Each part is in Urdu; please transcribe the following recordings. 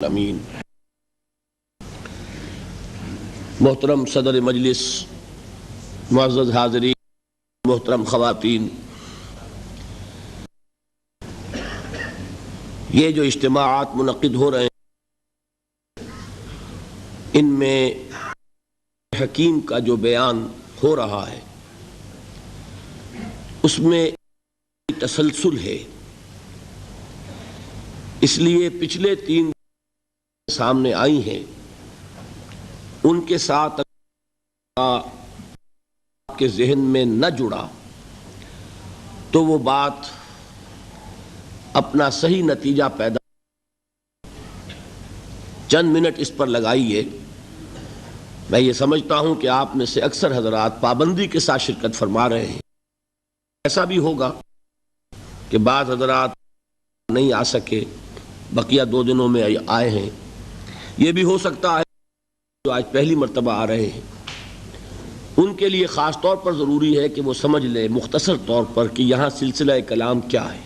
امین۔ محترم صدر مجلس، معزز حاضرین، محترم خواتین، یہ جو اجتماعات منعقد ہو رہے ہیں ان میں حکیم کا جو بیان ہو رہا ہے اس میں تسلسل ہے، اس لیے پچھلے 3 سامنے آئی ہیں ان کے ساتھ آپ کے ذہن میں نہ جڑا تو وہ بات اپنا صحیح نتیجہ پیدا۔ چند منٹ اس پر لگائیے۔ میں یہ سمجھتا ہوں کہ آپ میں سے اکثر حضرات پابندی کے ساتھ شرکت فرما رہے ہیں۔ ایسا بھی ہوگا کہ بعض حضرات نہیں آ سکے، بقیہ 2 دنوں میں آئے ہیں۔ یہ بھی ہو سکتا ہے جو آج پہلی مرتبہ آ رہے ہیں ان کے لیے خاص طور پر ضروری ہے کہ وہ سمجھ لیں مختصر طور پر کہ یہاں سلسلہ کلام کیا ہے۔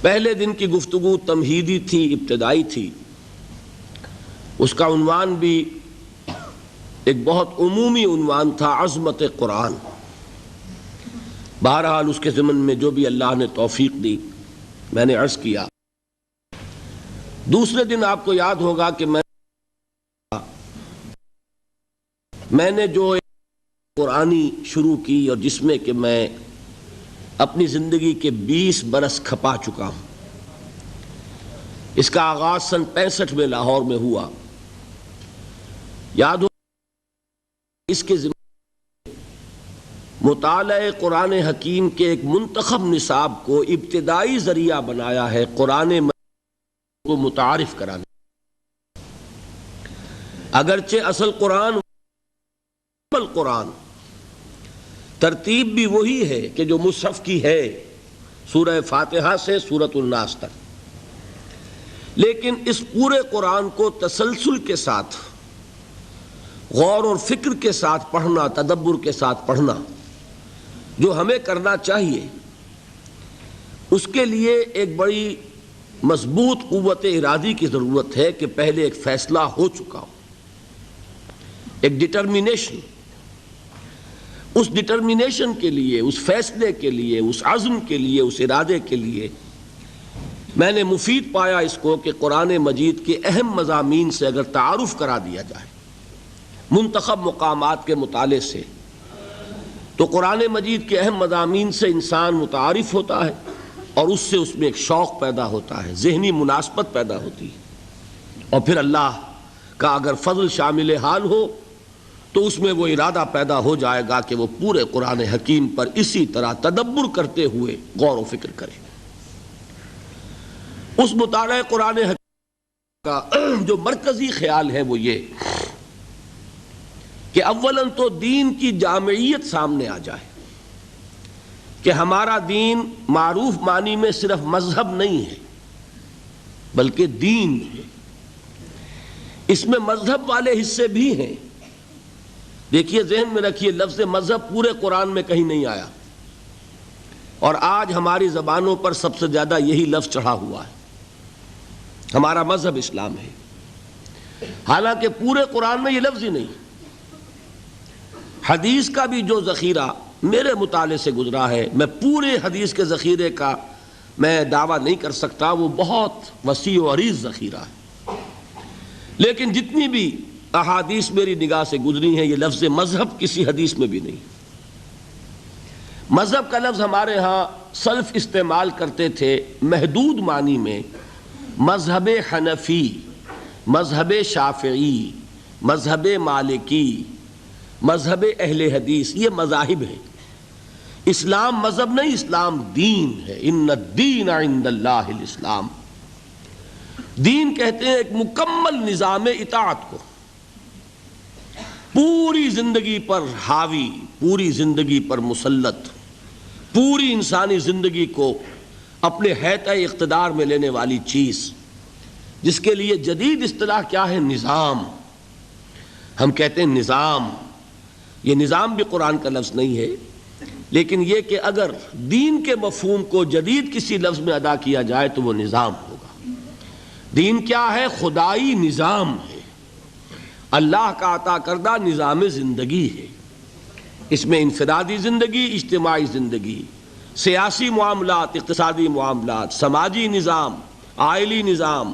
پہلے دن کی گفتگو تمہیدی تھی، ابتدائی تھی، اس کا عنوان بھی ایک بہت عمومی عنوان تھا، عظمت قرآن۔ بہرحال اس کے ضمن میں جو بھی اللہ نے توفیق دی میں نے عرض کیا۔ دوسرے دن آپ کو یاد ہوگا کہ میں نے جو قرآنی شروع کی اور جس میں کہ میں اپنی زندگی کے 20 برس کھپا چکا ہوں۔ اس کا آغاز سن 65 میں لاہور میں ہوا۔ یاد ہو اس کے ذمہ مطالعہ قرآن حکیم کے ایک منتخب نصاب کو ابتدائی ذریعہ بنایا ہے قرآن کو متعارف کرانے۔ اگرچہ اصل قرآن ترتیب بھی وہی ہے کہ جو مصحف کی ہے، سورہ فاتحہ سے سورۃ الناس تک، لیکن اس پورے قرآن کو تسلسل کے ساتھ، غور اور فکر کے ساتھ پڑھنا، تدبر کے ساتھ پڑھنا جو ہمیں کرنا چاہیے، اس کے لیے ایک بڑی مضبوط قوت ارادی کی ضرورت ہے کہ پہلے ایک فیصلہ ہو چکا ہو، ایک ڈٹرمینیشن۔ اس ڈٹرمینیشن کے لیے، اس فیصلے کے لیے، اس عزم کے لیے، اس ارادے کے لیے میں نے مفید پایا اس کو کہ قرآن مجید کے اہم مضامین سے اگر تعارف کرا دیا جائے منتخب مقامات کے مطالعے سے، تو قرآن مجید کے اہم مضامین سے انسان متعارف ہوتا ہے اور اس سے اس میں ایک شوق پیدا ہوتا ہے، ذہنی مناسبت پیدا ہوتی ہے، اور پھر اللہ کا اگر فضل شامل حال ہو تو اس میں وہ ارادہ پیدا ہو جائے گا کہ وہ پورے قرآن حکیم پر اسی طرح تدبر کرتے ہوئے غور و فکر کرے۔ اس مطالعہ قرآن حکیم کا جو مرکزی خیال ہے وہ یہ کہ اولاً تو دین کی جامعیت سامنے آ جائے کہ ہمارا دین معروف معنی میں صرف مذہب نہیں ہے بلکہ دین ہے۔ اس میں مذہب والے حصے بھی ہیں۔ دیکھیے، ذہن میں رکھیے، لفظ مذہب پورے قرآن میں کہیں نہیں آیا، اور آج ہماری زبانوں پر سب سے زیادہ یہی لفظ چڑھا ہوا ہے، ہمارا مذہب اسلام ہے، حالانکہ پورے قرآن میں یہ لفظ ہی نہیں۔ حدیث کا بھی جو ذخیرہ میرے مطالعے سے گزرا ہے، میں پورے حدیث کے ذخیرے کا میں دعویٰ نہیں کر سکتا، وہ بہت وسیع و عریض ذخیرہ ہے، لیکن جتنی بھی احادیث میری نگاہ سے گزری ہیں یہ لفظ مذہب کسی حدیث میں بھی نہیں۔ مذہب کا لفظ ہمارے ہاں سلف استعمال کرتے تھے محدود معنی میں، مذہب حنفی، مذہب شافعی، مذہب مالکی، مذہب اہل حدیث، یہ مذاہب ہیں۔ اسلام مذہب نہیں، اسلام دین ہے۔ ان الدین عند اللہ الاسلام۔ دین کہتے ہیں ایک مکمل نظام اطاعت کو، پوری زندگی پر حاوی، پوری زندگی پر مسلط، پوری انسانی زندگی کو اپنے حیطۂ اقتدار میں لینے والی چیز، جس کے لیے جدید اصطلاح کیا ہے؟ نظام۔ ہم کہتے ہیں نظام، یہ نظام بھی قرآن کا لفظ نہیں ہے، لیکن یہ کہ اگر دین کے مفہوم کو جدید کسی لفظ میں ادا کیا جائے تو وہ نظام ہوگا۔ دین کیا ہے؟ خدائی نظام ہے، اللہ کا عطا کردہ نظام زندگی ہے۔ اس میں انفرادی زندگی، اجتماعی زندگی، سیاسی معاملات، اقتصادی معاملات، سماجی نظام، آئلی نظام،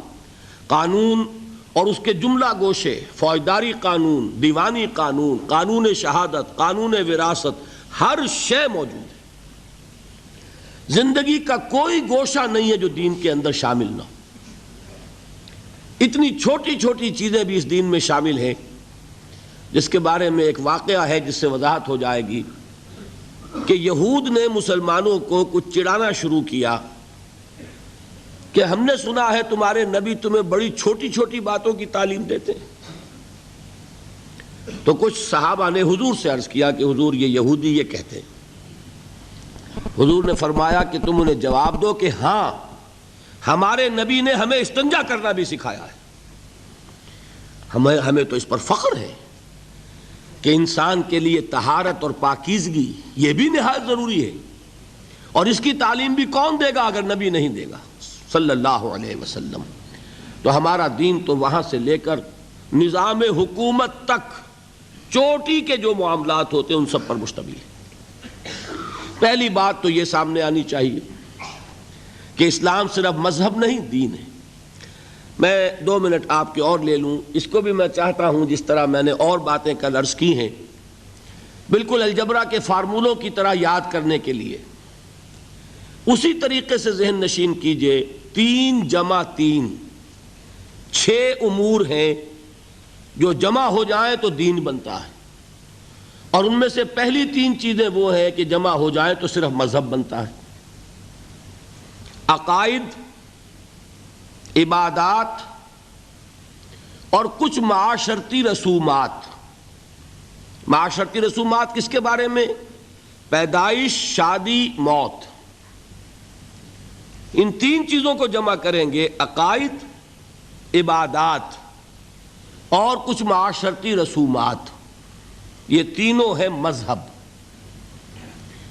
قانون اور اس کے جملہ گوشے، فوجداری قانون، دیوانی قانون، قانون شہادت، قانون وراثت، ہر شے موجود ہے۔ زندگی کا کوئی گوشہ نہیں ہے جو دین کے اندر شامل نہ ہو۔ اتنی چھوٹی چھوٹی چیزیں بھی اس دین میں شامل ہیں، جس کے بارے میں ایک واقعہ ہے جس سے وضاحت ہو جائے گی کہ یہود نے مسلمانوں کو کچھ چڑھانا شروع کیا کہ ہم نے سنا ہے تمہارے نبی تمہیں بڑی چھوٹی چھوٹی باتوں کی تعلیم دیتے ہیں۔ تو کچھ صحابہ نے حضور سے عرض کیا کہ حضور یہ یہودی یہ کہتے ہیں۔ حضور نے فرمایا کہ تم انہیں جواب دو کہ ہاں، ہمارے نبی نے ہمیں استنجا کرنا بھی سکھایا ہے۔ ہمیں تو اس پر فخر ہے کہ انسان کے لیے طہارت اور پاکیزگی یہ بھی نہایت ضروری ہے، اور اس کی تعلیم بھی کون دے گا اگر نبی نہیں دے گا صلی اللہ علیہ وسلم۔ تو ہمارا دین تو وہاں سے لے کر نظام حکومت تک چوٹی کے جو معاملات ہوتے ہیں ان سب پر مشتمل ہے۔ پہلی بات تو یہ سامنے آنی چاہیے کہ اسلام صرف مذہب نہیں، دین ہے۔ میں 2 منٹ آپ کے اور لے لوں، اس کو بھی میں چاہتا ہوں جس طرح میں نے اور باتیں کل عرض کی ہیں بالکل الجبرا کے فارمولوں کی طرح یاد کرنے کے لیے اسی طریقے سے ذہن نشین کیجئے۔ 3 جمع 3 6 امور ہیں جو جمع ہو جائیں تو دین بنتا ہے، اور ان میں سے پہلی 3 چیزیں وہ ہیں کہ جمع ہو جائیں تو صرف مذہب بنتا ہے۔ عقائد، عبادات اور کچھ معاشرتی رسومات۔ معاشرتی رسومات کس کے بارے میں؟ پیدائش، شادی، موت۔ ان 3 چیزوں کو جمع کریں گے، عقائد، عبادات اور کچھ معاشرتی رسومات، یہ تینوں ہیں مذہب۔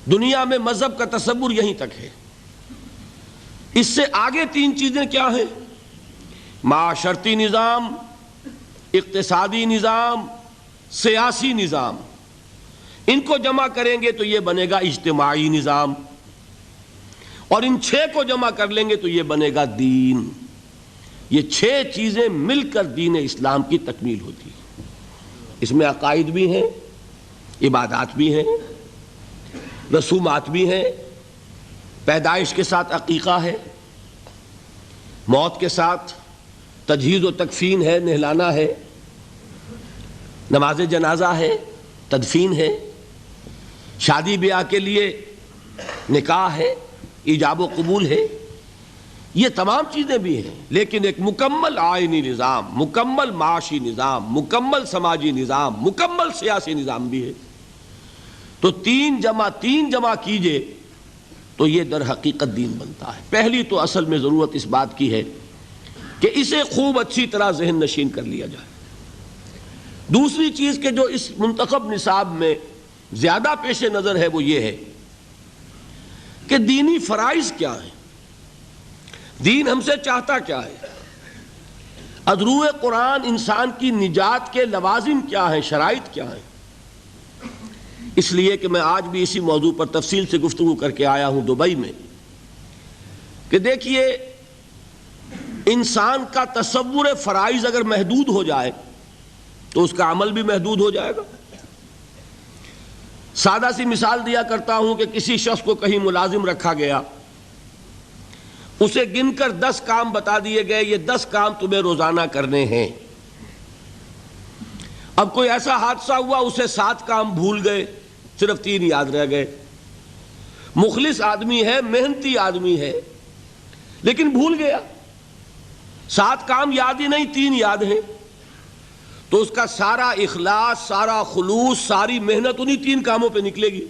دنیا میں مذہب کا تصور یہیں تک ہے۔ اس سے آگے 3 چیزیں کیا ہیں؟ معاشرتی نظام، اقتصادی نظام، سیاسی نظام۔ ان کو جمع کریں گے تو یہ بنے گا اجتماعی نظام، اور ان 6 کو جمع کر لیں گے تو یہ بنے گا دین۔ یہ 6 چیزیں مل کر دین اسلام کی تکمیل ہوتی ہے۔ اس میں عقائد بھی ہیں، عبادات بھی ہیں، رسومات بھی ہیں، پیدائش کے ساتھ عقیقہ ہے، موت کے ساتھ تجہیز و تکفین ہے، نہلانا ہے، نماز جنازہ ہے، تدفین ہے، شادی بیاہ کے لیے نکاح ہے، ایجاب و قبول ہے۔ یہ تمام چیزیں بھی ہیں، لیکن ایک مکمل آئینی نظام، مکمل معاشی نظام، مکمل سماجی نظام، مکمل سیاسی نظام بھی ہے۔ تو 3 جمع 3 جمع کیجئے تو یہ در حقیقت دین بنتا ہے۔ پہلی تو اصل میں ضرورت اس بات کی ہے کہ اسے خوب اچھی طرح ذہن نشین کر لیا جائے۔ دوسری چیز کہ جو اس منتخب نصاب میں زیادہ پیش نظر ہے وہ یہ ہے کہ دینی فرائض کیا ہیں، دین ہم سے چاہتا کیا ہے، از روئے قرآن انسان کی نجات کے لوازم کیا ہیں، شرائط کیا ہیں۔ اس لیے کہ میں آج بھی اسی موضوع پر تفصیل سے گفتگو کر کے آیا ہوں دبئی میں، کہ دیکھیے انسان کا تصور فرائض اگر محدود ہو جائے تو اس کا عمل بھی محدود ہو جائے گا۔ سادہ سی مثال دیا کرتا ہوں کہ کسی شخص کو کہیں ملازم رکھا گیا، اسے گن کر 10 کام بتا دیے گئے، یہ 10 کام تمہیں روزانہ کرنے ہیں۔ اب کوئی ایسا حادثہ ہوا اسے 7 کام بھول گئے، صرف 3 یاد رہ گئے۔ مخلص آدمی ہے، محنتی آدمی ہے، لیکن بھول گیا، 7 کام یاد ہی نہیں، 3 یاد ہیں۔ تو اس کا سارا اخلاص، سارا خلوص، ساری محنت انہی 3 کاموں پہ نکلے گی۔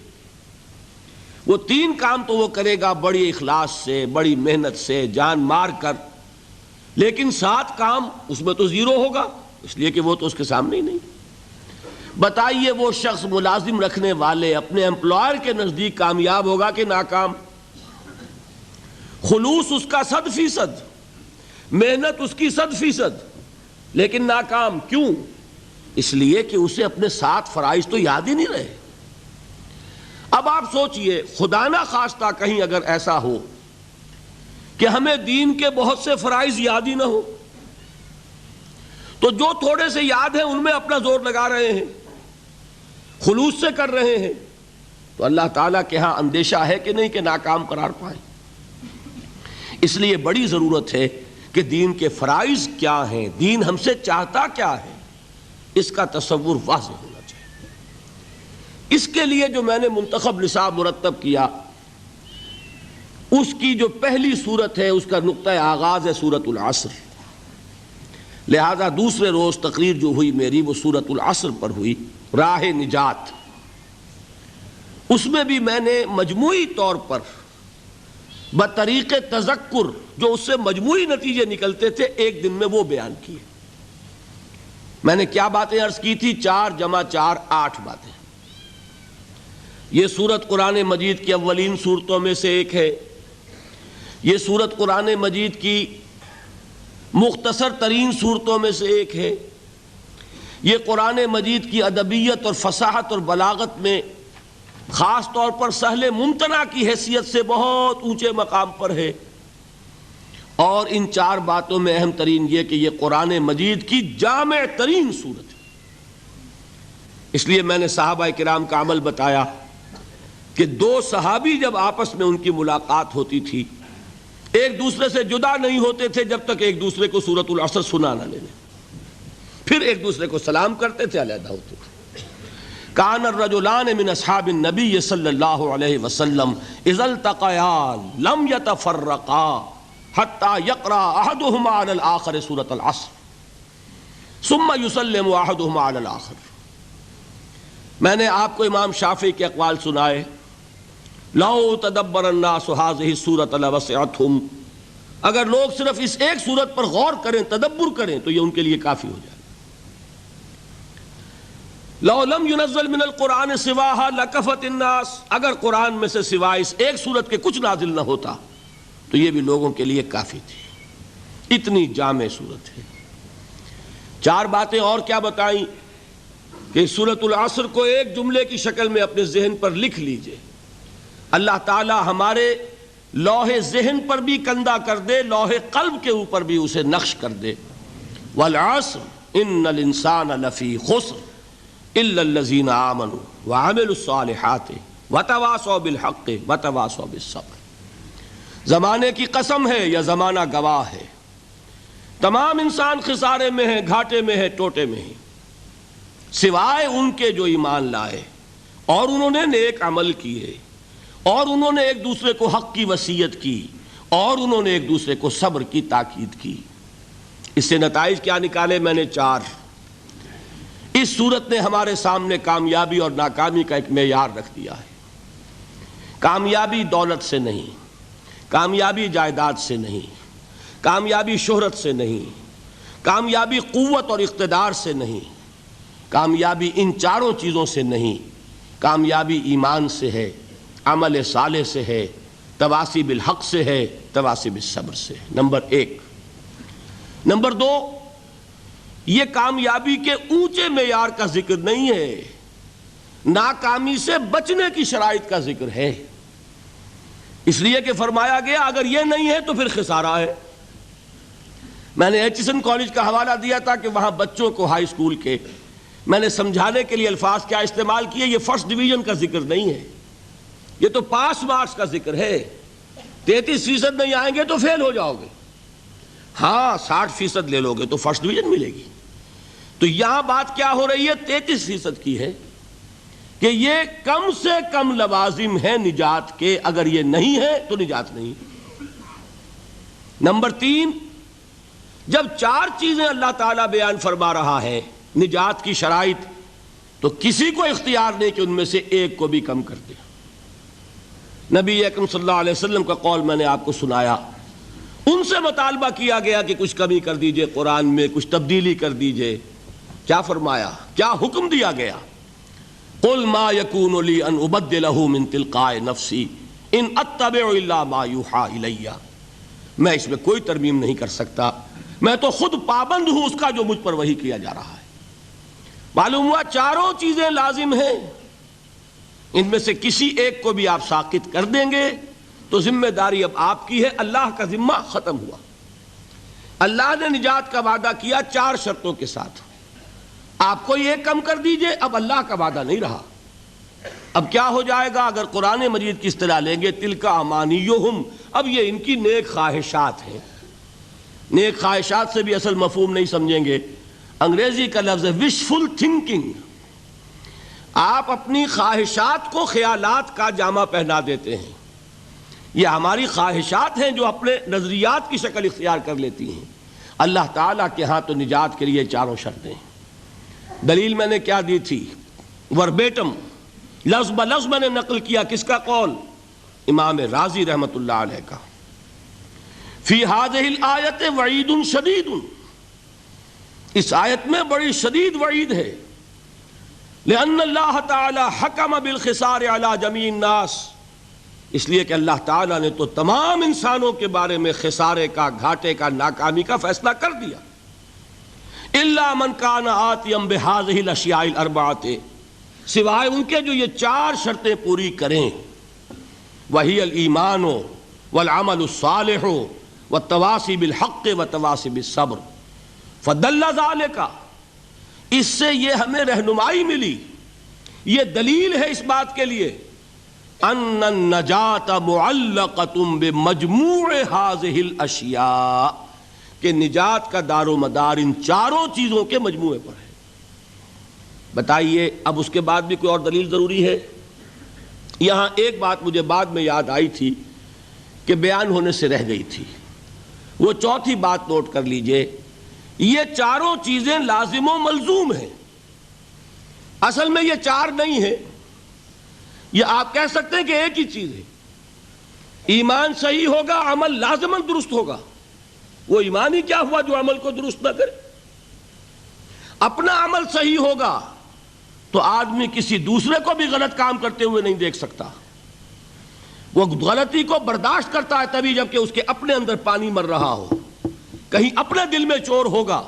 وہ 3 کام تو وہ کرے گا بڑی اخلاص سے، بڑی محنت سے، جان مار کر، لیکن 7 کام اس میں تو 0 ہوگا، اس لیے کہ وہ تو اس کے سامنے ہی نہیں۔ بتائیے وہ شخص ملازم رکھنے والے اپنے امپلائر کے نزدیک کامیاب ہوگا کہ ناکام؟ خلوص اس کا 100%، محنت اس کی 100%، لیکن ناکام کیوں؟ اس لیے کہ اسے اپنے 7 فرائض تو یاد ہی نہیں رہے۔ اب آپ سوچئے، خدا نہ خواستہ کہیں اگر ایسا ہو کہ ہمیں دین کے بہت سے فرائض یاد ہی نہ ہو، تو جو تھوڑے سے یاد ہیں ان میں اپنا زور لگا رہے ہیں، خلوص سے کر رہے ہیں، تو اللہ تعالیٰ کے ہاں اندیشہ ہے کہ نہیں کہ ناکام قرار پائیں۔ اس لیے بڑی ضرورت ہے کہ دین کے فرائض کیا ہیں، دین ہم سے چاہتا کیا ہے، اس کا تصور واضح ہونا چاہیے۔ اس کے لیے جو میں نے منتخب نصاب مرتب کیا، اس کی جو پہلی صورت ہے اس کا نقطہ آغاز ہے سورۃ العصر، لہذا دوسرے روز تقریر جو ہوئی میری وہ سورۃ العصر پر ہوئی، راہ نجات۔ اس میں بھی میں نے مجموعی طور پر بطریق تذکر جو اس سے مجموعی نتیجے نکلتے تھے ایک دن میں وہ بیان کیے۔ میں نے کیا باتیں عرض کی تھی؟ 4 × 4 8 باتیں۔ یہ سورت قرآن مجید کی اولین صورتوں میں سے ایک ہے، یہ سورت قرآن مجید کی مختصر ترین صورتوں میں سے ایک ہے، یہ قرآن مجید کی ادبیت اور فصاحت اور بلاغت میں خاص طور پر سہل ممتنع کی حیثیت سے بہت اونچے مقام پر ہے، اور ان 4 باتوں میں اہم ترین یہ کہ یہ قرآن مجید کی جامع ترین صورت ہے۔ اس لیے میں نے صحابہ کرام کا عمل بتایا کہ 2 صحابی جب آپس میں ان کی ملاقات ہوتی تھی، ایک دوسرے سے جدا نہیں ہوتے تھے جب تک ایک دوسرے کو سورۃ العصر سنا نہ لیں، پھر ایک دوسرے کو سلام کرتے تھے، علیحدہ ہوتے تھے۔ کان الرجلان من اصحاب النبی صلی اللہ علیہ وسلم اذا التقیا لم یتفرقا حتی یقرأ احدهما علی الآخر سورۃ العصر ثم یسلم احدهما علی الآخر۔ میں نے آپ کو امام شافعی کے اقوال سنائے، لو تدبر الناس هذه السورۃ لوسعتهم، اگر لوگ صرف اس ایک سورت پر غور کریں، تدبر کریں، تو یہ ان کے لیے کافی ہو جائے۔ لو لم ينزل من القرآن سواها لکفت الناس، اگر قرآن میں سے سوائے اس ایک سورت کے کچھ نازل نہ ہوتا تو یہ بھی لوگوں کے لیے کافی تھی، اتنی جامع سورت ہے۔ 4 باتیں اور کیا بتائیں کہ سورۃ العصر کو ایک جملے کی شکل میں اپنے ذہن پر لکھ لیجئے، اللہ تعالی ہمارے لوح ذہن پر بھی کندہ کر دے، لوح قلب کے اوپر بھی اسے نقش کر دے۔ والعصر ان الانسان لفی خسر الا الذین آمنوا وعملوا الصالحات وتواصوا بالحق وتواصوا بالصبر۔ زمانے کی قسم ہے یا زمانہ گواہ ہے، تمام انسان خسارے میں ہیں، گھاٹے میں ہیں، ٹوٹے میں ہیں، سوائے ان کے جو ایمان لائے اور انہوں نے نیک عمل کیے، اور انہوں نے ایک دوسرے کو حق کی وصیت کی، اور انہوں نے ایک دوسرے کو صبر کی تاکید کی۔ اس سے نتائج کیا نکالے؟ میں نے 4۔ اس صورت نے ہمارے سامنے کامیابی اور ناکامی کا ایک معیار رکھ دیا ہے۔ کامیابی دولت سے نہیں، کامیابی جائیداد سے نہیں، کامیابی شہرت سے نہیں، کامیابی قوت اور اقتدار سے نہیں، کامیابی ان 4 چیزوں سے نہیں، کامیابی ایمان سے ہے، عمل صالح سے ہے، تواصی بالحق سے ہے، تواصی بالصبر سے۔ نمبر 1۔ نمبر 2، یہ کامیابی کے اونچے معیار کا ذکر نہیں ہے، ناکامی سے بچنے کی شرائط کا ذکر ہے، اس لیے کہ فرمایا گیا اگر یہ نہیں ہے تو پھر خسارہ ہے۔ میں نے ایچسن کالج کا حوالہ دیا تھا کہ وہاں بچوں کو ہائی اسکول کے میں نے سمجھانے کے لیے الفاظ کیا استعمال کیے، یہ فرسٹ ڈویژن کا ذکر نہیں ہے، یہ تو پاس مارکس کا ذکر ہے۔ 33% نہیں آئیں گے تو فیل ہو جاؤ گے، ہاں 60% لے لو گے تو فرسٹ ڈویژن ملے گی۔ تو یہاں بات کیا ہو رہی ہے؟ 33% کی ہے کہ یہ کم سے کم لوازم ہے نجات کے، اگر یہ نہیں ہے تو نجات نہیں۔ نمبر 3، جب 4 چیزیں اللہ تعالیٰ بیان فرما رہا ہے نجات کی شرائط، تو کسی کو اختیار نہیں کہ ان میں سے ایک کو بھی کم کر دے۔ نبی اکرم صلی اللہ علیہ وسلم کا قول میں نے آپ کو سنایا، ان سے مطالبہ کیا گیا کہ کچھ کمی کر دیجئے، قرآن میں کچھ تبدیلی کر دیجئے۔ کیا فرمایا؟ کیا حکم دیا گیا؟ قل ما یکون لی ان ابدلہ من تلقاء نفسی ان اتبع الا ما یوحی الی میں اس میں کوئی ترمیم نہیں کر سکتا، میں تو خود پابند ہوں اس کا جو مجھ پر وحی کیا جا رہا ہے۔ معلوم ہوا چاروں چیزیں لازم ہیں، ان میں سے کسی ایک کو بھی آپ ساقط کر دیں گے تو ذمہ داری اب آپ کی ہے، اللہ کا ذمہ ختم ہوا۔ اللہ نے نجات کا وعدہ کیا 4 شرطوں کے ساتھ، آپ کوئی ایک کم کر دیجئے، اب اللہ کا وعدہ نہیں رہا۔ اب کیا ہو جائے گا اگر قرآن مجید کی اصطلاح لیں گے تلک امانیہم، اب یہ ان کی نیک خواہشات ہیں۔ نیک خواہشات سے بھی اصل مفہوم نہیں سمجھیں گے، انگریزی کا لفظ ہے وشفل تھنکنگ۔ آپ اپنی خواہشات کو خیالات کا جامہ پہنا دیتے ہیں، یہ ہماری خواہشات ہیں جو اپنے نظریات کی شکل اختیار کر لیتی ہیں۔ اللہ تعالیٰ کے ہاں تو نجات کے لیے 4 شرطیں ہیں۔ دلیل میں نے کیا دی تھی؟ وربیٹم، لفظ بلفظ میں نے نقل کیا، کس کا قول؟ امام رازی رحمت اللہ علیہ کا۔ فی ہذہ الآیت وعید شدید، اس آیت میں بڑی شدید وعید ہے۔ لأن اللہ تعالی حکم بالخسار علی جمیع الناس، اس لیے کہ اللہ تعالیٰ نے تو تمام انسانوں کے بارے میں خسارے کا، گھاٹے کا، ناکامی کا فیصلہ کر دیا۔ الا من کان آتیا بہذہ الاشیاء الاربعۃ، سوائے ان کے جو یہ 4 شرطیں پوری کریں، وہی الایمان والعمل الصالح والتواصی بالحق والتواصی بالصبر، فدل ذلک، اس سے یہ ہمیں رہنمائی ملی، یہ دلیل ہے اس بات کے لیے ان النجات معلقۃ بمجموع هذه الاشیاء، کہ نجات کا دار و مدار ان 4 چیزوں کے مجموعے پر ہے۔ بتائیے اب اس کے بعد بھی کوئی اور دلیل ضروری ہے؟ یہاں ایک بات مجھے بعد میں یاد آئی تھی کہ بیان ہونے سے رہ گئی تھی، وہ چوتھی بات نوٹ کر لیجئے، یہ 4 چیزیں لازم و ملزوم ہیں۔ اصل میں یہ 4 نہیں ہیں، یہ آپ کہہ سکتے ہیں کہ ایک ہی چیز ہے۔ ایمان صحیح ہوگا، عمل لازماً درست ہوگا۔ وہ ایمان ہی کیا ہوا جو عمل کو درست نہ کرے؟ اپنا عمل صحیح ہوگا تو آدمی کسی دوسرے کو بھی غلط کام کرتے ہوئے نہیں دیکھ سکتا، وہ غلطی کو برداشت کرتا ہے تبھی جب کہ اس کے اپنے اندر پانی مر رہا ہو۔ کہیں اپنے دل میں چور ہوگا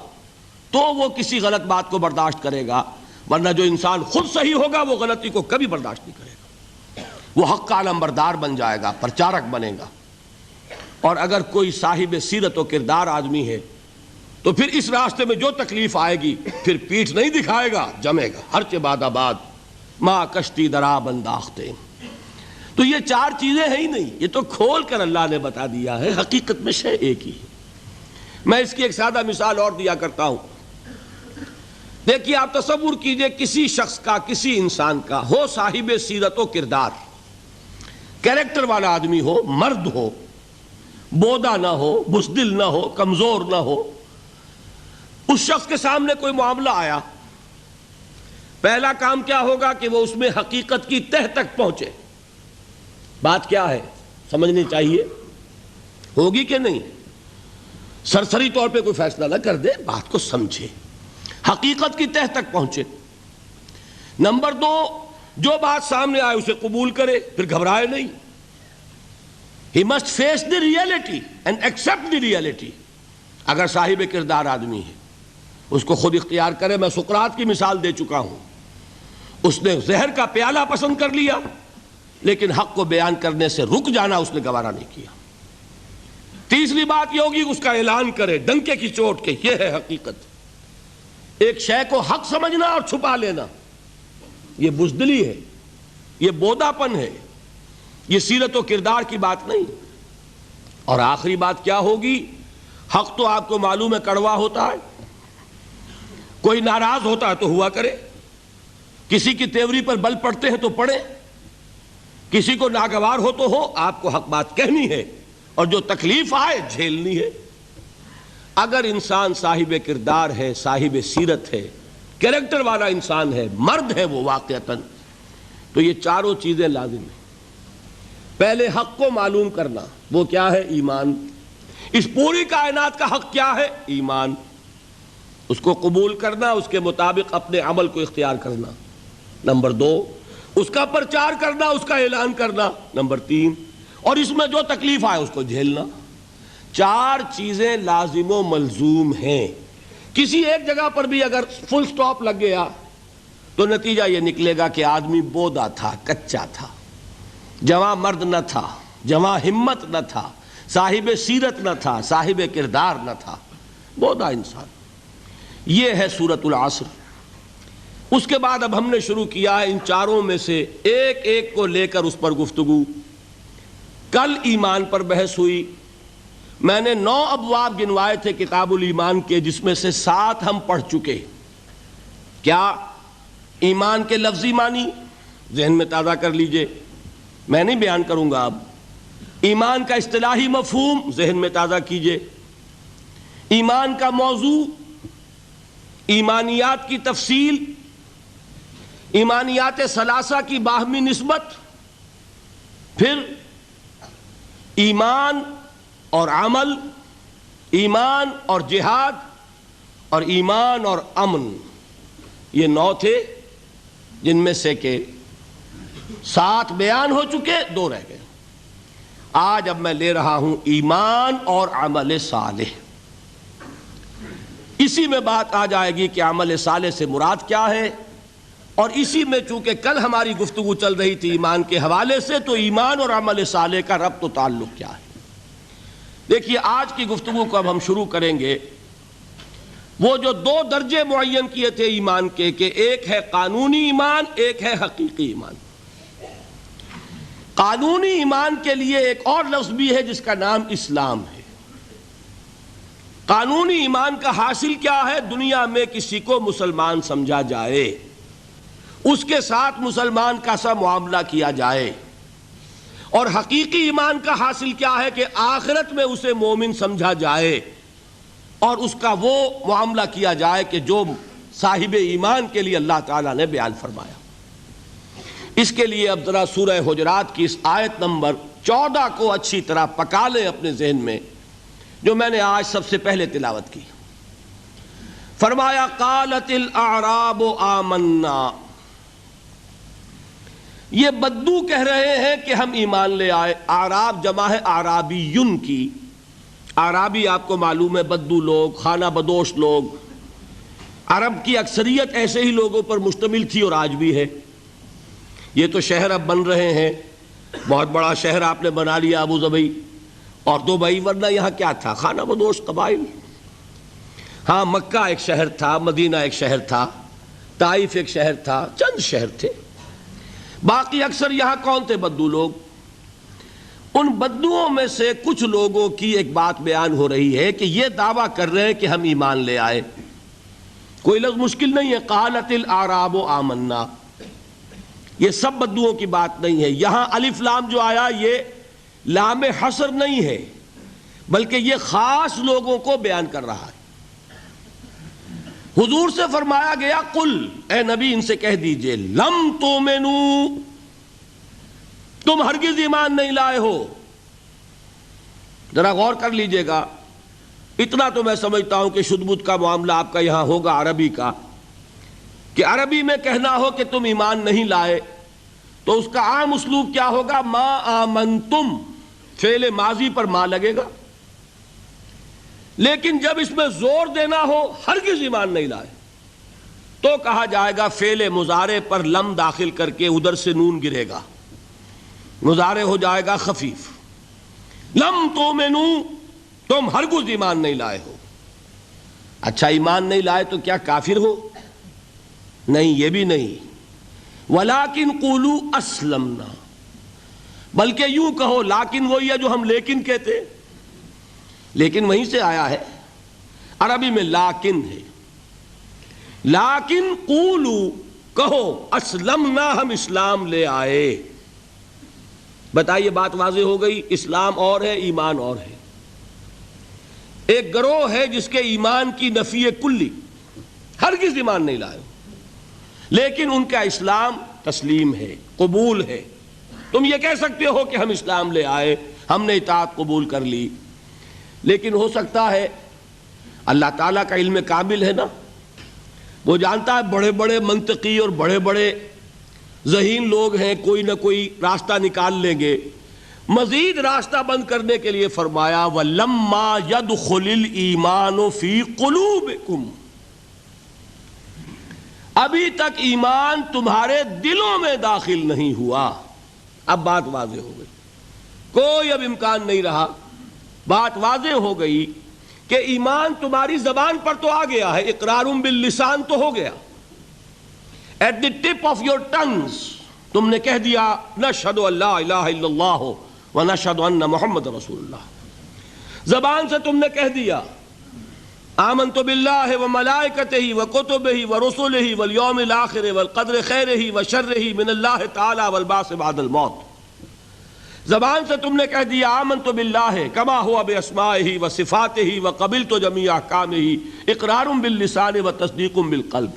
تو وہ کسی غلط بات کو برداشت کرے گا، ورنہ جو انسان خود صحیح ہوگا وہ غلطی کو کبھی برداشت نہیں کرے گا، وہ حق کا علمبردار بن جائے گا، پرچارک بنے گا۔ اور اگر کوئی صاحب سیرت و کردار آدمی ہے تو پھر اس راستے میں جو تکلیف آئے گی پھر پیٹھ نہیں دکھائے گا، جمے گا، ہر چہ باد آباد ما کشتی درا بنداختے۔ تو یہ 4 چیزیں ہیں ہی نہیں، یہ تو کھول کر اللہ نے بتا دیا ہے، حقیقت میں شے ایک ہی ہے۔ میں اس کی ایک سادہ مثال اور دیا کرتا ہوں۔ دیکھیے آپ تصور کیجئے کسی شخص کا، کسی انسان کا ہو صاحب سیرت و کردار، کیریکٹر والا آدمی ہو، مرد ہو، بودا نہ ہو، بزدل نہ ہو، کمزور نہ ہو، اس شخص کے سامنے کوئی معاملہ آیا، پہلا کام کیا ہوگا کہ وہ اس میں حقیقت کی تہ تک پہنچے۔ بات کیا ہے سمجھنی چاہیے، ہوگی کہ نہیں؟ سرسری طور پہ کوئی فیصلہ نہ کر دے، بات کو سمجھے، حقیقت کی تہ تک پہنچے۔ نمبر 2، جو بات سامنے آئے اسے قبول کرے، پھر گھبرائے نہیں۔ He must face the reality and accept the reality۔ اگر صاحب کردار آدمی ہے اس کو خود اختیار کرے۔ میں سقراط کی مثال دے چکا ہوں، اس نے زہر کا پیالہ پسند کر لیا لیکن حق کو بیان کرنے سے رک جانا اس نے گوارا نہیں کیا۔ تیسری بات یہ ہوگی اس کا اعلان کرے ڈنکے کی چوٹ کے، یہ ہے حقیقت۔ ایک شے کو حق سمجھنا اور چھپا لینا یہ بزدلی ہے، یہ بوداپن ہے، یہ سیرت و کردار کی بات نہیں۔ اور آخری بات کیا ہوگی؟ حق تو آپ کو معلوم ہے کڑوا ہوتا ہے، کوئی ناراض ہوتا ہے تو ہوا کرے، کسی کی تیوری پر بل پڑتے ہیں تو پڑے، کسی کو ناگوار ہو تو ہو، آپ کو حق بات کہنی ہے اور جو تکلیف آئے جھیلنی ہے۔ اگر انسان صاحب کردار ہے، صاحب سیرت ہے، کریکٹر والا انسان ہے، مرد ہے وہ واقعتاً، تو یہ 4 چیزیں لازم ہیں۔ پہلے حق کو معلوم کرنا، وہ کیا ہے؟ ایمان۔ اس پوری کائنات کا حق کیا ہے؟ ایمان۔ اس کو قبول کرنا، اس کے مطابق اپنے عمل کو اختیار کرنا۔ نمبر 2، اس کا پرچار کرنا، اس کا اعلان کرنا۔ نمبر 3، اور اس میں جو تکلیف آئے اس کو جھیلنا۔ 4 چیزیں لازم و ملزوم ہیں. کسی ایک جگہ پر بھی اگر فل سٹاپ لگ گیا تو نتیجہ یہ نکلے گا کہ آدمی بودا تھا، کچا تھا، جواں مرد نہ تھا، جواں ہمت نہ تھا، صاحب سیرت نہ تھا، صاحب کردار نہ تھا، بودا انسان. یہ ہے سورۃ العصر. اس کے بعد اب ہم نے شروع کیا ہے ان 4 میں سے ایک ایک کو لے کر اس پر گفتگو. کل ایمان پر بحث ہوئی. میں نے 9 ابواب گنوائے تھے کتاب الایمان کے، جس میں سے 7 ہم پڑھ چکے. کیا؟ ایمان کے لفظی معنی ذہن میں تازہ کر لیجئے، میں نہیں بیان کروں گا اب. ایمان کا اصطلاحی مفہوم ذہن میں تازہ کیجئے. ایمان کا موضوع، ایمانیات کی تفصیل، ایمانیات ثلاثہ کی باہمی نسبت، پھر ایمان اور عمل، ایمان اور جہاد، اور ایمان اور امن. یہ 9 تھے جن میں سے کہ 7 بیان ہو چکے، 2 رہ گئے. آج اب میں لے رہا ہوں ایمان اور عمل صالح. اسی میں بات آ جائے گی کہ عمل صالح سے مراد کیا ہے، اور اسی میں چونکہ کل ہماری گفتگو چل رہی تھی ایمان کے حوالے سے، تو ایمان اور عمل صالح کا ربط و تعلق کیا ہے. دیکھیے آج کی گفتگو کو اب ہم شروع کریں گے. وہ جو 2 درجے معین کیے تھے ایمان کے، کہ ایک ہے قانونی ایمان، ایک ہے حقیقی ایمان. قانونی ایمان کے لیے ایک اور لفظ بھی ہے جس کا نام اسلام ہے. قانونی ایمان کا حاصل کیا ہے؟ دنیا میں کسی کو مسلمان سمجھا جائے، اس کے ساتھ مسلمان کا سا معاملہ کیا جائے. اور حقیقی ایمان کا حاصل کیا ہے؟ کہ آخرت میں اسے مومن سمجھا جائے اور اس کا وہ معاملہ کیا جائے کہ جو صاحب ایمان کے لیے اللہ تعالیٰ نے بیان فرمایا. اس کے لیے اب ذرا سورہ حجرات کی اس آیت نمبر 14 کو اچھی طرح پکا لیں اپنے ذہن میں، جو میں نے آج سب سے پہلے تلاوت کی. فرمایا قالت الاعراب آمنا. یہ بدو کہہ رہے ہیں کہ ہم ایمان لے آئے. اعراب جمع ہے اعرابیون کی. اعرابی آپ کو معلوم ہے بدو لوگ، خانہ بدوش لوگ. عرب کی اکثریت ایسے ہی لوگوں پر مشتمل تھی اور آج بھی ہے. یہ تو شہر اب بن رہے ہیں، بہت بڑا شہر آپ نے بنا لیا ابو ظبی اور دبئی، ورنہ یہاں کیا تھا؟ خانہ بدوش قبائل. ہاں مکہ ایک شہر تھا، مدینہ ایک شہر تھا، طائف ایک شہر تھا، چند شہر تھے. باقی اکثر یہاں کون تھے؟ بدو لوگ. ان بدوؤں میں سے کچھ لوگوں کی ایک بات بیان ہو رہی ہے کہ یہ دعویٰ کر رہے ہیں کہ ہم ایمان لے آئے. کوئی لفظ مشکل نہیں ہے. قالت الاعراب آمنا، یہ سب بدوؤں کی بات نہیں ہے. یہاں الف لام جو آیا یہ لام حصر نہیں ہے، بلکہ یہ خاص لوگوں کو بیان کر رہا ہے. حضور سے فرمایا گیا قل، اے نبی ان سے کہہ دیجئے، لم تؤمنوا، تم ہرگز ایمان نہیں لائے ہو. ذرا غور کر لیجئے گا. اتنا تو میں سمجھتا ہوں کہ شد بد کا معاملہ آپ کا یہاں ہوگا عربی کا، کہ عربی میں کہنا ہو کہ تم ایمان نہیں لائے تو اس کا عام اسلوب کیا ہوگا؟ ما آمنتم، فعل ماضی پر ما لگے گا. لیکن جب اس میں زور دینا ہو ہرگز ایمان نہیں لائے تو کہا جائے گا فعل مضارع پر لم داخل کر کے ادھر سے نون گرے گا، مضارع ہو جائے گا خفیف. لم تؤمنوا، تم ہرگز ایمان نہیں لائے ہو. اچھا ایمان نہیں لائے تو کیا کافر ہو؟ نہیں، یہ بھی نہیں. ولیکن قولوا اسلمنا، بلکہ یوں کہو، لیکن وہی ہے جو ہم لیکن کہتے، لیکن وہیں سے آیا ہے. عربی میں لیکن ہے. لیکن قولوا، کہو، اسلمنا، ہم اسلام لے آئے. بتائیے بات واضح ہو گئی. اسلام اور ہے، ایمان اور ہے. ایک گروہ ہے جس کے ایمان کی نفی کلی، ہرگز ایمان نہیں لائے، لیکن ان کا اسلام تسلیم ہے، قبول ہے. تم یہ کہہ سکتے ہو کہ ہم اسلام لے آئے، ہم نے اطاعت قبول کر لی. لیکن ہو سکتا ہے، اللہ تعالیٰ کا علم کامل ہے نا، وہ جانتا ہے بڑے بڑے منطقی اور بڑے بڑے ذہین لوگ ہیں، کوئی نہ کوئی راستہ نکال لیں گے. مزید راستہ بند کرنے کے لیے فرمایا وَلَمَّا يَدْخُلِ الْإِيمَانُ فِي قُلُوبِكُمْ، ابھی تک ایمان تمہارے دلوں میں داخل نہیں ہوا۔ اب بات واضح ہو گئی، کوئی اب امکان نہیں رہا، بات واضح ہو گئی کہ ایمان تمہاری زبان پر تو آ گیا ہے، اقرار باللسان تو ہو گیا، at the tip of your tongues تم نے کہہ دیا نشہد ان لا الہ الا اللہ ونشہد ان محمد رسول اللہ، زبان سے تم نے کہہ دیا آمنت باللہ وملائکتہ وکتبہ ورسلہ والیوم الآخر والقدر خیرہ وشرہ من اللہ تعالی والبعث بعد الموت، زبان سے تم نے کہہ دیا آمنت باللہ کما ہوا باسمائہ وصفاتہ وقبلت جمیع احکامہ، اقرار باللسان وتصدیق بالقلب،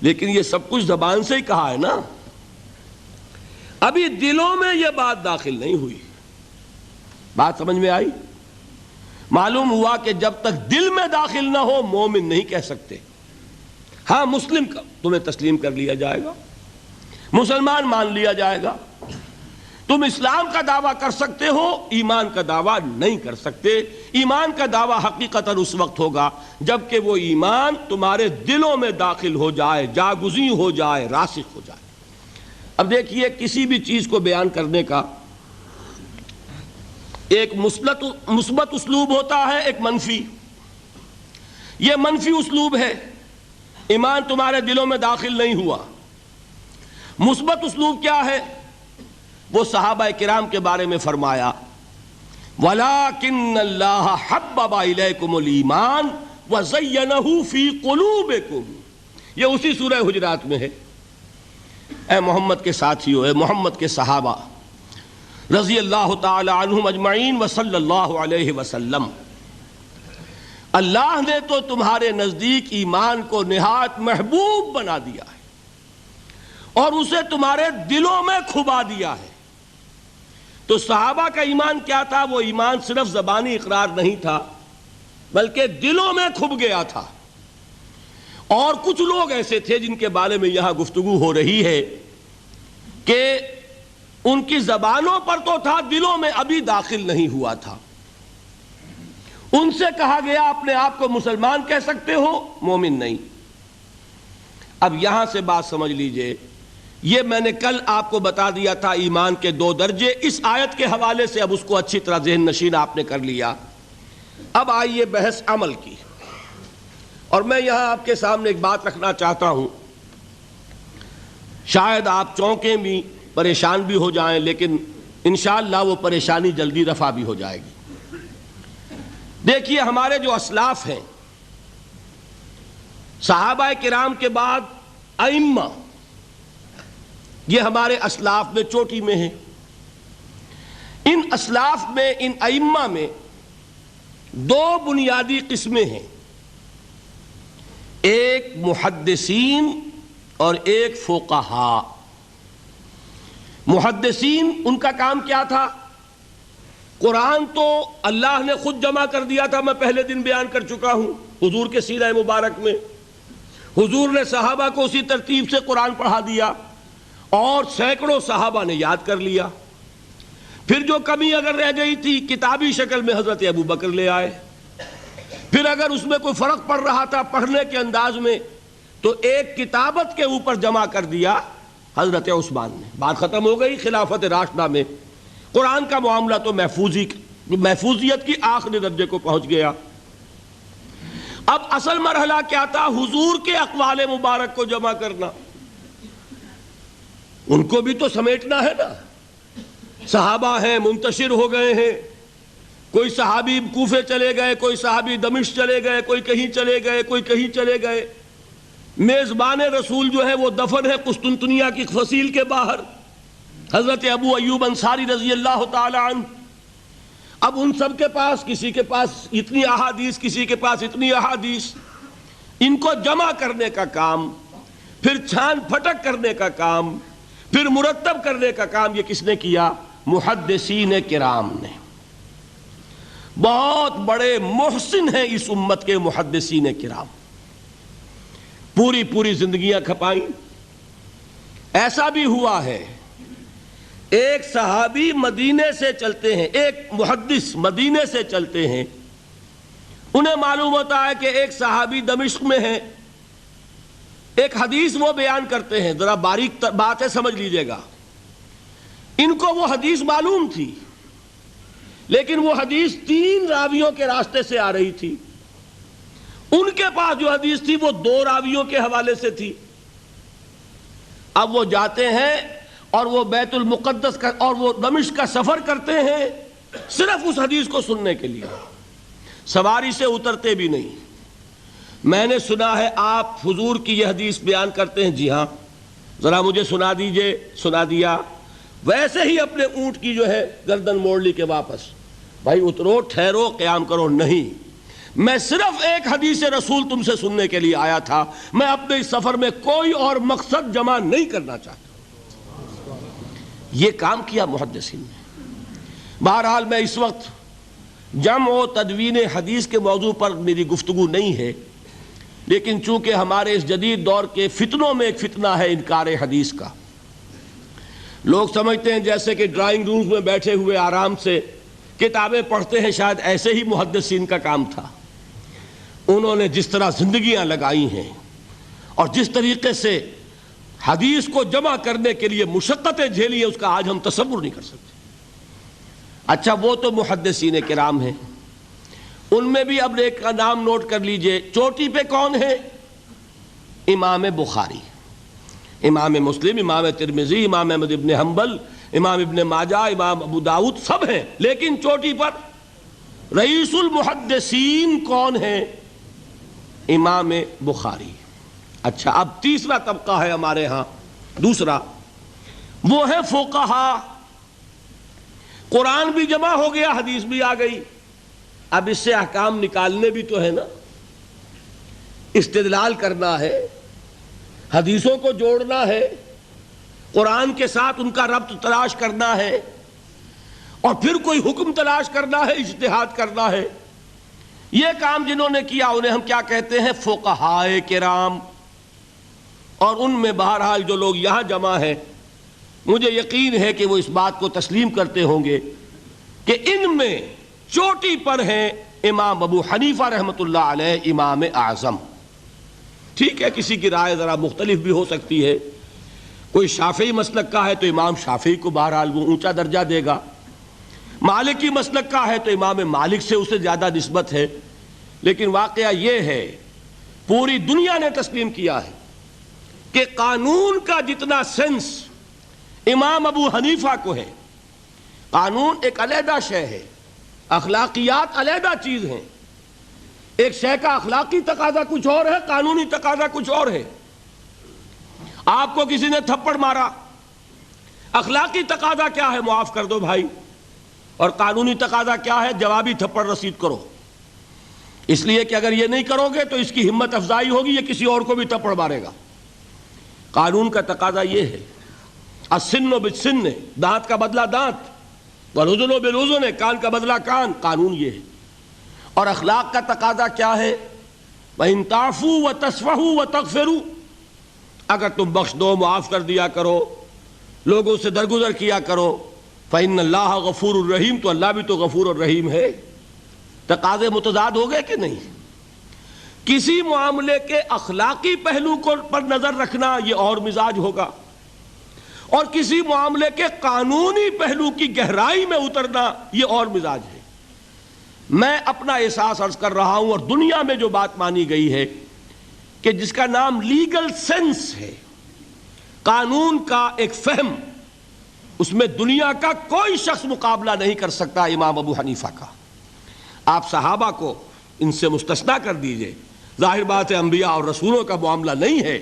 لیکن یہ سب کچھ زبان سے ہی کہا ہے نا، ابھی دلوں میں یہ بات داخل نہیں ہوئی۔ بات سمجھ میں آئی؟ معلوم ہوا کہ جب تک دل میں داخل نہ ہو مومن نہیں کہہ سکتے۔ ہاں مسلم کا تمہیں تسلیم کر لیا جائے گا، مسلمان مان لیا جائے گا، تم اسلام کا دعویٰ کر سکتے ہو، ایمان کا دعویٰ نہیں کر سکتے۔ ایمان کا دعویٰ حقیقتاً اس وقت ہوگا جبکہ وہ ایمان تمہارے دلوں میں داخل ہو جائے، جاگزیں ہو جائے، راسخ ہو جائے۔ اب دیکھیے کسی بھی چیز کو بیان کرنے کا ایک مثبت اسلوب ہوتا ہے، ایک منفی۔ یہ منفی اسلوب ہے، ایمان تمہارے دلوں میں داخل نہیں ہوا۔ مثبت اسلوب کیا ہے؟ وہ صحابہ کرام کے بارے میں فرمایا وَلَٰكِنَّ اللَّهَ حَبَّبَ إِلَيْكُمُ الْإِيمَانَ وَزَيَّنَهُ فِي قُلُوبِكُمْ، یہ اسی سورہ حجرات میں ہے۔ اے محمد کے ساتھیو، اے محمد کے صحابہ رضی اللہ تعالی عنہم اجمعین وصلی اللہ علیہ وسلم، اللہ نے تو تمہارے نزدیک ایمان کو نہایت محبوب بنا دیا ہے اور اسے تمہارے دلوں میں کھبا دیا ہے۔ تو صحابہ کا ایمان کیا تھا؟ وہ ایمان صرف زبانی اقرار نہیں تھا بلکہ دلوں میں کھب گیا تھا۔ اور کچھ لوگ ایسے تھے جن کے بارے میں یہاں گفتگو ہو رہی ہے کہ ان کی زبانوں پر تو تھا، دلوں میں ابھی داخل نہیں ہوا تھا۔ ان سے کہا گیا اپنے آپ کو مسلمان کہہ سکتے ہو، مومن نہیں۔ اب یہاں سے بات سمجھ لیجئے، یہ میں نے کل آپ کو بتا دیا تھا ایمان کے 2 درجے، اس آیت کے حوالے سے اب اس کو اچھی طرح ذہن نشین آپ نے کر لیا۔ اب آئیے بحث عمل کی، اور میں یہاں آپ کے سامنے ایک بات رکھنا چاہتا ہوں، شاید آپ چونکیں بھی، پریشان بھی ہو جائیں، لیکن انشاءاللہ وہ پریشانی جلدی رفع بھی ہو جائے گی۔ دیکھیے ہمارے جو اسلاف ہیں، صحابہ کرام کے بعد ائمہ، یہ ہمارے اسلاف میں چوٹی میں ہیں۔ ان اسلاف میں، ان ائمہ میں 2 بنیادی قسمیں ہیں، ایک محدثین اور ایک فقہاء۔ محدثین ان کا کام کیا تھا؟ قرآن تو اللہ نے خود جمع کر دیا تھا، میں پہلے دن بیان کر چکا ہوں حضور کے سیرہ مبارک میں۔ حضور نے صحابہ کو اسی ترتیب سے قرآن پڑھا دیا اور سینکڑوں صحابہ نے یاد کر لیا۔ پھر جو کمی اگر رہ گئی تھی کتابی شکل میں حضرت ابوبکر لے آئے، پھر اگر اس میں کوئی فرق پڑ رہا تھا پڑھنے کے انداز میں تو ایک کتابت کے اوپر جمع کر دیا حضرت عثمان نے۔ بات ختم ہو گئی۔ خلافت راشدہ میں قرآن کا معاملہ تو محفوظیت کی آخری درجے کو پہنچ گیا۔ اب اصل مرحلہ کیا تھا؟ حضور کے اقوال مبارک کو جمع کرنا، ان کو بھی تو سمیٹنا ہے نا۔ صحابہ ہیں، منتشر ہو گئے ہیں، کوئی صحابی کوفے چلے گئے، کوئی صحابی دمشق چلے گئے، کوئی کہیں چلے گئے، کوئی کہیں چلے گئے۔ میزبان رسول جو ہے وہ دفن ہے قسطنطنیہ کی فصیل کے باہر، حضرت ابو ایوب انصاری رضی اللہ تعالی عنہ۔ اب ان سب کے پاس، کسی کے پاس اتنی احادیث، کسی کے پاس اتنی احادیث، ان کو جمع کرنے کا کام، پھر چھان پھٹک کرنے کا کام، پھر مرتب کرنے کا کام، یہ کس نے کیا؟ محدثین کرام نے۔ بہت بڑے محسن ہیں اس امت کے محدثین کرام، پوری زندگیاں کھپائیں۔ ایسا بھی ہوا ہے ایک صحابی مدینے سے چلتے ہیں، ایک محدث مدینے سے چلتے ہیں، انہیں معلوم ہوتا ہے کہ ایک صحابی دمشق میں ہے، ایک حدیث وہ بیان کرتے ہیں، ذرا باریک باتیں سمجھ لیجئے گا، ان کو وہ حدیث معلوم تھی لیکن وہ حدیث 3 راویوں کے راستے سے آ رہی تھی، ان کے پاس جو حدیث تھی وہ 2 راویوں کے حوالے سے تھی۔ اب وہ جاتے ہیں اور وہ بیت المقدس کا اور وہ دمشق کا سفر کرتے ہیں صرف اس حدیث کو سننے کے لیے، سواری سے اترتے بھی نہیں۔ میں نے سنا ہے آپ حضور کی یہ حدیث بیان کرتے ہیں، جی ہاں، ذرا مجھے سنا دیجئے، سنا دیا، ویسے ہی اپنے اونٹ کی جو ہے گردن موڑ لی کہ واپس، بھائی اترو، ٹھہرو، قیام کرو، نہیں، میں صرف ایک حدیث رسول تم سے سننے کے لیے آیا تھا، میں اپنے اس سفر میں کوئی اور مقصد جمع نہیں کرنا چاہتا۔ یہ کام کیا محدثین نے۔ بہرحال میں اس وقت جمع و تدوین حدیث کے موضوع پر میری گفتگو نہیں ہے، لیکن چونکہ ہمارے اس جدید دور کے فتنوں میں ایک فتنہ ہے انکار حدیث کا۔ لوگ سمجھتے ہیں جیسے کہ ڈرائنگ رومز میں بیٹھے ہوئے آرام سے کتابیں پڑھتے ہیں، شاید ایسے ہی محدثین کا کام تھا۔ انہوں نے جس طرح زندگیاں لگائی ہیں اور جس طریقے سے حدیث کو جمع کرنے کے لیے مشقتیں جھیلی ہیں، اس کا آج ہم تصور نہیں کر سکتے۔ اچھا، وہ تو محدثین کرام ہیں، ان میں بھی اب ایک کا نام نوٹ کر لیجئے، چوٹی پہ کون ہے؟ امام بخاری، امام مسلم، امام ترمذی، امام احمد ابن حنبل، امام ابن ماجہ، امام ابو داؤد، سب ہیں، لیکن چوٹی پر رئیس المحدثین کون ہے؟ امام بخاری۔ اچھا، اب تیسرا طبقہ ہے ہمارے ہاں، دوسرا، وہ ہے فقہا۔ قرآن بھی جمع ہو گیا، حدیث بھی آ گئی، اب اس سے احکام نکالنے بھی تو ہے نا، استدلال کرنا ہے، حدیثوں کو جوڑنا ہے، قرآن کے ساتھ ان کا ربط تلاش کرنا ہے، اور پھر کوئی حکم تلاش کرنا ہے، اجتہاد کرنا ہے۔ یہ کام جنہوں نے کیا انہیں ہم کیا کہتے ہیں؟ فقہائے کرام۔ اور ان میں بہرحال جو لوگ یہاں جمع ہیں، مجھے یقین ہے کہ وہ اس بات کو تسلیم کرتے ہوں گے کہ ان میں چوٹی پر ہیں امام ابو حنیفہ رحمۃ اللہ علیہ، امام اعظم۔ ٹھیک ہے، کسی کی رائے ذرا مختلف بھی ہو سکتی ہے، کوئی شافعی مسلک کا ہے تو امام شافعی کو بہرحال وہ اونچا درجہ دے گا، مالکی مسلک کا ہے تو امام مالک سے اسے زیادہ نسبت ہے، لیکن واقعہ یہ ہے پوری دنیا نے تسلیم کیا ہے کہ قانون کا جتنا سینس امام ابو حنیفہ کو ہے، قانون ایک علیحدہ شے ہے، اخلاقیات علیحدہ چیز ہیں، ایک شے کا اخلاقی تقاضا کچھ اور ہے، قانونی تقاضا کچھ اور ہے۔ آپ کو کسی نے تھپڑ مارا، اخلاقی تقاضا کیا ہے؟ معاف کر دو بھائی، اور قانونی تقاضا کیا ہے؟ جوابی تھپڑ رسید کرو، اس لیے کہ اگر یہ نہیں کرو گے تو اس کی ہمت افزائی ہوگی، یہ کسی اور کو بھی تھپڑ مارے گا۔ قانون کا تقاضا یہ ہے، السن بالسن، دانت کا بدلہ دانت، والاذن بالاذن، کان کا بدلہ کان، قانون یہ ہے۔ اور اخلاق کا تقاضا کیا ہے؟ وَإِن تَعْفُوا وَتَصْفَحُوا وَتَغْفِرُوا، اگر تم بخش دو، معاف کر دیا کرو، لوگوں سے درگزر کیا کرو، فَإِنَّ اللَّهَ غَفُورٌ رَحِيمٌ، تو اللہ بھی تو غفور اور رحیم ہے۔ تقاضے متضاد ہو گئے کہ نہیں؟ کسی معاملے کے اخلاقی پہلو پر نظر رکھنا یہ اور مزاج ہوگا، اور کسی معاملے کے قانونی پہلو کی گہرائی میں اترنا یہ اور مزاج ہے۔ میں اپنا احساس عرض کر رہا ہوں، اور دنیا میں جو بات مانی گئی ہے کہ جس کا نام لیگل سینس ہے، قانون کا ایک فہم، اس میں دنیا کا کوئی شخص مقابلہ نہیں کر سکتا امام ابو حنیفہ کا۔ آپ صحابہ کو ان سے مستثنیٰ کر دیجئے، ظاہر بات ہے انبیاء اور رسولوں کا معاملہ نہیں ہے،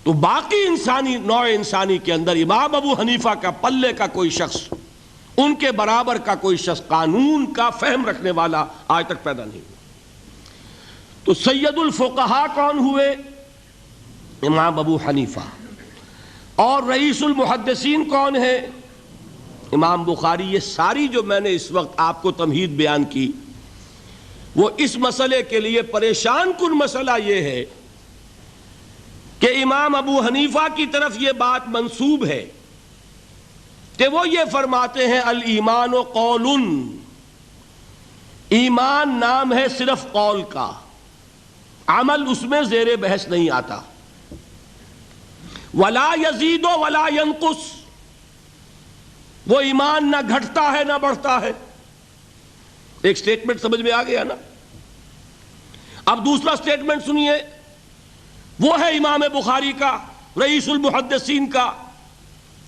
تو باقی انسانی نوع انسانی کے اندر امام ابو حنیفہ کا پلے کا کوئی شخص، ان کے برابر کا کوئی شخص قانون کا فہم رکھنے والا آج تک پیدا نہیں ہوا۔ تو سید الفقہاء کون ہوئے؟ امام ابو حنیفہ۔ اور رئیس المحدثین کون ہے؟ امام بخاری۔ یہ ساری جو میں نے اس وقت آپ کو تمہید بیان کی، وہ اس مسئلے کے لیے پریشان کن مسئلہ یہ ہے کہ امام ابو حنیفہ کی طرف یہ بات منسوب ہے کہ وہ یہ فرماتے ہیں الایمان قول، ایمان نام ہے صرف قول کا، عمل اس میں زیر بحث نہیں آتا۔ ولا یزید ولا ینقص، وہ ایمان نہ گھٹتا ہے نہ بڑھتا ہے۔ ایک سٹیٹمنٹ سمجھ میں آ گیا نا؟ اب دوسرا سٹیٹمنٹ سنیے، وہ ہے امام بخاری کا، رئیس المحدثین کا،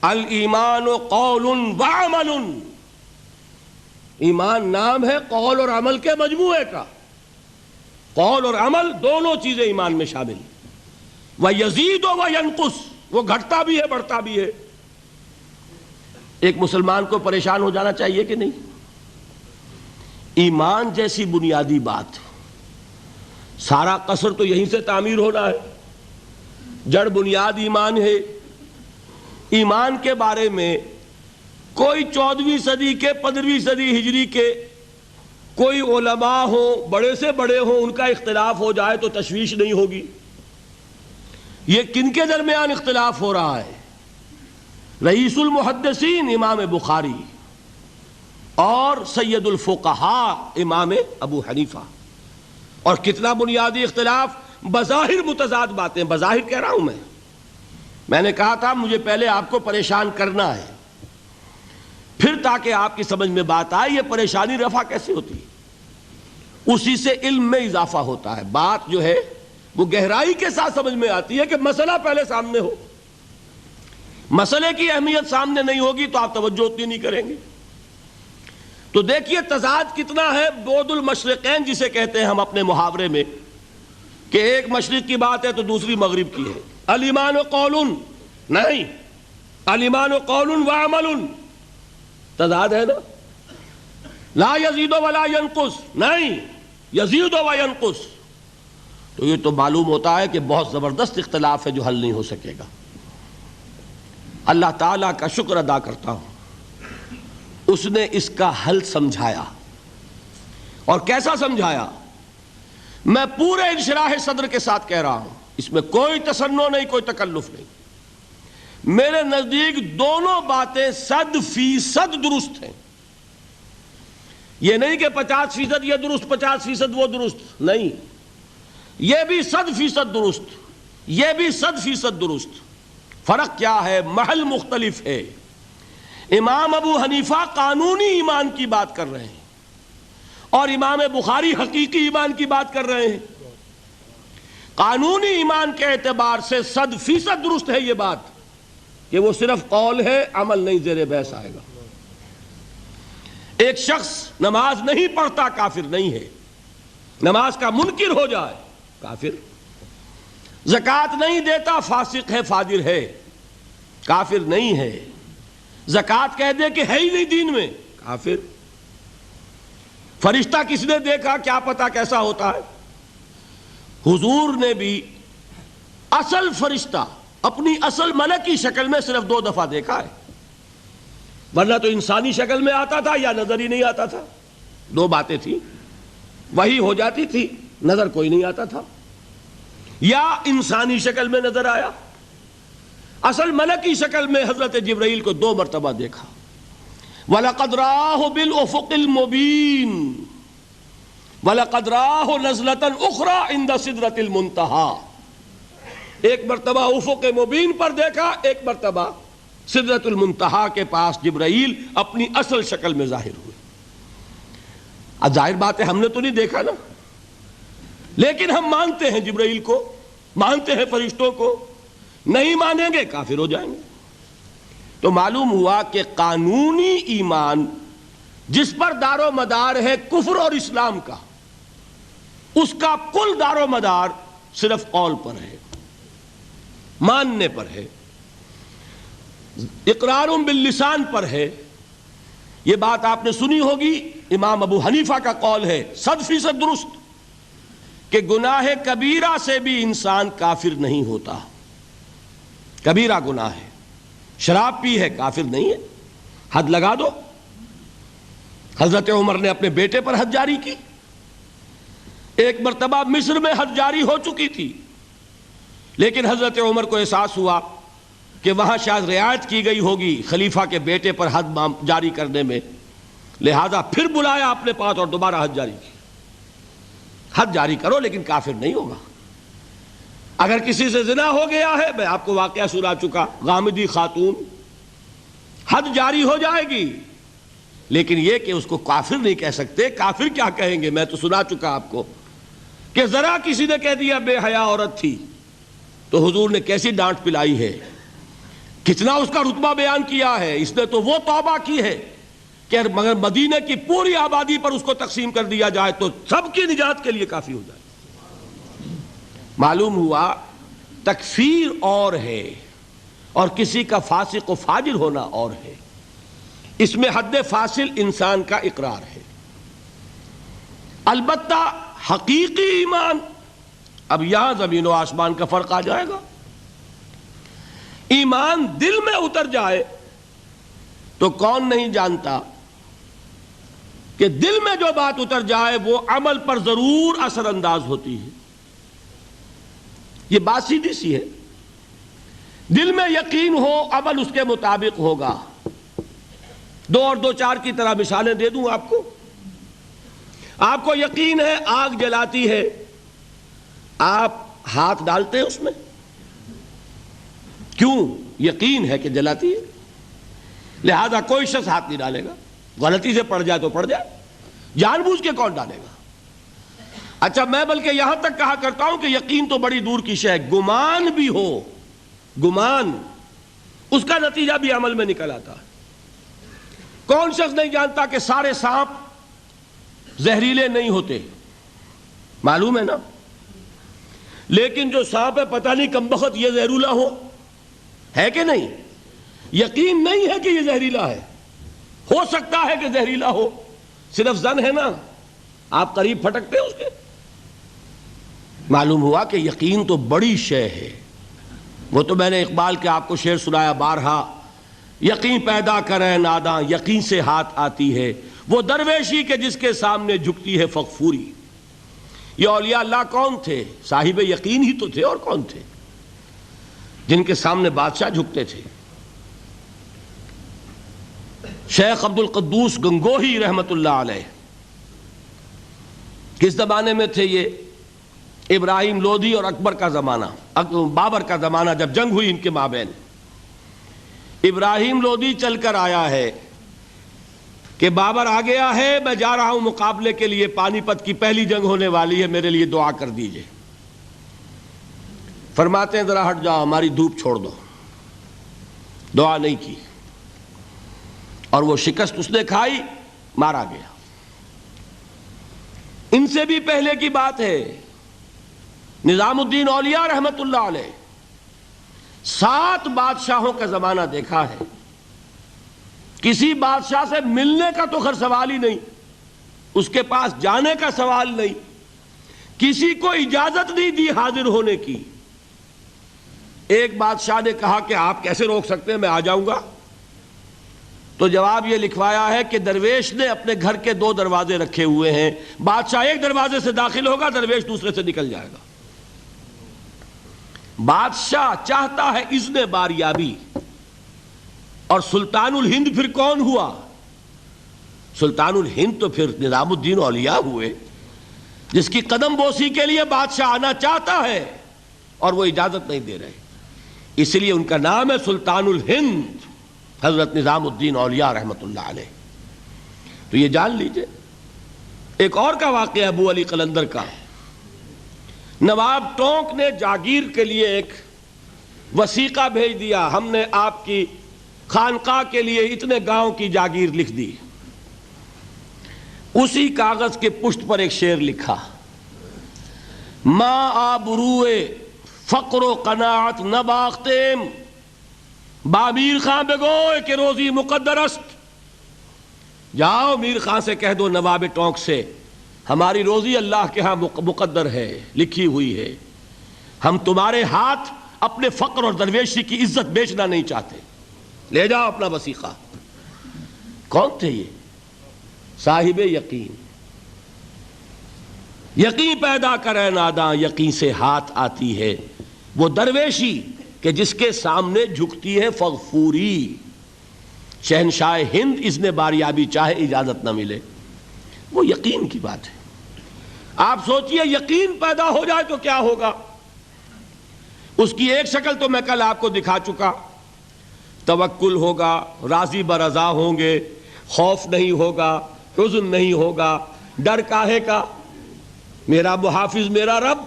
الایمان قول وعمل، ایمان نام ہے قول اور عمل کے مجموعے کا، قول اور عمل دونوں چیزیں ایمان میں شامل۔ وَيَزِيدُ وَيَنْقُصُ، وہ گھٹتا بھی ہے بڑھتا بھی ہے۔ ایک مسلمان کو پریشان ہو جانا چاہیے کہ نہیں؟ ایمان جیسی بنیادی بات، سارا قصر تو یہیں سے تعمیر ہونا ہے، جڑ بنیاد ایمان ہے۔ ایمان کے بارے میں کوئی 14ویں صدی کے 15ویں صدی ہجری کے کوئی علماء ہوں، بڑے سے بڑے ہوں، ان کا اختلاف ہو جائے تو تشویش نہیں ہوگی۔ یہ کن کے درمیان اختلاف ہو رہا ہے؟ رئیس المحدثین امام بخاری اور سید الفقہاء امام ابو حنیفہ۔ اور کتنا بنیادی اختلاف، بظاہر متضاد باتیں، بظاہر کہہ رہا ہوں میں نے کہا تھا مجھے پہلے آپ کو پریشان کرنا ہے، پھر تاکہ آپ کی سمجھ میں بات آئے یہ پریشانی رفع کیسے ہوتی ہے، اسی سے علم میں اضافہ ہوتا ہے۔ بات جو ہے وہ گہرائی کے ساتھ سمجھ میں آتی ہے کہ مسئلہ پہلے سامنے ہو۔ مسئلے کی اہمیت سامنے نہیں ہوگی تو آپ توجہ اتنی نہیں کریں گے۔ تو دیکھیے تضاد کتنا ہے، بعد المشرقین جسے کہتے ہیں ہم اپنے محاورے میں، کہ ایک مشرق کی بات ہے تو دوسری مغرب کی ہے۔ الایمان قول، نہیں، الایمان قول وعمل، تضاد ہے نا۔ لا یزید ولا ینقص، نہیں، یزید وینقص۔ تو یہ تو معلوم ہوتا ہے کہ بہت زبردست اختلاف ہے جو حل نہیں ہو سکے گا۔ اللہ تعالیٰ کا شکر ادا کرتا ہوں، اس نے اس کا حل سمجھایا۔ اور کیسا سمجھایا؟ میں پورے انشراح صدر کے ساتھ کہہ رہا ہوں، اس میں کوئی تصنع نہیں، کوئی تکلف نہیں۔ میرے نزدیک دونوں باتیں 100% درست ہیں۔ یہ نہیں کہ 50% یہ درست 50% وہ درست، نہیں، یہ بھی 100% درست، یہ بھی 100% درست۔ فرق کیا ہے؟ محل مختلف ہے۔ امام ابو حنیفہ قانونی ایمان کی بات کر رہے ہیں اور امام بخاری حقیقی ایمان کی بات کر رہے ہیں۔ قانونی ایمان کے اعتبار سے 100% درست ہے یہ بات کہ وہ صرف قول ہے، عمل نہیں زیر بحث آئے گا۔ ایک شخص نماز نہیں پڑھتا کافر نہیں ہے، نماز کا منکر ہو جائے کافر، زکوٰۃ نہیں دیتا فاسق ہے فاجر ہے، کافر نہیں ہے، زکوٰۃ کہہ دے کہ ہے ہی نہیں دین میں، کافر۔ فرشتہ کس نے دیکھا کیا پتا کیسا ہوتا ہے؟ حضور نے بھی اصل فرشتہ اپنی اصل ملکی شکل میں صرف 2 دفعہ دیکھا ہے، ورنہ تو انسانی شکل میں آتا تھا یا نظر ہی نہیں آتا تھا۔ 2 باتیں تھیں، وہی ہو جاتی تھی، نظر کوئی نہیں آتا تھا، یا انسانی شکل میں نظر آیا۔ اصل ملکی شکل میں حضرت جبرائیل کو 2 مرتبہ دیکھا۔ وَلَقَدْ رَآهُ بِالْأُفُقِ الْمُبِينِ وَلَقَدْ رَآهُ نَزْلَةً أُخْرَى عِنْدَ سِدْرَةِ الْمُنْتَهَى، ایک مرتبہ افق مبین پر دیکھا، ایک مرتبہ سدرۃ المنتہا کے پاس جبرائیل اپنی اصل شکل میں ظاہر ہوئے۔ اب ظاہر بات ہے ہم نے تو نہیں دیکھا نا، لیکن ہم مانتے ہیں جبرائیل کو، مانتے ہیں فرشتوں کو، نہیں مانیں گے کافر ہو جائیں گے۔ تو معلوم ہوا کہ قانونی ایمان جس پر دار و مدار ہے کفر اور اسلام کا، اس کا کل دار و مدار صرف قول پر ہے، ماننے پر ہے، اقرار باللسان پر ہے۔ یہ بات آپ نے سنی ہوگی، امام ابو حنیفہ کا قول ہے 100% درست کہ گناہ کبیرہ سے بھی انسان کافر نہیں ہوتا۔ کبیرہ گناہ ہے، شراب پی ہے کافر نہیں ہے، حد لگا دو۔ حضرت عمر نے اپنے بیٹے پر حد جاری کی، ایک مرتبہ مصر میں حد جاری ہو چکی تھی، لیکن حضرت عمر کو احساس ہوا کہ وہاں شاید رعایت کی گئی ہوگی خلیفہ کے بیٹے پر حد جاری کرنے میں، لہذا پھر بلایا اپنے پاس اور دوبارہ حد جاری کی۔ حد جاری کرو لیکن کافر نہیں ہوگا۔ اگر کسی سے زنا ہو گیا ہے، میں آپ کو واقعہ سنا چکا، غامدی خاتون، حد جاری ہو جائے گی، لیکن یہ کہ اس کو کافر نہیں کہہ سکتے۔ کافر کیا کہیں گے؟ میں تو سنا چکا آپ کو کہ ذرا کسی نے کہہ دیا بے حیا عورت تھی تو حضور نے کیسی ڈانٹ پلائی ہے، کتنا اس کا رتبہ بیان کیا ہے۔ اس نے تو وہ توبہ کی ہے کہ مگر مدینہ کی پوری آبادی پر اس کو تقسیم کر دیا جائے تو سب کی نجات کے لیے کافی ہو جائے۔ معلوم ہوا تکفیر اور ہے اور کسی کا فاسق و فاجر ہونا اور ہے، اس میں حد فاصل انسان کا اقرار ہے۔ البتہ حقیقی ایمان، اب یہاں زمین و آسمان کا فرق آ جائے گا۔ ایمان دل میں اتر جائے تو کون نہیں جانتا کہ دل میں جو بات اتر جائے وہ عمل پر ضرور اثر انداز ہوتی ہے۔ یہ بات سیدھی سی ہے، دل میں یقین ہو عمل اس کے مطابق ہوگا۔ 2 اور 2 4 کی طرح مثالیں دے دوں آپ کو۔ آپ کو یقین ہے آگ جلاتی ہے، آپ ہاتھ ڈالتے ہیں اس میں، کیوں؟ یقین ہے کہ جلاتی ہے، لہذا کوئی شخص ہاتھ نہیں ڈالے گا۔ غلطی سے پڑ جائے تو پڑ جائے، جان بوجھ کے کون ڈالے گا؟ اچھا، میں بلکہ یہاں تک کہا کرتا ہوں کہ یقین تو بڑی دور کی شے ہے، گمان بھی ہو، گمان، اس کا نتیجہ بھی عمل میں نکل آتا ہے۔ کون شخص نہیں جانتا کہ سارے سانپ زہریلے نہیں ہوتے؟ معلوم ہے نا، لیکن جو سانپ ہے پتہ نہیں کمبخت یہ زہریلا ہے کہ نہیں، یقین نہیں ہے کہ یہ زہریلا ہے، ہو سکتا ہے کہ زہریلا ہو، صرف ظن ہے نا، آپ قریب پھٹکتے ہیں اس کے۔ معلوم ہوا کہ یقین تو بڑی شے ہے۔ وہ تو میں نے اقبال کے آپ کو شعر سنایا بارہا، یقین پیدا کرے ناداں یقین سے ہاتھ آتی ہے، وہ درویشی کے جس کے سامنے جھکتی ہے فغفوری۔ یہ اولیاء اللہ کون تھے؟ صاحب یقین ہی تو تھے، اور کون تھے؟ جن کے سامنے بادشاہ جھکتے تھے۔ شیخ عبد القدوس گنگوہی رحمت اللہ علیہ کس زمانے میں تھے؟ یہ ابراہیم لودھی اور اکبر کا زمانہ، بابر کا زمانہ، جب جنگ ہوئی ان کے مابین۔ ابراہیم لودھی چل کر آیا ہے کہ بابر آ گیا ہے، میں جا رہا ہوں مقابلے کے لیے، پانی پت کی پہلی جنگ ہونے والی ہے، میرے لیے دعا کر دیجئے۔ فرماتے ہیں ذرا ہٹ جاؤ، ہماری دھوپ چھوڑ دو۔ دعا نہیں کی اور وہ شکست اس نے کھائی، مارا گیا۔ ان سے بھی پہلے کی بات ہے، نظام الدین اولیاء رحمت اللہ علیہ 7 بادشاہوں کا زمانہ دیکھا ہے۔ کسی بادشاہ سے ملنے کا تو خیر سوال ہی نہیں، اس کے پاس جانے کا سوال نہیں، کسی کو اجازت نہیں دی حاضر ہونے کی۔ ایک بادشاہ نے کہا کہ آپ کیسے روک سکتے ہیں، میں آ جاؤں گا۔ تو جواب یہ لکھوایا ہے کہ درویش نے اپنے گھر کے 2 دروازے رکھے ہوئے ہیں، بادشاہ ایک دروازے سے داخل ہوگا، درویش دوسرے سے نکل جائے گا۔ بادشاہ چاہتا ہے اذن باریابی، اور سلطان الہند پھر کون ہوا؟ سلطان الہند تو پھر نظام الدین اولیاء ہوئے، جس کی قدم بوسی کے لیے بادشاہ آنا چاہتا ہے اور وہ اجازت نہیں دے رہے، اس لیے ان کا نام ہے سلطان الہند، حضرت نظام الدین اولیاء رحمت اللہ علیہ۔ تو یہ جان لیجئے۔ ایک اور کا واقعہ ابو علی قلندر کا، نواب ٹونک نے جاگیر کے لیے ایک وثیقہ بھیج دیا، ہم نے آپ کی خانقاہ کے لیے اتنے گاؤں کی جاگیر لکھ دی۔ اسی کاغذ کے پشت پر ایک شعر لکھا، ما آبروئے فقر و قناعت نباختیم، با میر خان بگوئے کہ روزی مقدر است۔ جاؤ میر خان سے کہہ دو، نواب ٹونک سے، ہماری روزی اللہ کے ہاں مقدر ہے، لکھی ہوئی ہے، ہم تمہارے ہاتھ اپنے فقر اور درویشی کی عزت بیچنا نہیں چاہتے، لے جاؤ اپنا وثیقہ۔ کون تھے یہ؟ صاحب یقین۔ یقین پیدا کرے ناداں یقین سے ہاتھ آتی ہے، وہ درویشی کہ جس کے سامنے جھکتی ہے فغفوری، شہنشاہ ہند اذن باریابی چاہے اجازت نہ ملے، وہ یقین کی بات ہے۔ آپ سوچئے یقین پیدا ہو جائے تو کیا ہوگا؟ اس کی ایک شکل تو میں کل آپ کو دکھا چکا، توکل ہوگا، راضی برضا ہوں گے، خوف نہیں ہوگا، حزن نہیں ہوگا، ڈر کاہے کا؟ میرا محافظ میرا رب۔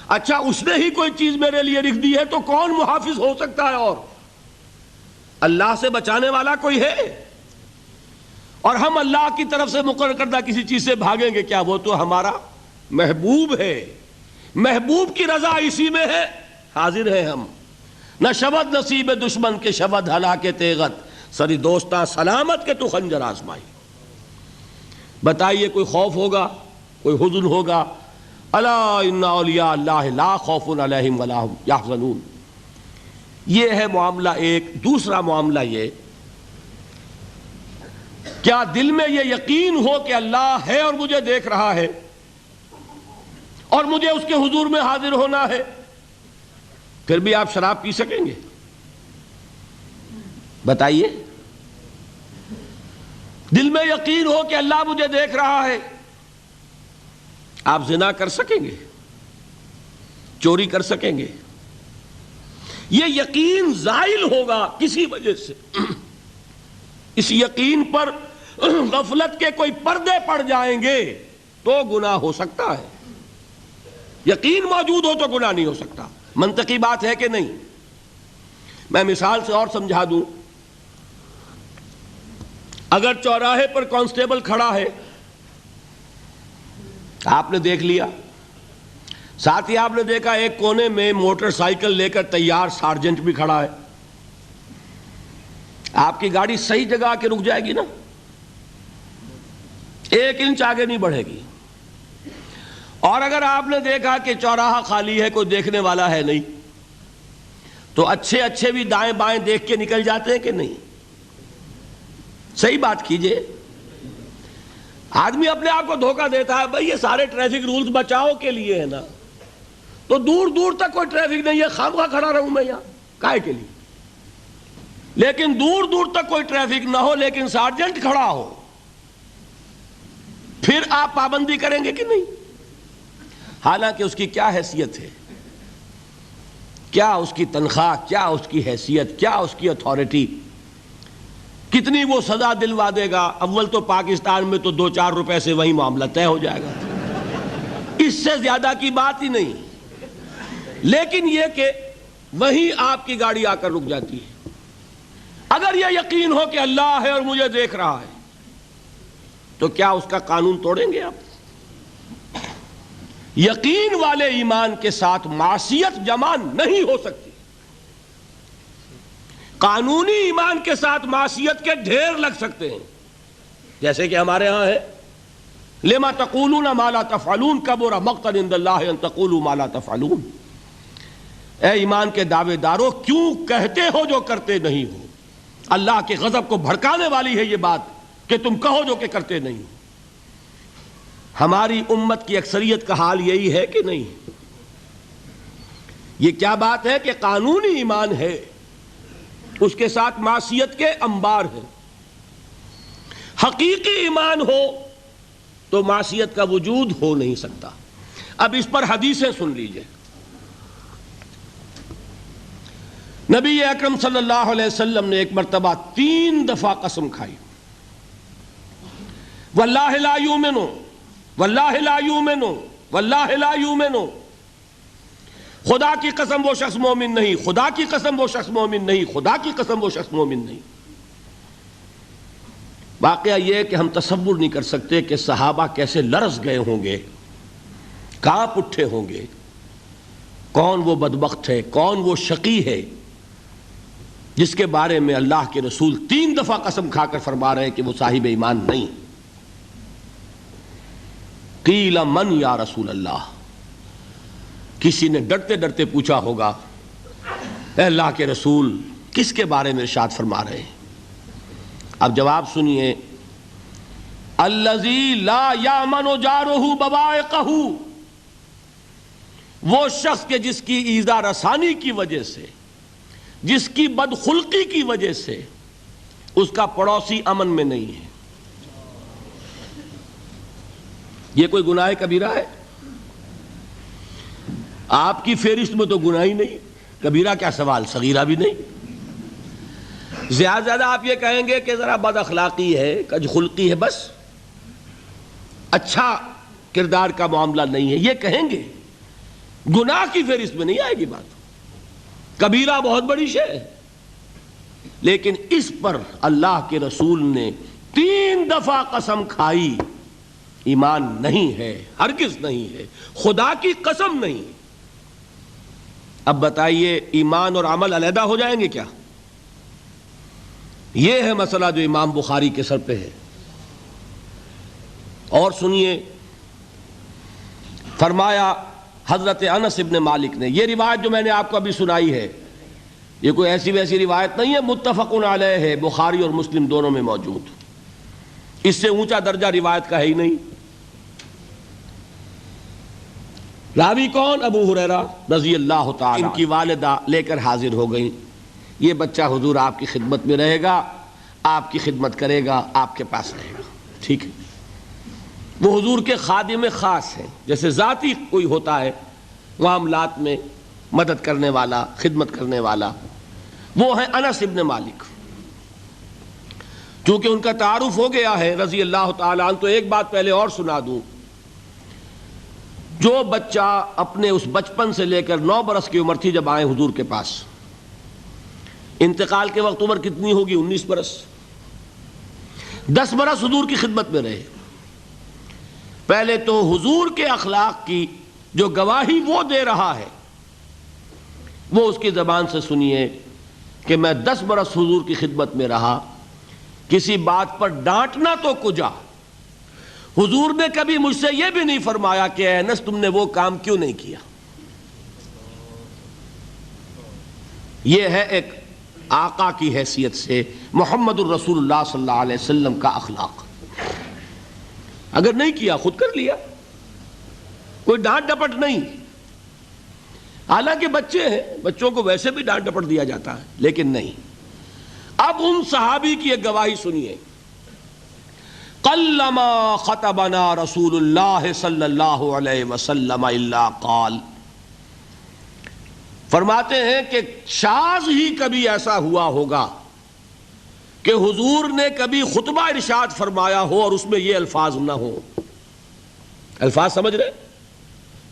اچھا اس نے ہی کوئی چیز میرے لیے لکھ دی ہے تو کون محافظ ہو سکتا ہے؟ اور اللہ سے بچانے والا کوئی ہے؟ اور ہم اللہ کی طرف سے مقرر کردہ کسی چیز سے بھاگیں گے کیا؟ وہ تو ہمارا محبوب ہے، محبوب کی رضا اسی میں ہے، حاضر ہیں ہم۔ نہ شبد نصیب دشمن کے شبد ہلا کے تیغت، سری دوستاں سلامت کے تو خنجر آزمائی۔ بتائیے کوئی خوف ہوگا، کوئی حزن ہوگا؟ الا ان اولیاء اللہ لا خوف علیہم ولا هم یحزنون۔ یہ ہے معاملہ ایک۔ دوسرا معاملہ یہ، کیا دل میں یہ یقین ہو کہ اللہ ہے اور مجھے دیکھ رہا ہے اور مجھے اس کے حضور میں حاضر ہونا ہے، پھر بھی آپ شراب پی سکیں گے؟ بتائیے، دل میں یقین ہو کہ اللہ مجھے دیکھ رہا ہے، آپ زنا کر سکیں گے؟ چوری کر سکیں گے؟ یہ یقین زائل ہوگا کسی وجہ سے۔ اس یقین پر غفلت کے کوئی پردے پڑ جائیں گے تو گناہ ہو سکتا ہے۔ یقین موجود ہو تو گناہ نہیں ہو سکتا۔ منطقی بات ہے کہ نہیں؟ میں مثال سے اور سمجھا دوں۔ اگر چوراہے پر کانسٹیبل کھڑا ہے، آپ نے دیکھ لیا، ساتھ ہی آپ نے دیکھا ایک کونے میں موٹر سائیکل لے کر تیار سارجنٹ بھی کھڑا ہے، آپ کی گاڑی صحیح جگہ آ کے رک جائے گی نا، 1 انچ آگے نہیں بڑھے گی۔ اور اگر آپ نے دیکھا کہ چوراہا خالی ہے، کوئی دیکھنے والا ہے نہیں، تو اچھے بھی دائیں بائیں دیکھ کے نکل جاتے ہیں کہ نہیں؟ صحیح بات کیجئے۔ آدمی اپنے آپ کو دھوکہ دیتا ہے، بھئی یہ سارے ٹریفک رولز بچاؤ کے لیے ہے نا، تو دور دور تک کوئی ٹریفک نہیں ہے، خامخواہ کھڑا رہوں میں یہاں کائے کے لیے؟ لیکن دور دور تک کوئی ٹریفک نہ ہو لیکن سارجنٹ کھڑا ہو، پھر آپ پابندی کریں گے کہ نہیں؟ حالانکہ اس کی کیا حیثیت ہے، کیا اس کی تنخواہ، کیا اس کی حیثیت، کیا اس کی اتھارٹی، کتنی وہ سزا دلوا دے گا؟ اول تو پاکستان میں تو 2-4 روپے سے وہی معاملہ طے ہو جائے گا، اس سے زیادہ کی بات ہی نہیں۔ لیکن یہ کہ وہیں آپ کی گاڑی آ کر رک جاتی ہے۔ اگر یہ یقین ہو کہ اللہ ہے اور مجھے دیکھ رہا ہے تو کیا اس کا قانون توڑیں گے آپ؟ یقین والے ایمان کے ساتھ معصیت جمع نہیں ہو سکتی۔ قانونی ایمان کے ساتھ معصیت کے ڈھیر لگ سکتے ہیں، جیسے کہ ہمارے ہاں ہے لما تقولون ما لا تفعلون کبر مقتا عند اللہ ان تقولوا ما لا تفعلون۔ اے ایمان کے دعوے دارو، کیوں کہتے ہو جو کرتے نہیں ہو؟ اللہ کے غضب کو بھڑکانے والی ہے یہ بات کہ تم کہو جو کہ کرتے نہیں ہو۔ ہماری امت کی اکثریت کا حال یہی ہے کہ نہیں؟ یہ کیا بات ہے کہ قانونی ایمان ہے، اس کے ساتھ معصیت کے انبار ہیں۔ حقیقی ایمان ہو تو معصیت کا وجود ہو نہیں سکتا۔ اب اس پر حدیثیں سن لیجئے۔ نبی اکرم صلی اللہ علیہ وسلم نے ایک مرتبہ 3 دفعہ قسم کھائی، واللہ لا یؤمنو، واللہ لا یؤمنو، واللہ لا یؤمنو، خدا کی قسم وہ شخص مومن نہیں، خدا کی قسم وہ شخص مومن نہیں، خدا کی قسم وہ شخص مومن نہیں۔ واقعہ یہ کہ ہم تصور نہیں کر سکتے کہ صحابہ کیسے لرز گئے ہوں گے، کانپ اٹھے ہوں گے۔ کون وہ بدبخت ہے، کون وہ شقی ہے جس کے بارے میں اللہ کے رسول 3 دفعہ قسم کھا کر فرما رہے ہیں کہ وہ صاحب ایمان نہیں؟ قیل من یا رسول اللہ، کسی نے ڈرتے ڈرتے پوچھا ہوگا، اے اللہ کے رسول کس کے بارے میں ارشاد فرما رہے ہیں؟ اب جواب سنیے، الذی لا یامن جارہ بوائقہ، وہ شخص کے جس کی ایذا رسانی کی وجہ سے، جس کی بدخلقی کی وجہ سے اس کا پڑوسی امن میں نہیں ہے، یہ کوئی گناہ کبیرہ ہے؟ آپ کی فہرست میں تو گناہ ہی نہیں، کبیرہ کیا سوال، صغیرہ بھی نہیں۔ زیادہ آپ یہ کہیں گے کہ ذرا بد اخلاقی ہے، کج خلقی ہے، بس اچھا کردار کا معاملہ نہیں ہے، یہ کہیں گے، گناہ کی فہرست میں نہیں آئے گی بات۔ کبیرہ بہت بڑی شے ہے، لیکن اس پر اللہ کے رسول نے 3 دفعہ قسم کھائی، ایمان نہیں ہے، ہرگز نہیں ہے، خدا کی قسم نہیں۔ اب بتائیے ایمان اور عمل علیحدہ ہو جائیں گے کیا؟ یہ ہے مسئلہ جو امام بخاری کے سر پہ ہے۔ اور سنیے، فرمایا حضرت انس ابن مالک نے، یہ روایت جو میں نے آپ کو ابھی سنائی ہے یہ کوئی ایسی ویسی روایت نہیں ہے، متفق علیہ ہے، بخاری اور مسلم دونوں میں موجود، اس سے اونچا درجہ روایت کا ہے ہی نہیں۔ راوی کون؟ ابو ہریرہ رضی اللہ تعالی، ان کی والدہ لے کر حاضر ہو گئیں، یہ بچہ حضور آپ کی خدمت میں رہے گا، آپ کی خدمت کرے گا، آپ کے پاس رہے گا، ٹھیک ہے۔ وہ حضور کے خادم خاص ہیں، جیسے ذاتی کوئی ہوتا ہے معاملات میں مدد کرنے والا، خدمت کرنے والا، وہ ہیں انس ابن مالک۔ چونکہ ان کا تعارف ہو گیا ہے رضی اللہ تعالیٰ عنہ، تو ایک بات پہلے اور سنا دوں، جو بچہ اپنے اس بچپن سے لے کر 9 برس کی عمر تھی جب آئے حضور کے پاس، انتقال کے وقت عمر کتنی ہوگی؟ 19 برس، 10 برس حضور کی خدمت میں رہے۔ پہلے تو حضور کے اخلاق کی جو گواہی وہ دے رہا ہے وہ اس کی زبان سے سنیے کہ میں 10 برس حضور کی خدمت میں رہا، کسی بات پر ڈانٹنا تو کجا، حضور نے کبھی مجھ سے یہ بھی نہیں فرمایا کہ اے انس تم نے وہ کام کیوں نہیں کیا۔ یہ ہے ایک آقا کی حیثیت سے محمد الرسول اللہ صلی اللہ علیہ وسلم کا اخلاق۔ اگر نہیں کیا خود کر لیا، کوئی ڈانٹ ڈپٹ نہیں، حالانکہ بچے ہیں، بچوں کو ویسے بھی ڈانٹ ڈپٹ دیا جاتا ہے، لیکن نہیں۔ اب ان صحابی کی ایک گواہی سنیے، قلما خطبنا رسول اللہ صلی اللہ علیہ وسلم الا قال، فرماتے ہیں کہ شاذ ہی کبھی ایسا ہوا ہوگا کہ حضور نے کبھی خطبہ ارشاد فرمایا ہو اور اس میں یہ الفاظ نہ ہو۔ الفاظ سمجھ رہے؟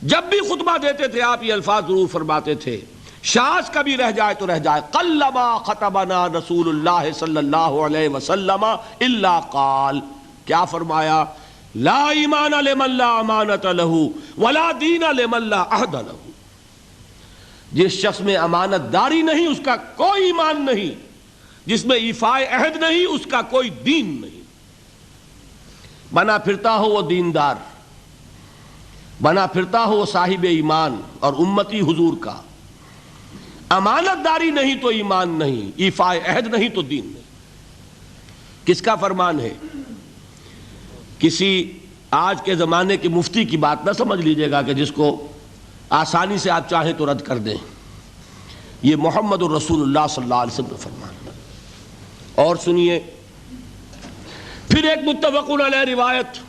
جب بھی خطبہ دیتے تھے آپ یہ الفاظ ضرور فرماتے تھے، شاذ کبھی رہ جائے تو رہ جائے، قلما خطبنا رسول اللہ صلی اللہ علیہ وسلم الا قال، کیا فرمایا؟ لا ایمان لمن لا امانت لہ ولا دین لمن لا عہد لہ، جس شخص میں امانت داری نہیں اس کا کوئی ایمان نہیں، جس میں ایفاء عہد نہیں اس کا کوئی دین نہیں۔ بنا پھرتا ہو وہ دیندار، بنا پھرتا ہو وہ صاحب ایمان اور امتی حضور کا، امانت داری نہیں تو ایمان نہیں، ایفاء عہد نہیں تو دین نہیں۔ کس کا فرمان ہے؟ کسی آج کے زمانے کے مفتی کی بات نہ سمجھ لیجئے گا کہ جس کو آسانی سے آپ چاہیں تو رد کر دیں، یہ محمد الرسول اللہ صلی اللہ علیہ وسلم کا فرمان ہے۔ اور سنیے پھر ایک متفق علیہ روایت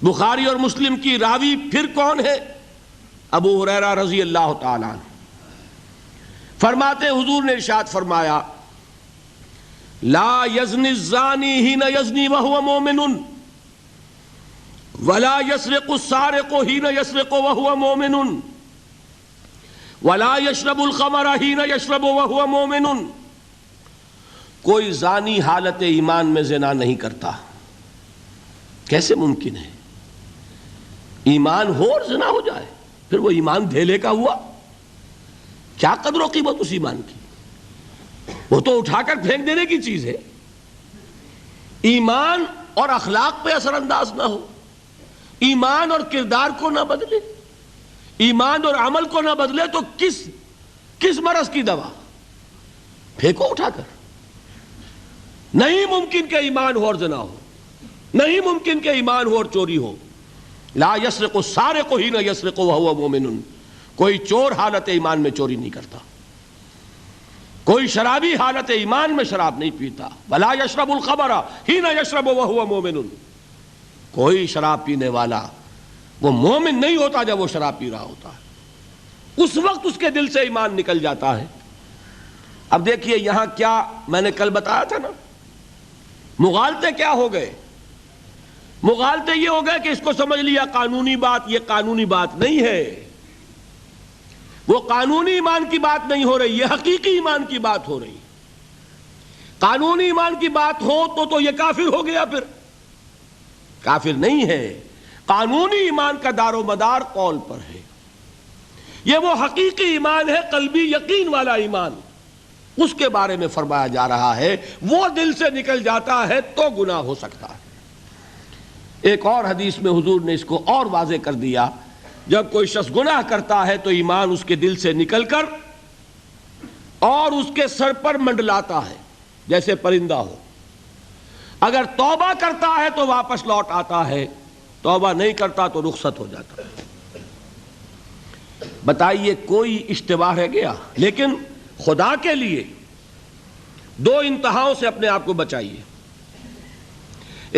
بخاری اور مسلم کی، راوی پھر کون ہے؟ ابو ہریرہ رضی اللہ تعالی عنہ، فرماتے حضور نے ارشاد فرمایا لا یزنی الزانی حین یزنی وہو مومن ولا یسرق السارق حین یسرق وہو مومن ولا یشرب الخمر حین یشرب وہو مومن، کوئی زانی حالت ایمان میں زنا نہیں کرتا۔ کیسے ممکن ہے؟ ایمان ہو اور زنا ہو جائے، پھر وہ ایمان دھیلے کا ہوا؟ کیا قدر و قیمت اس ایمان کی؟ وہ تو اٹھا کر پھینک دینے کی چیز ہے۔ ایمان اور اخلاق پہ اثر انداز نہ ہو، ایمان اور کردار کو نہ بدلے، ایمان اور عمل کو نہ بدلے تو کس مرض کی دوا؟ پھینکو اٹھا کر۔ نہیں ممکن کہ ایمان ہو اور زنا ہو، نہیں ممکن کہ ایمان ہو اور چوری ہو، لا یسرق السارق حین یسرق وہو مومن، کوئی چور حالت ایمان میں چوری نہیں کرتا، کوئی شرابی حالت ایمان میں شراب نہیں پیتا، ولا یشرب الخمر حین یشرب وہو مومن، کوئی شراب پینے والا وہ مومن نہیں ہوتا جب وہ شراب پی رہا ہوتا ہے، اس وقت اس کے دل سے ایمان نکل جاتا ہے۔ اب دیکھیے یہاں کیا میں نے کل بتایا تھا نا، مغالطے کیا ہو گئے؟ مغالطے یہ ہو گئے کہ اس کو سمجھ لیا قانونی بات، یہ قانونی بات نہیں ہے، وہ قانونی ایمان کی بات نہیں ہو رہی، یہ حقیقی ایمان کی بات ہو رہی۔ قانونی ایمان کی بات ہو تو یہ کافر ہو گیا، پھر کافر نہیں ہے۔ قانونی ایمان کا دار و مدار قول پر ہے، یہ وہ حقیقی ایمان ہے، قلبی یقین والا ایمان، اس کے بارے میں فرمایا جا رہا ہے، وہ دل سے نکل جاتا ہے تو گناہ ہو سکتا ہے۔ ایک اور حدیث میں حضور نے اس کو اور واضح کر دیا، جب کوئی شخص گناہ کرتا ہے تو ایمان اس کے دل سے نکل کر اور اس کے سر پر منڈلاتا ہے جیسے پرندہ ہو، اگر توبہ کرتا ہے تو واپس لوٹ آتا ہے، توبہ نہیں کرتا تو رخصت ہو جاتا ہے۔ بتائیے کوئی اشتباہ رہ گیا؟ لیکن خدا کے لیے دو انتہاؤں سے اپنے آپ کو بچائیے۔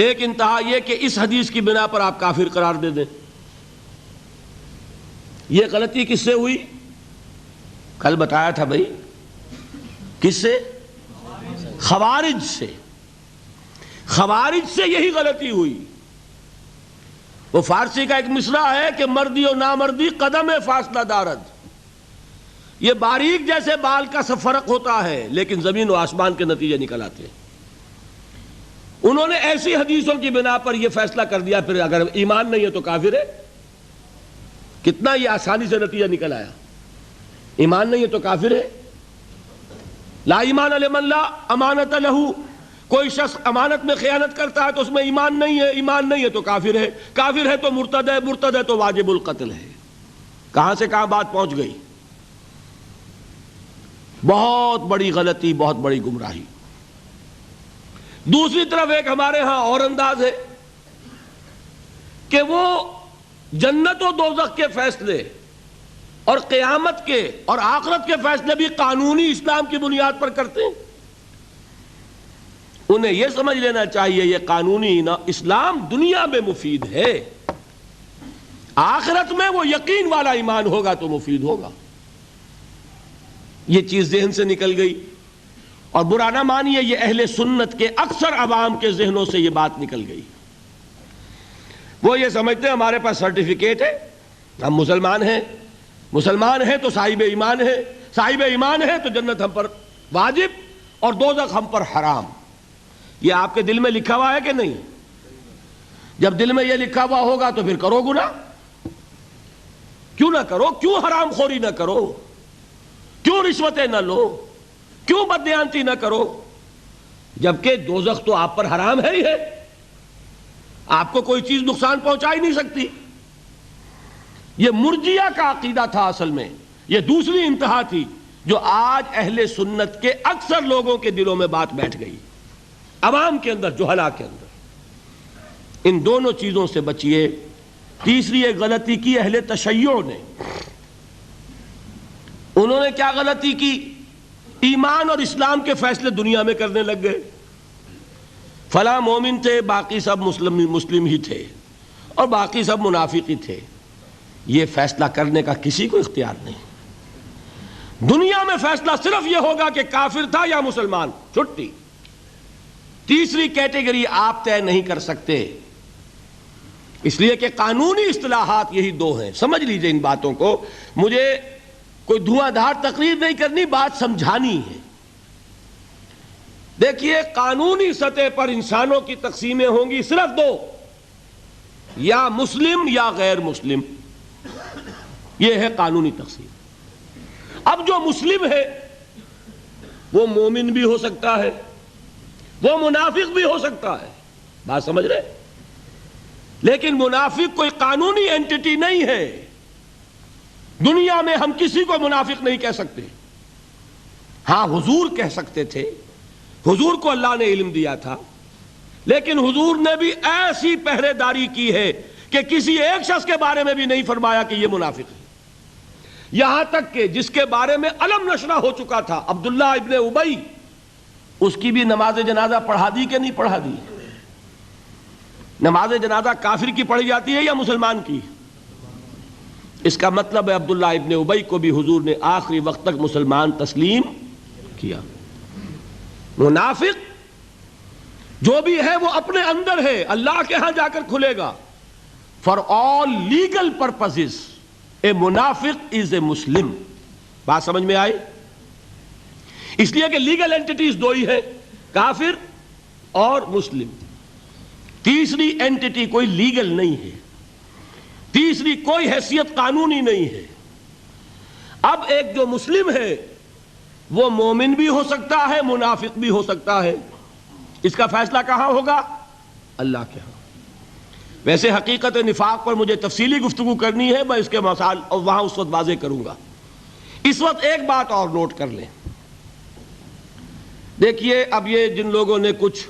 ایک انتہا یہ کہ اس حدیث کی بنا پر آپ کافر قرار دے دیں، یہ غلطی کس سے ہوئی؟ کل بتایا تھا بھائی، کس سے؟ خوارج سے۔ خوارج سے یہی غلطی ہوئی۔ وہ فارسی کا ایک مصرع ہے کہ مردی و نامردی قدم فاصلہ دارد، یہ باریک جیسے بال کا سا فرق ہوتا ہے لیکن زمین و آسمان کے نتیجے نکل آتے ہیں۔ انہوں نے ایسی حدیثوں کی بنا پر یہ فیصلہ کر دیا، پھر اگر ایمان نہیں ہے تو کافر ہے۔ کتنا یہ آسانی سے نتیجہ نکل آیا، ایمان نہیں ہے تو کافر ہے۔ لا ایمان لمن لا امانت لہ، کوئی شخص امانت میں خیانت کرتا ہے تو اس میں ایمان نہیں ہے، ایمان نہیں ہے تو کافر ہے، کافر ہے تو مرتد ہے، مرتد ہے تو واجب القتل ہے۔ کہاں سے کہاں بات پہنچ گئی؟ بہت بڑی غلطی، بہت بڑی گمراہی۔ دوسری طرف ایک ہمارے ہاں اور انداز ہے کہ وہ جنت و دوزخ کے فیصلے اور قیامت کے اور آخرت کے فیصلے بھی قانونی اسلام کی بنیاد پر کرتے ہیں۔ انہیں یہ سمجھ لینا چاہیے یہ قانونی اسلام دنیا میں مفید ہے، آخرت میں وہ یقین والا ایمان ہوگا تو مفید ہوگا۔ یہ چیز ذہن سے نکل گئی، اور برا نہ مانیے یہ اہل سنت کے اکثر عوام کے ذہنوں سے یہ بات نکل گئی۔ وہ یہ سمجھتے ہیں ہمارے پاس سرٹیفکیٹ ہے، ہم مسلمان ہیں، مسلمان ہیں تو صاحب ایمان ہے، صاحب ایمان ہے تو جنت ہم پر واجب اور دوزخ ہم پر حرام۔ یہ آپ کے دل میں لکھا ہوا ہے کہ نہیں؟ جب دل میں یہ لکھا ہوا ہوگا تو پھر کرو گناہ، کیوں نہ کرو؟ کیوں حرام خوری نہ کرو؟ کیوں رشوتیں نہ لو؟ کیوں بددیانتی نہ کرو؟ جبکہ دوزخ تو آپ پر حرام ہے ہی ہے، آپ کو کوئی چیز نقصان پہنچا ہی نہیں سکتی۔ یہ مرجیہ کا عقیدہ تھا، اصل میں یہ دوسری انتہا تھی جو آج اہل سنت کے اکثر لوگوں کے دلوں میں بات بیٹھ گئی، عوام کے اندر، جہلا کے اندر۔ ان دونوں چیزوں سے بچیے۔ تیسری ایک غلطی کی اہل تشیع نے، انہوں نے کیا غلطی کی؟ ایمان اور اسلام کے فیصلے دنیا میں کرنے لگ گئے۔ فلاں مومن تھے، باقی سب مسلم ہی تھے، اور باقی سب منافق ہی تھے۔ یہ فیصلہ کرنے کا کسی کو اختیار نہیں۔ دنیا میں فیصلہ صرف یہ ہوگا کہ کافر تھا یا مسلمان، چھٹی۔ تیسری کیٹیگری آپ طے نہیں کر سکتے، اس لیے کہ قانونی اصطلاحات یہی دو ہیں۔ سمجھ لیجئے ان باتوں کو، مجھے کوئی دھواں دھار تقریر نہیں کرنی، بات سمجھانی ہے۔ دیکھیے قانونی سطح پر انسانوں کی تقسیمیں ہوں گی صرف دو، یا مسلم یا غیر مسلم، یہ ہے قانونی تقسیم۔ اب جو مسلم ہے وہ مومن بھی ہو سکتا ہے، وہ منافق بھی ہو سکتا ہے، بات سمجھ رہے؟ لیکن منافق کوئی قانونی اینٹی نہیں ہے۔ دنیا میں ہم کسی کو منافق نہیں کہہ سکتے۔ ہاں حضور کہہ سکتے تھے، حضور کو اللہ نے علم دیا تھا، لیکن حضور نے بھی ایسی پہرے داری کی ہے کہ کسی ایک شخص کے بارے میں بھی نہیں فرمایا کہ یہ منافق ہے، یہاں تک کہ جس کے بارے میں علم نشرہ ہو چکا تھا عبداللہ ابن ابی، اس کی بھی نماز جنازہ پڑھا دی کہ نہیں پڑھا دی؟ نماز جنازہ کافر کی پڑھی جاتی ہے یا مسلمان کی؟ اس کا مطلب ہے عبداللہ ابن ابی کو بھی حضور نے آخری وقت تک مسلمان تسلیم کیا۔ منافق جو بھی ہے وہ اپنے اندر ہے، اللہ کے ہاں جا کر کھلے گا۔ For all legal purposes a منافق is a مسلم۔ بات سمجھ میں آئی؟ اس لیے کہ لیگل اینٹیٹیز دو ہی ہے، کافر اور مسلم، تیسری اینٹیٹی کوئی لیگل نہیں ہے، تیسری کوئی حیثیت قانونی نہیں ہے۔ اب ایک جو مسلم ہے وہ مومن بھی ہو سکتا ہے، منافق بھی ہو سکتا ہے، اس کا فیصلہ کہاں ہوگا؟ اللہ کے ہاں۔ ویسے حقیقت نفاق پر مجھے تفصیلی گفتگو کرنی ہے، میں اس کے مسائل اور وہاں اس وقت واضح کروں گا۔ اس وقت ایک بات اور نوٹ کر لیں، دیکھیے اب یہ جن لوگوں نے کچھ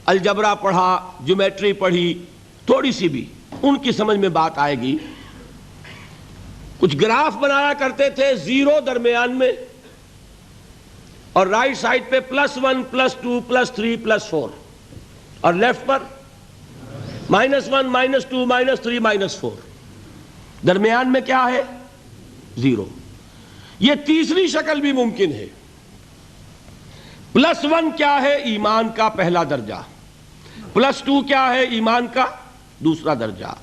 الجبرا پڑھا، جیومیٹری پڑھی تھوڑی سی بھی، ان کی سمجھ میں بات آئے گی۔ کچھ گراف بنایا کرتے تھے، زیرو درمیان میں اور رائٹ سائڈ پہ +1 +2 +3 +4 اور لیفٹ پر -1 -2 -3 -4، درمیان میں کیا ہے؟ زیرو۔ یہ تیسری شکل بھی ممکن ہے۔ +1 کیا ہے؟ ایمان کا پہلا درجہ۔ +2 کیا ہے؟ ایمان کا دوسرا درجہ۔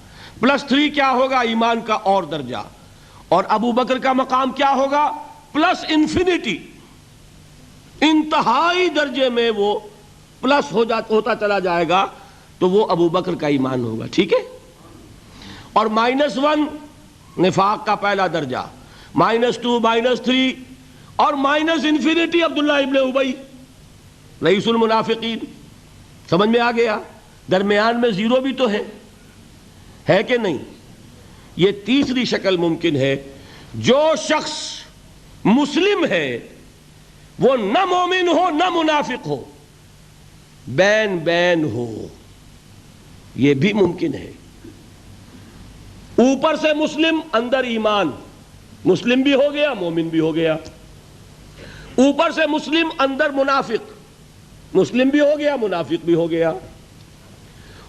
+3 کیا ہوگا؟ ایمان کا اور درجہ۔ اور ابو بکر کا مقام کیا ہوگا؟ +انفینٹی، انتہائی درجے میں وہ پلس ہوتا چلا جائے گا تو وہ ابو بکر کا ایمان ہوگا، ٹھیک ہے؟ اور -1 نفاق کا پہلا درجہ، -2 -3 اور انفینٹی عبداللہ ابن ابی رئیس المنافقین۔ سمجھ میں آ گیا؟ درمیان میں زیرو بھی تو ہے کہ نہیں؟ یہ تیسری شکل ممکن ہے، جو شخص مسلم ہے وہ نہ مومن ہو نہ منافق ہو، بین بین ہو، یہ بھی ممکن ہے۔ اوپر سے مسلم، اندر ایمان، مسلم بھی ہو گیا مومن بھی ہو گیا۔ اوپر سے مسلم، اندر منافق، مسلم بھی ہو گیا منافق بھی ہو گیا۔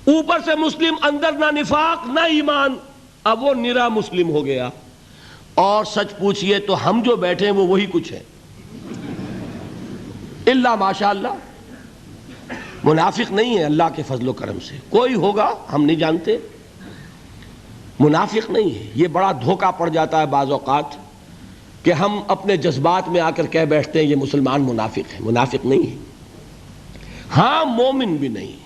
اوپر سے مسلم، اندر نہ نفاق نہ ایمان، اب وہ نرا مسلم ہو گیا۔ اور سچ پوچھئے تو ہم جو بیٹھے ہیں وہ وہی کچھ ہے، اللہ ماشاء اللہ منافق نہیں ہے اللہ کے فضل و کرم سے، کوئی ہوگا ہم نہیں جانتے، منافق نہیں ہے۔ یہ بڑا دھوکہ پڑ جاتا ہے بعض اوقات کہ ہم اپنے جذبات میں آ کر کہہ بیٹھتے ہیں یہ مسلمان منافق ہے، منافق نہیں ہے۔ ہاں مومن بھی نہیں،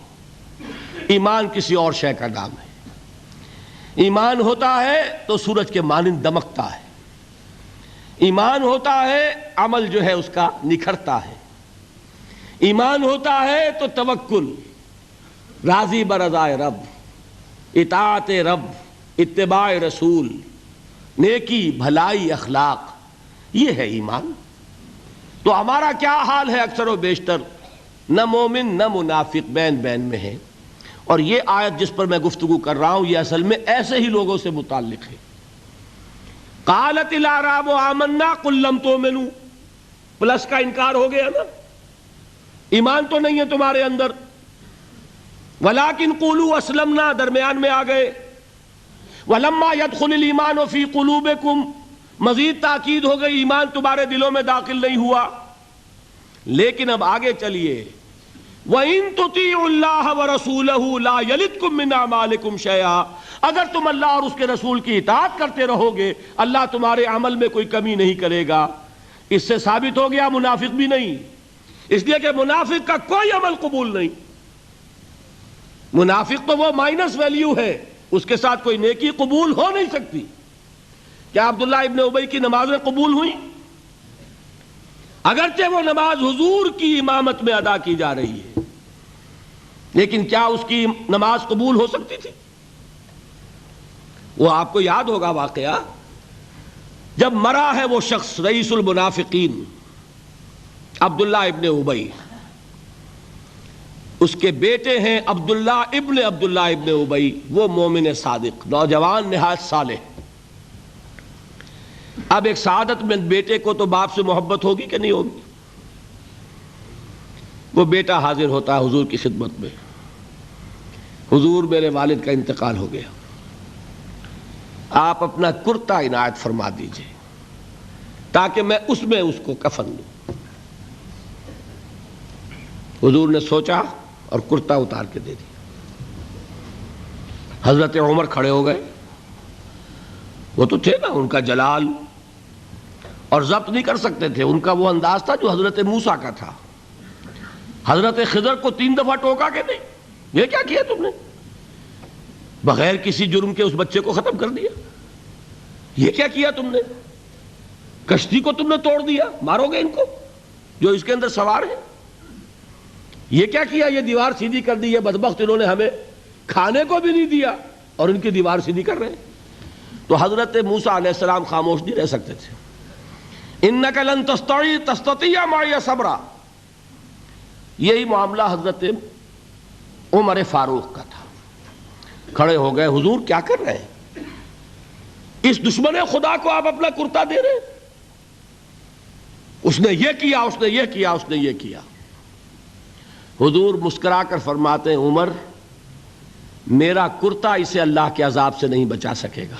ایمان کسی اور شے کا نام ہے۔ ایمان ہوتا ہے تو سورج کے مانند دمکتا ہے، ایمان ہوتا ہے عمل جو ہے اس کا نکھرتا ہے، ایمان ہوتا ہے تو توکل، راضی برضائے رب، اطاعت رب، اتباع رسول، نیکی بھلائی اخلاق، یہ ہے ایمان۔ تو ہمارا کیا حال ہے اکثر و بیشتر؟ نہ مومن نہ منافق، بین بین میں ہے۔ اور یہ آیت جس پر میں گفتگو کر رہا ہوں یہ اصل میں ایسے ہی لوگوں سے متعلق ہے۔ قالت الاعراب آمنا قل لم تؤمنوا، پلس کا انکار ہو گیا نا، ایمان تو نہیں ہے تمہارے اندر، ولیکن قولوا اسلمنا، درمیان میں آ گئے۔ ولما يدخل الایمان فی قلوبکم، مزید تاکید ہو گئی ایمان تمہارے دلوں میں داخل نہیں ہوا۔ لیکن اب آگے چلیے، وَإِن تُطِيعُوا اللَّهَ وَرَسُولَهُ لَا يَلِدْكُم مِّنْ أَعْمَالِكُمْ شَيْئًا، اگر تم اللہ اور اس کے رسول کی اطاعت کرتے رہو گے اللہ تمہارے عمل میں کوئی کمی نہیں کرے گا۔ اس سے ثابت ہو گیا منافق بھی نہیں، اس لیے کہ منافق کا کوئی عمل قبول نہیں۔ منافق تو وہ مائنس ویلیو ہے، اس کے ساتھ کوئی نیکی قبول ہو نہیں سکتی۔ کیا عبداللہ ابن ابی کی نمازیں قبول ہوئیں؟ اگرچہ وہ نماز حضور کی امامت میں ادا کی جا رہی ہے، لیکن کیا اس کی نماز قبول ہو سکتی تھی؟ وہ آپ کو یاد ہوگا واقعہ، جب مرا ہے وہ شخص رئیس المنافقین عبداللہ ابن ابی، اس کے بیٹے ہیں عبداللہ ابن ابی، وہ مومن صادق، نوجوان نہایت صالح۔ اب ایک سعادت مند بیٹے کو تو باپ سے محبت ہوگی کہ نہیں ہوگی؟ وہ بیٹا حاضر ہوتا ہے حضور کی خدمت میں، حضور میرے والد کا انتقال ہو گیا، آپ اپنا کرتا عنایت فرما دیجئے تاکہ میں اس کو کفن دوں۔ حضور نے سوچا اور کرتا اتار کے دے دیا۔ حضرت عمر کھڑے ہو گئے، وہ تو تھے نا، ان کا جلال اور ضبط نہیں کر سکتے تھے، ان کا وہ انداز تھا جو حضرت موسیٰ کا تھا۔ حضرت خضر کو 3 دفعہ ٹوکا کہ نہیں، یہ کیا کیا تم نے؟ بغیر کسی جرم کے اس بچے کو ختم کر دیا، یہ کیا کیا تم نے؟ کشتی کو تم نے توڑ دیا، مارو گے ان کو جو اس کے اندر سوار ہیں، یہ کیا کیا؟ یہ دیوار سیدھی کر دی، یہ بدبخت انہوں نے ہمیں کھانے کو بھی نہیں دیا اور ان کی دیوار سیدھی کر رہے ہیں۔ تو حضرت موسیٰ علیہ السلام خاموش نہیں رہ سکتے تھے۔ انک لن تستطیع معی صبرا، یہی معاملہ حضرت عمر فاروق کا تھا۔ کھڑے ہو گئے، حضور کیا کر رہے ہیں؟ اس دشمن خدا کو آپ اپنا کرتا دے رہے ہیں؟ اس نے یہ کیا، اس نے یہ کیا، اس نے یہ کیا۔ حضور مسکرا کر فرماتے ہیں، عمر میرا کرتا اسے اللہ کے عذاب سے نہیں بچا سکے گا۔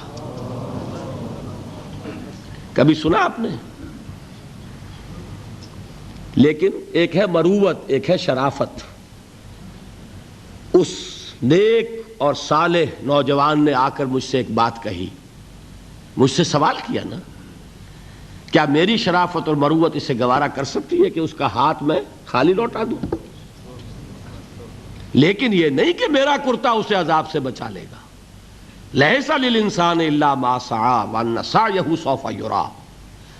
کبھی سنا آپ نے؟ لیکن ایک ہے مروت، ایک ہے شرافت۔ اس نیک اور صالح نوجوان نے آ کر مجھ سے ایک بات کہی، مجھ سے سوال کیا نا، کیا میری شرافت اور مروت اسے گوارا کر سکتی ہے کہ اس کا ہاتھ میں خالی لوٹا دوں؟ لیکن یہ نہیں کہ میرا کرتا اسے عذاب سے بچا لے گا۔ لیس للانسان الا ما سعى وان سعيه سوف يرى،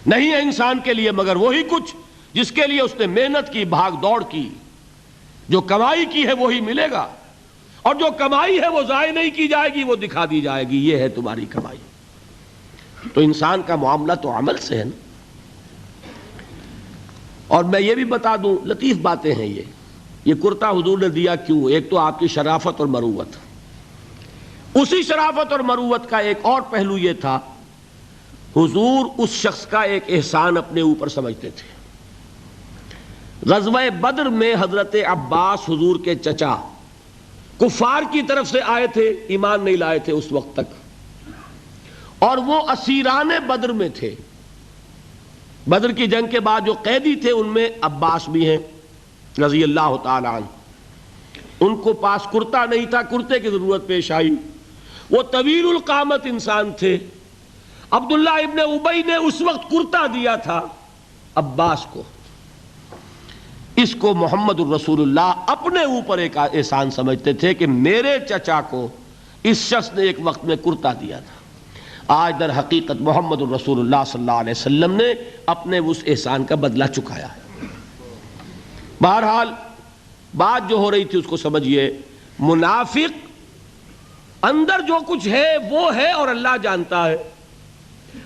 نہیں ہے انسان کے لیے مگر وہی کچھ جس کے لیے اس نے محنت کی، بھاگ دوڑ کی، جو کمائی کی ہے وہی ملے گا، اور جو کمائی ہے وہ ضائع نہیں کی جائے گی، وہ دکھا دی جائے گی، یہ ہے تمہاری کمائی۔ تو انسان کا معاملہ تو عمل سے ہے نا۔ اور میں یہ بھی بتا دوں، لطیف باتیں ہیں یہ کرتا حضور نے دیا کیوں؟ ایک تو آپ کی شرافت اور مروت، اسی شرافت اور مروت کا ایک اور پہلو یہ تھا، حضور اس شخص کا ایک احسان اپنے اوپر سمجھتے تھے۔ غزوہ بدر میں حضرت عباس حضور کے چچا کفار کی طرف سے آئے تھے، ایمان نہیں لائے تھے اس وقت تک، اور وہ اسیران بدر میں تھے۔ بدر کی جنگ کے بعد جو قیدی تھے ان میں عباس بھی ہیں رضی اللہ تعالی عنہ۔ ان کو پاس کرتا نہیں تھا، کرتے کی ضرورت پیش آئی۔ وہ طویل القامت انسان تھے۔ عبداللہ ابن ابی نے اس وقت کرتا دیا تھا عباس کو۔ اس کو محمد الرسول اللہ اپنے اوپر ایک احسان سمجھتے تھے کہ میرے چچا کو اس شخص نے ایک وقت میں کرتا دیا تھا۔ آج در حقیقت محمد الرسول اللہ صلی اللہ علیہ وسلم نے اپنے اس احسان کا بدلہ چکایا ہے۔ بہرحال بات جو ہو رہی تھی اس کو سمجھیے، منافق اندر جو کچھ ہے وہ ہے اور اللہ جانتا ہے۔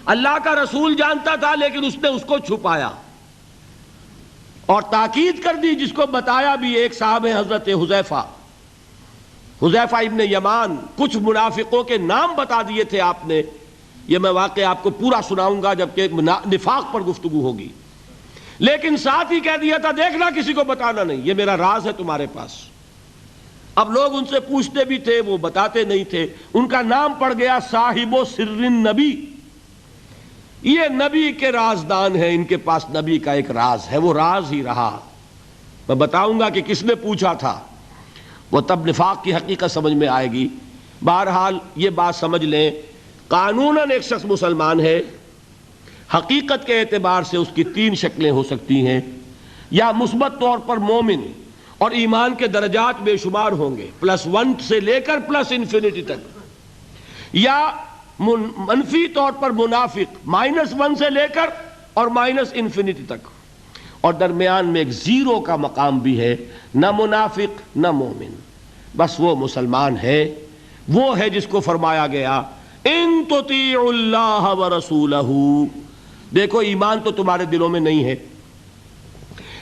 اللہ کا رسول جانتا تھا لیکن اس نے اس کو چھپایا اور تاکید کر دی، جس کو بتایا بھی ایک صاحب ہے حضرت حذیفہ ابن یمان۔ کچھ منافقوں کے نام بتا دیے تھے آپ نے، یہ میں واقعہ آپ کو پورا سناؤں گا جبکہ نفاق پر گفتگو ہوگی، لیکن ساتھ ہی کہہ دیا تھا دیکھنا کسی کو بتانا نہیں، یہ میرا راز ہے تمہارے پاس۔ اب لوگ ان سے پوچھتے بھی تھے، وہ بتاتے نہیں تھے۔ ان کا نام پڑ گیا صاحب سر النبی، یہ نبی کے رازدان ہیں، ان کے پاس نبی کا ایک راز ہے، وہ راز ہی رہا۔ میں بتاؤں گا کہ کس نے پوچھا تھا، وہ تب نفاق کی حقیقت سمجھ میں آئے گی۔ بہرحال یہ بات سمجھ لیں، قانوناً ایک شخص مسلمان ہے، حقیقت کے اعتبار سے اس کی 3 شکلیں ہو سکتی ہیں، یا مثبت طور پر مومن اور ایمان کے درجات بے شمار ہوں گے، +1 سے لے کر +انفینٹی تک، یا منفی طور پر منافق، -1 سے لے کر اور -انفینٹی تک، اور درمیان میں ایک 0 کا مقام بھی ہے، نہ منافق نہ مومن، بس وہ مسلمان ہے، وہ ہے جس کو فرمایا گیا ان تطیعوا اللہ ورسولہ۔ دیکھو ایمان تو تمہارے دلوں میں نہیں ہے،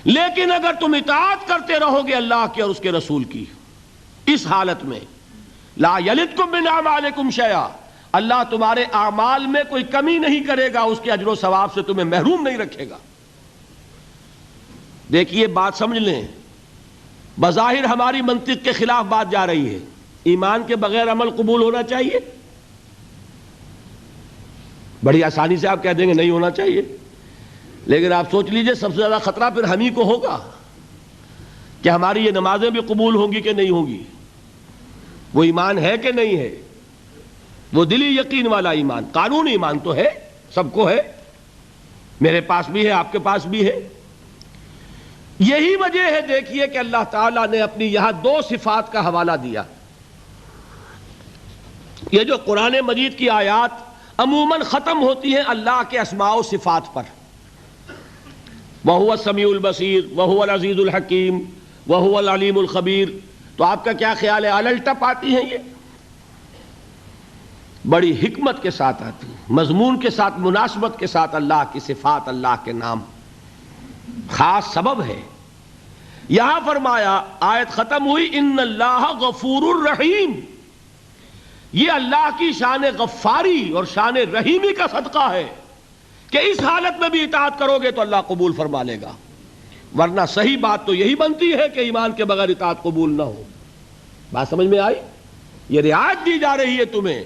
لیکن اگر تم اطاعت کرتے رہو گے اللہ کی اور اس کے رسول کی، اس حالت میں لا یلدکم من اعمالکم شیئا، اللہ تمہارے اعمال میں کوئی کمی نہیں کرے گا، اس کے اجر و ثواب سے تمہیں محروم نہیں رکھے گا۔ دیکھیے بات سمجھ لیں، بظاہر ہماری منطق کے خلاف بات جا رہی ہے، ایمان کے بغیر عمل قبول ہونا چاہیے؟ بڑی آسانی سے آپ کہہ دیں گے نہیں ہونا چاہیے، لیکن آپ سوچ لیجئے سب سے زیادہ خطرہ پھر ہم ہی کو ہوگا کہ ہماری یہ نمازیں بھی قبول ہوں گی کہ نہیں ہوں گی، وہ ایمان ہے کہ نہیں ہے، وہ دلی یقین والا ایمان، قانون ایمان تو ہے، سب کو ہے، میرے پاس بھی ہے، آپ کے پاس بھی ہے۔ یہی وجہ ہے دیکھیے کہ اللہ تعالیٰ نے اپنی یہاں دو صفات کا حوالہ دیا۔ یہ جو قرآن مجید کی آیات عموماً ختم ہوتی ہیں اللہ کے اسماء و صفات پر، وَهُوَ السَّمِيعُ الْبَصِيرُ وَهُوَ الْعَزِيزُ الْحَكِيمُ وَهُوَ الْعَلِيمُ الْخَبِيرُ، تو آپ کا کیا خیال ہے الٹپ آتی ہیں؟ یہ بڑی حکمت کے ساتھ آتی ہیں، مضمون کے ساتھ، مناسبت کے ساتھ اللہ کی صفات، اللہ کے نام، خاص سبب ہے۔ یہاں فرمایا، آیت ختم ہوئی ان اللہ غفور الرحیم، یہ اللہ کی شان غفاری اور شان رحیمی کا صدقہ ہے کہ اس حالت میں بھی اطاعت کرو گے تو اللہ قبول فرما لے گا، ورنہ صحیح بات تو یہی بنتی ہے کہ ایمان کے بغیر اطاعت قبول نہ ہو۔ بات سمجھ میں آئی؟ یہ رعایت دی جا رہی ہے تمہیں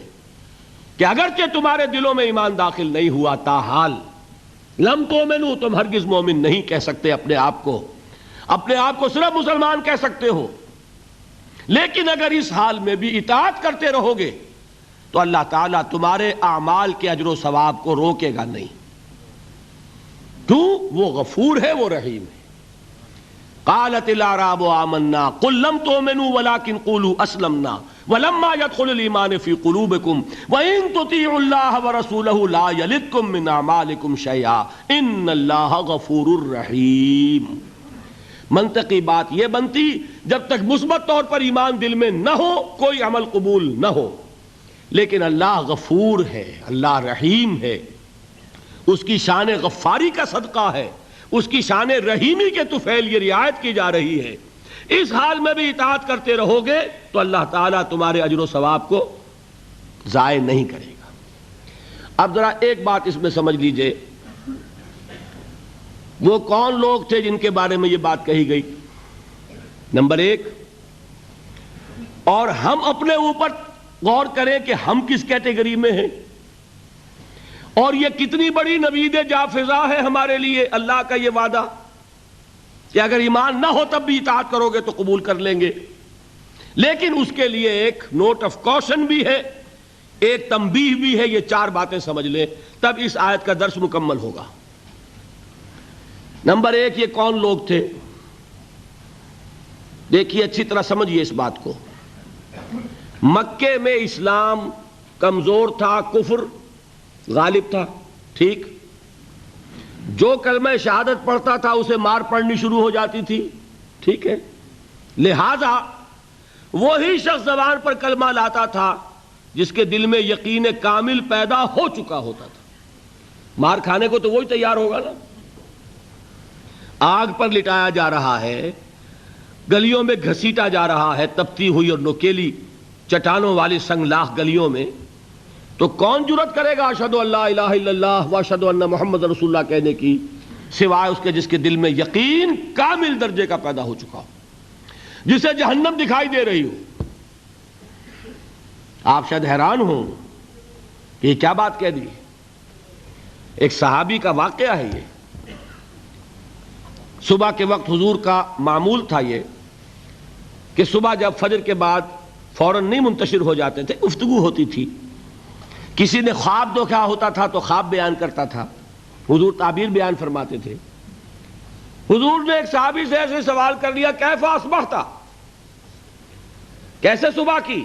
کہ اگرچہ تمہارے دلوں میں ایمان داخل نہیں ہوا، تاحال لم تؤمنوا، تم ہرگز مومن نہیں کہہ سکتے اپنے آپ کو صرف مسلمان کہہ سکتے ہو، لیکن اگر اس حال میں بھی اطاعت کرتے رہو گے تو اللہ تعالیٰ تمہارے اعمال کے اجر و ثواب کو روکے گا نہیں، کیوں؟ وہ غفور ہے، وہ رحیم ہے۔ قالت الاعراب آمنا قل لم تؤمنوا ولكن قولوا اسلمنا ولما يدخل الايمان في قلوبكم وان تطيعوا الله ورسوله لا يلدكم من اعمالكم شيئا ان الله غفور رحيم۔ منطقی بات یہ بنتی جب تک مثبت طور پر ایمان دل میں نہ ہو کوئی عمل قبول نہ ہو، لیکن اللہ غفور ہے، اللہ رحیم ہے، اس کی شان غفاری کا صدقہ ہے، اس کی شان رحیمی کے طفیل یہ رعایت کی جا رہی ہے۔ اس حال میں بھی اطاعت کرتے رہو گے تو اللہ تعالیٰ تمہارے اجر و ثواب کو ضائع نہیں کرے گا۔ اب ذرا ایک بات اس میں سمجھ لیجئے، وہ کون لوگ تھے جن کے بارے میں یہ بات کہی گئی؟ نمبر ایک، اور ہم اپنے اوپر غور کریں کہ ہم کس کیٹیگری میں ہیں، اور یہ کتنی بڑی نوید جافزہ ہے ہمارے لیے اللہ کا یہ وعدہ کہ اگر ایمان نہ ہو تب بھی اطاعت کرو گے تو قبول کر لیں گے، لیکن اس کے لیے ایک نوٹ آف کوشن بھی ہے، ایک تنبیہ بھی ہے۔ یہ چار باتیں سمجھ لیں تب اس آیت کا درس مکمل ہوگا۔ نمبر ایک، یہ کون لوگ تھے؟ دیکھیے اچھی طرح سمجھیے اس بات کو۔ مکے میں اسلام کمزور تھا، کفر غالب تھا، ٹھیک؟ جو کلمہ شہادت پڑھتا تھا اسے مار پڑنی شروع ہو جاتی تھی، ٹھیک ہے؟ لہذا وہی شخص زبان پر کلمہ لاتا تھا جس کے دل میں یقین کامل پیدا ہو چکا ہوتا تھا، مار کھانے کو تو وہی تیار ہوگا نا۔ آگ پر لٹایا جا رہا ہے، گلیوں میں گھسیٹا جا رہا ہے، تپتی ہوئی اور نوکیلی چٹانوں والی سنگلاخ گلیوں میں، تو کون جرأت کرے گا اشہد ان لا الہ الا اللہ واشہد ان محمد رسول اللہ کہنے کی، سوائے اس کے جس کے دل میں یقین کامل درجے کا پیدا ہو چکا ہو، جسے جہنم دکھائی دے رہی ہو۔ آپ شاید حیران ہوں کہ یہ کیا بات کہہ دی۔ ایک صحابی کا واقعہ ہے یہ۔ صبح کے وقت حضور کا معمول تھا یہ کہ صبح جب فجر کے بعد فوراً نہیں منتشر ہو جاتے تھے، گفتگو ہوتی تھی، کسی نے خواب دیکھا ہوتا تھا تو خواب بیان کرتا تھا، حضور تعبیر بیان فرماتے تھے۔ حضور نے ایک صحابی سے ایسے سوال کر لیا، کیف اصبحت، کیسے صبح کی،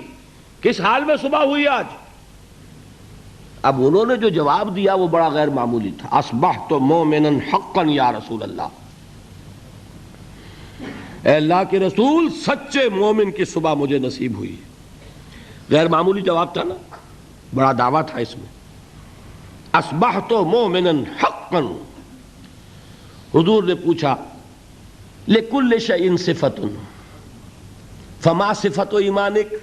کس حال میں صبح ہوئی آج؟ اب انہوں نے جو جواب دیا وہ بڑا غیر معمولی تھا، اصبحت مومنا حقا یا رسول اللہ، اے اللہ کے رسول سچے مومن کی صبح مجھے نصیب ہوئی۔ غیر معمولی جواب تھا نا، بڑا دعویٰ تھا اس میں، اصبحت مومنا حقا۔ حضور نے پوچھا لکل شیء صفۃ فما صفۃ ایمانک،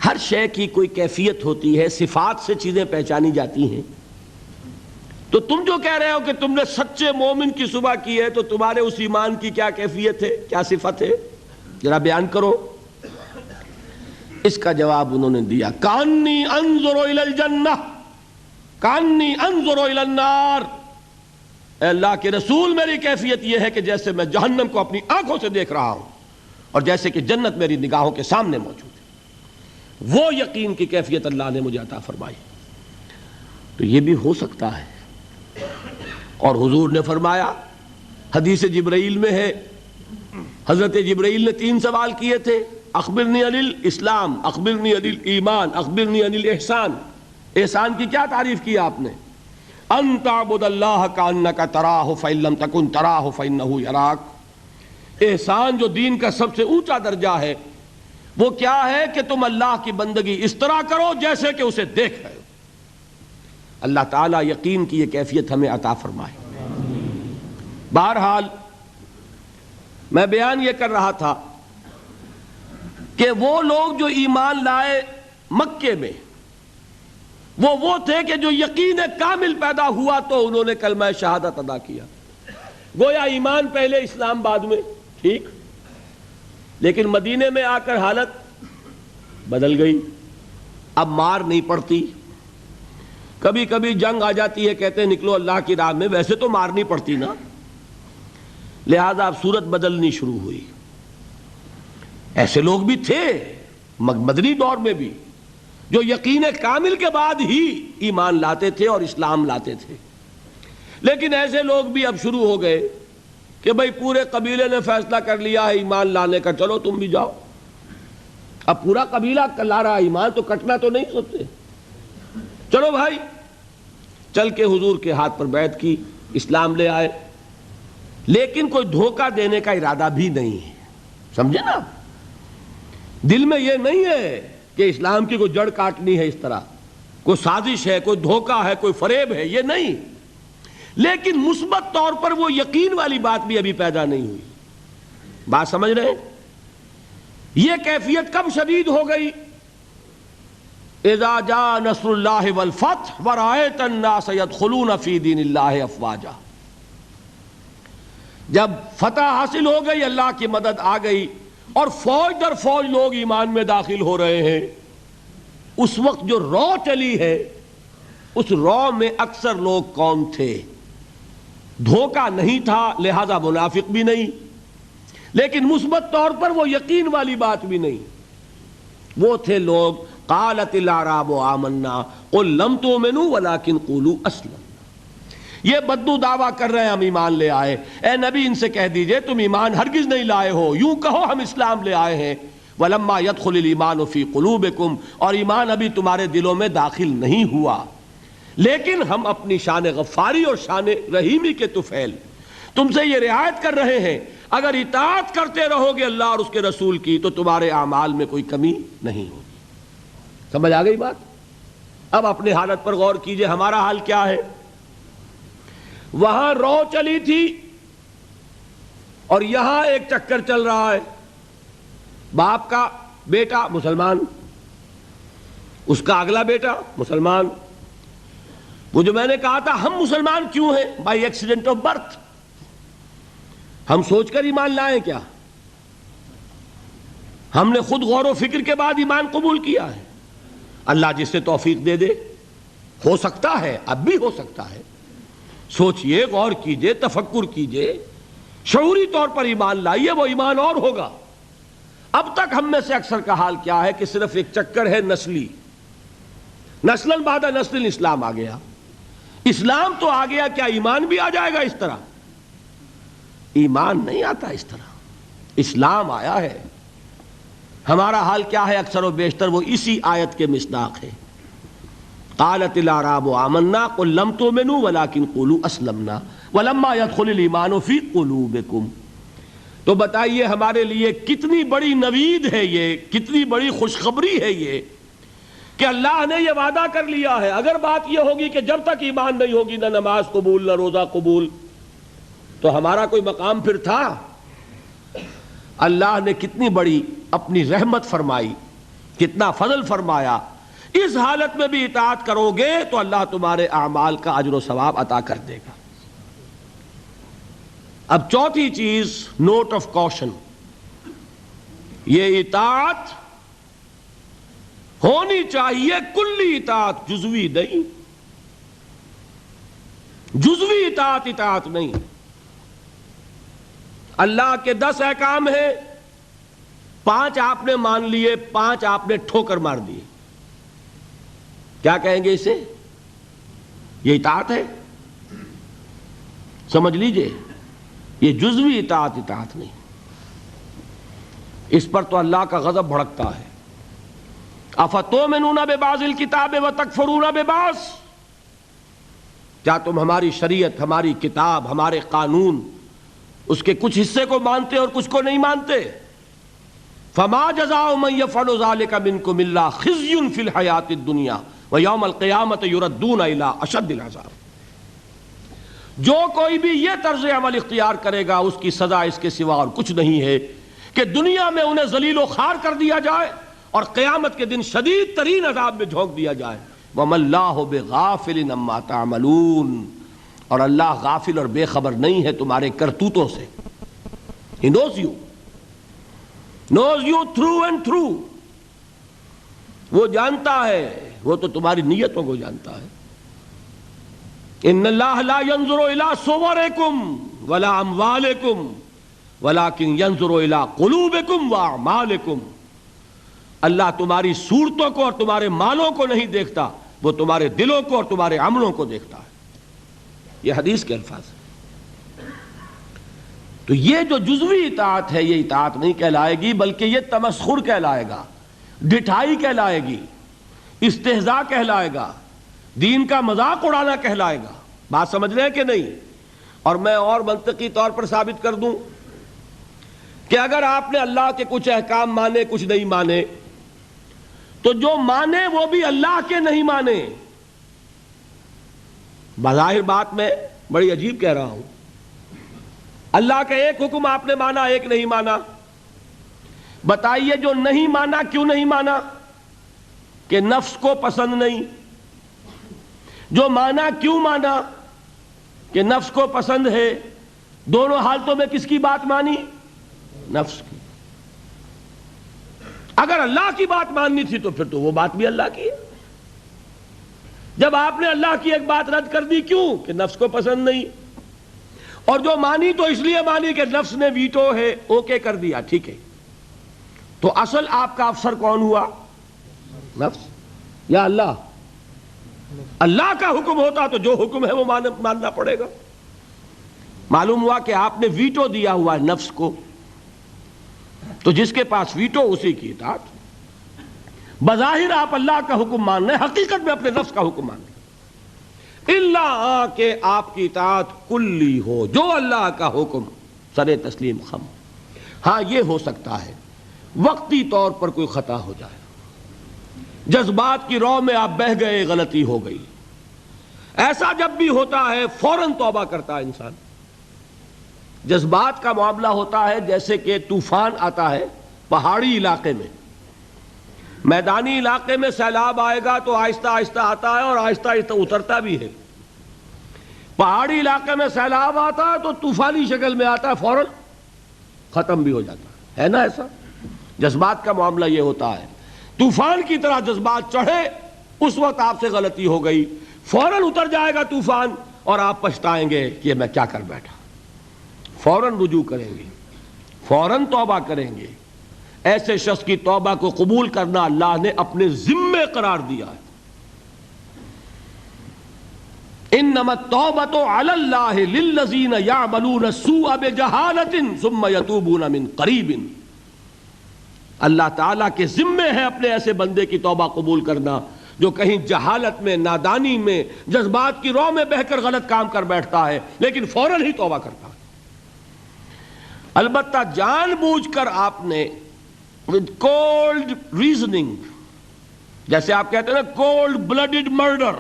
ہر شے کی کوئی کیفیت ہوتی ہے، صفات سے چیزیں پہچانی جاتی ہیں. تو تم جو کہہ رہے ہو کہ تم نے سچے مومن کی صبح کی ہے، تو تمہارے اس ایمان کی کیا کیفیت ہے، کیا صفت ہے، ذرا بیان کرو. اس کا جواب انہوں نے دیا، کانی انظر الی الجنہ کانی انظر الی النار. اے اللہ کے رسول، میری کیفیت یہ ہے کہ جیسے میں جہنم کو اپنی آنکھوں سے دیکھ رہا ہوں اور جیسے کہ جنت میری نگاہوں کے سامنے موجود ہے. وہ یقین کی کیفیت اللہ نے مجھے عطا فرمائی. تو یہ بھی ہو سکتا ہے. اور حضور نے فرمایا، حدیث جبرائیل میں ہے، حضرت جبرائیل نے 3 سوال کیے تھے، اخبرنی عن الاسلام، اخبرنی عن الایمان، اخبرنی عن الاحسان. احسان کی کیا تعریف کی آپ نے؟ ان تعبد اللہ کانک تراہ فإن لم تکن تراہ فإنہ یراک. احسان جو دین کا سب سے اونچا درجہ ہے، وہ کیا ہے کہ تم اللہ کی بندگی اس طرح کرو جیسے کہ اسے دیکھ رہے ہو. اللہ تعالیٰ یقین کی یہ کیفیت ہمیں عطا فرمائے. بہرحال میں بیان یہ کر رہا تھا کہ وہ لوگ جو ایمان لائے مکے میں، وہ تھے کہ جو یقین کامل پیدا ہوا تو انہوں نے کلمہ شہادت ادا کیا. گویا ایمان پہلے، اسلام بعد میں، ٹھیک. لیکن مدینے میں آ کر حالت بدل گئی. اب مار نہیں پڑتی، کبھی کبھی جنگ آ جاتی ہے، کہتے ہیں نکلو اللہ کی راہ میں، ویسے تو مارنی پڑتی نا. لہذا اب صورت بدلنی شروع ہوئی. ایسے لوگ بھی تھے مدنی دور میں بھی جو یقین کامل کے بعد ہی ایمان لاتے تھے اور اسلام لاتے تھے. لیکن ایسے لوگ بھی اب شروع ہو گئے کہ بھئی پورے قبیلے نے فیصلہ کر لیا ہے ایمان لانے کا، چلو تم بھی جاؤ. اب پورا قبیلہ لا رہا ایمان، تو کٹنا تو نہیں سوچتے. چلو بھائی، چل کے حضور کے ہاتھ پر بیعت کی، اسلام لے آئے. لیکن کوئی دھوکہ دینے کا ارادہ بھی نہیں ہے، سمجھے نا. دل میں یہ نہیں ہے کہ اسلام کی کوئی جڑ کاٹنی ہے، اس طرح کوئی سازش ہے، کوئی دھوکہ ہے، کوئی فریب ہے، یہ نہیں. لیکن مثبت طور پر وہ یقین والی بات بھی ابھی پیدا نہیں ہوئی. بات سمجھ رہے ہیں؟ یہ کیفیت کب شدید ہو گئی؟ اذا جاء نصر اللہ والفتح ورأیت الناس يدخلون فی دین اللہ افواجا. جب فتح حاصل ہو گئی، اللہ کی مدد آ گئی اور فوج در فوج لوگ ایمان میں داخل ہو رہے ہیں، اس وقت جو رو چلی ہے، اس رو میں اکثر لوگ کون تھے؟ دھوکہ نہیں تھا، لہذا منافق بھی نہیں، لیکن مثبت طور پر وہ یقین والی بات بھی نہیں. وہ تھے لوگ قالت الاعراب آمنا قل لم تؤمنوا ولکن قولوا اسلمنا. یہ بدو دعویٰ کر رہے ہیں ہم ایمان لے آئے. اے نبی ان سے کہہ دیجئے تم ایمان ہرگز نہیں لائے ہو، یوں کہو ہم اسلام لے آئے ہیں. ولما يدخل الايمان في قلوبكم، اور ایمان ابھی تمہارے دلوں میں داخل نہیں ہوا. لیکن ہم اپنی شان غفاری اور شان رحیمی کے طفیل تم سے یہ رعایت کر رہے ہیں، اگر اطاعت کرتے رہو گے اللہ اور اس کے رسول کی تو تمہارے اعمال میں کوئی کمی نہیں ہوگی. سمجھ آ گئی بات؟ اب اپنے حالت پر غور کیجئے، ہمارا حال کیا ہے؟ وہاں رو چلی تھی اور یہاں ایک چکر چل رہا ہے. باپ کا بیٹا مسلمان، اس کا اگلا بیٹا مسلمان. وہ جو میں نے کہا تھا ہم مسلمان کیوں ہیں؟ By accident of birth. ہم سوچ کر ایمان لائیں کیا؟ ہم نے خود غور و فکر کے بعد ایمان قبول کیا ہے. اللہ جس سے توفیق دے دے. ہو سکتا ہے، اب بھی ہو سکتا ہے. سوچئے، غور کیجئے، تفکر کیجئے، شعوری طور پر ایمان لائیے، وہ ایمان اور ہوگا. اب تک ہم میں سے اکثر کا حال کیا ہے کہ صرف ایک چکر ہے نسلی، نسلاً بعد نسل اسلام آ گیا. اسلام تو آ گیا، کیا ایمان بھی آ جائے گا اس طرح؟ ایمان نہیں آتا اس طرح، اسلام آیا ہے. ہمارا حال کیا ہے اکثر و بیشتر؟ وہ اسی آیت کے مصداق ہے. قالت الاعراب آمنا قل لم تؤمنوا ولکن قولوا اسلمنا ولما يدخل الايمان في قلوبكم. تو بتائیے ہمارے لیے کتنی بڑی نوید ہے یہ، کتنی بڑی خوشخبری ہے یہ کہ اللہ نے یہ وعدہ کر لیا ہے. اگر بات یہ ہوگی کہ جب تک ایمان نہیں ہوگی نہ نماز قبول نہ روزہ قبول، تو ہمارا کوئی مقام پھر تھا؟ اللہ نے کتنی بڑی اپنی رحمت فرمائی، کتنا فضل فرمایا. اس حالت میں بھی اطاعت کرو گے تو اللہ تمہارے اعمال کا اجر و ثواب عطا کر دے گا. اب چوتھی چیز، نوٹ آف کوشن، یہ اطاعت ہونی چاہیے کلی اطاعت، جزوی نہیں. جزوی اطاعت نہیں. اللہ کے 10 احکام ہیں، 5 آپ نے مان لیے، 5 آپ نے ٹھوکر مار دیے. کیا کہیں گے اسے؟ یہ اطاعت ہے؟ سمجھ لیجئے، یہ جزوی اطاعت نہیں. اس پر تو اللہ کا غضب بھڑکتا ہے. افتؤمنون ببعض الکتاب وتکفرون ببعض، کیا تم ہماری شریعت، ہماری کتاب، ہمارے قانون، اس کے کچھ حصے کو مانتے اور کچھ کو نہیں مانتے؟ فما جزاء من يفعل ذلك منكم الا خزي في الحیاۃ الدنیا ویوم القیامۃ یردون الی اشد العذاب. جو کوئی بھی یہ طرز عمل اختیار کرے گا اس کی سزا اس کے سوا اور کچھ نہیں ہے کہ دنیا میں انہیں ذلیل و خوار کر دیا جائے اور قیامت کے دن شدید ترین عذاب میں جھونک دیا جائے. وَمَا اللَّهُ بِغَافِلٍ عَمَّا تَعْمَلُونَ، اور اللہ غافل اور بے خبر نہیں ہے تمہارے کرتوتوں سے. He knows you through and through. وہ جانتا ہے، وہ تو تمہاری نیتوں کو جانتا ہے. ان اللہ لا ينظر الى صورکم ولا اموالکم ولکن ينظر الى قلوبکم واعمالکم. اللہ تمہاری صورتوں کو اور تمہارے مالوں کو نہیں دیکھتا، وہ تمہارے دلوں کو اور تمہارے عملوں کو دیکھتا ہے. یہ حدیث کے الفاظ ہیں. تو یہ جو جزوی اطاعت ہے یہ اطاعت نہیں کہلائے گی، بلکہ یہ تمسخر کہلائے گا، ڈٹھائی کہلائے گی، استہزاء کہلائے گا، دین کا مذاق اڑانا کہلائے گا. بات سمجھ رہے ہیں کہ نہیں؟ اور میں اور منطقی طور پر ثابت کر دوں کہ اگر آپ نے اللہ کے کچھ احکام مانے، کچھ نہیں مانے، تو جو مانے وہ بھی اللہ کے نہیں مانے. بظاہر بات میں بڑی عجیب کہہ رہا ہوں. اللہ کا ایک حکم آپ نے مانا، ایک نہیں مانا. بتائیے جو نہیں مانا کیوں نہیں مانا؟ کہ نفس کو پسند نہیں. جو مانا کیوں مانا؟ کہ نفس کو پسند ہے. دونوں حالتوں میں کس کی بات مانی؟ نفس کی. اگر اللہ کی بات ماننی تھی تو پھر تو وہ بات بھی اللہ کی ہے. جب آپ نے اللہ کی ایک بات رد کر دی، کیوں؟ کہ نفس کو پسند نہیں. اور جو مانی تو اس لیے مانی کہ نفس نے ویٹو ہے، اوکے کر دیا، ٹھیک ہے. تو اصل آپ کا افسر کون ہوا؟ نفس یا اللہ؟ اللہ کا حکم ہوتا تو جو حکم ہے وہ ماننا پڑے گا. معلوم ہوا کہ آپ نے ویٹو دیا ہوا ہے نفس کو، تو جس کے پاس ویٹو اسی کی اطاعت. بظاہر آپ اللہ کا حکم مان رہے، حقیقت میں اپنے نفس کا حکم مان رہے. اللہ کہ آپ کی اطاعت کلی ہو، جو اللہ کا حکم سر تسلیم خم. ہاں یہ ہو سکتا ہے وقتی طور پر کوئی خطا ہو جائے، جذبات کی رو میں آپ بہہ گئے، غلطی ہو گئی. ایسا جب بھی ہوتا ہے فوراً توبہ کرتا ہے انسان. جذبات کا معاملہ ہوتا ہے جیسے کہ طوفان آتا ہے پہاڑی علاقے میں. میدانی علاقے میں سیلاب آئے گا تو آہستہ آہستہ آتا ہے اور آہستہ آہستہ اترتا بھی ہے. پہاڑی علاقے میں سیلاب آتا ہے تو طوفانی شکل میں آتا ہے، فوراً ختم بھی ہو جاتا ہے نا. ایسا جذبات کا معاملہ یہ ہوتا ہے. طوفان کی طرح جذبات چڑھے، اس وقت آپ سے غلطی ہو گئی، فوراً اتر جائے گا طوفان اور آپ پچھتائیں گے کہ میں کیا کر بیٹھا. فوراً رجوع کریں گے، فوراً توبہ کریں گے. ایسے شخص کی توبہ کو قبول کرنا اللہ نے اپنے ذمے قرار دیا ہے. انما التوبۃ علی اللہ للذین یعملون السوء بجہالۃ ثم یتوبون من قریب. اللہ تعالیٰ کے ذمے ہے اپنے ایسے بندے کی توبہ قبول کرنا جو کہیں جہالت میں، نادانی میں، جذبات کی رو میں بہہ کر غلط کام کر بیٹھتا ہے لیکن فوراً ہی توبہ کرتا ہے. البتہ جان بوجھ کر آپ نے with cold reasoning، جیسے آپ کہتے ہیں نا cold blooded murder،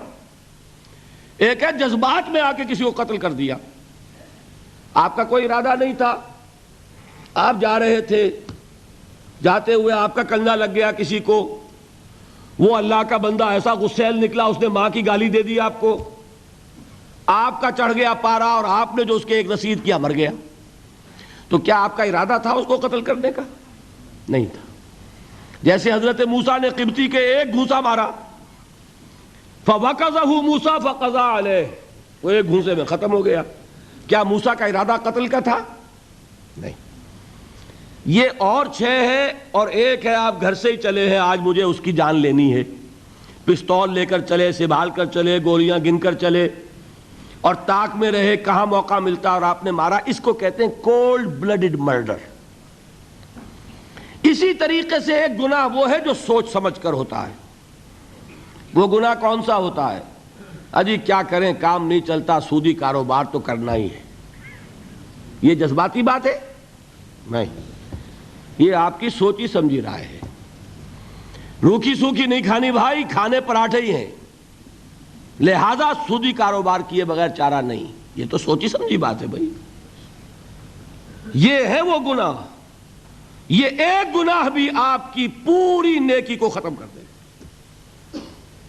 ایک ہے جذبات میں آ کے کسی کو قتل کر دیا، آپ کا کوئی ارادہ نہیں تھا، آپ جا رہے تھے، جاتے ہوئے آپ کا کندھا لگ گیا کسی کو، وہ اللہ کا بندہ ایسا غسیل نکلا، اس نے ماں کی گالی دے دی آپ کو، آپ کا چڑھ گیا پارا اور آپ نے جو اس کے ایک رسید کیا مر گیا، تو کیا آپ کا ارادہ تھا اس کو قتل کرنے کا؟ نہیں تھا۔ جیسے حضرت موسیٰ نے قبطی کے ایک گھونسا مارا، فَوَقَذَهُ مُوسَىٰ فَقَضَىٰ عَلَيْهِ، وہ ایک گھونسے میں ختم ہو گیا۔ کیا موسیٰ کا ارادہ قتل کا تھا؟ نہیں۔ یہ اور 6 ہے، اور ایک ہے آپ گھر سے ہی چلے ہیں، آج مجھے اس کی جان لینی ہے، پستول لے کر چلے، سنبھال کر چلے، گولیاں گن کر چلے، اور تاک میں رہے کہاں موقع ملتا اور آپ نے مارا۔ اس کو کہتے ہیں کولڈ بلڈڈ مرڈر۔ اسی طریقے سے ایک گناہ وہ ہے جو سوچ سمجھ کر ہوتا ہے۔ وہ گناہ کون سا ہوتا ہے؟ اجی کیا کریں، کام نہیں چلتا، سودی کاروبار تو کرنا ہی ہے۔ یہ جذباتی بات ہے؟ نہیں، یہ آپ کی سوچی سمجھی رائے ہے۔ روکھی سوکھی نہیں کھانی بھائی، کھانے پراٹھے ہی ہیں، لہذا سودی کاروبار کیے بغیر چارہ نہیں۔ یہ تو سوچی سمجھی بات ہے بھائی۔ یہ ہے وہ گناہ، یہ ایک گناہ بھی آپ کی پوری نیکی کو ختم کر دے۔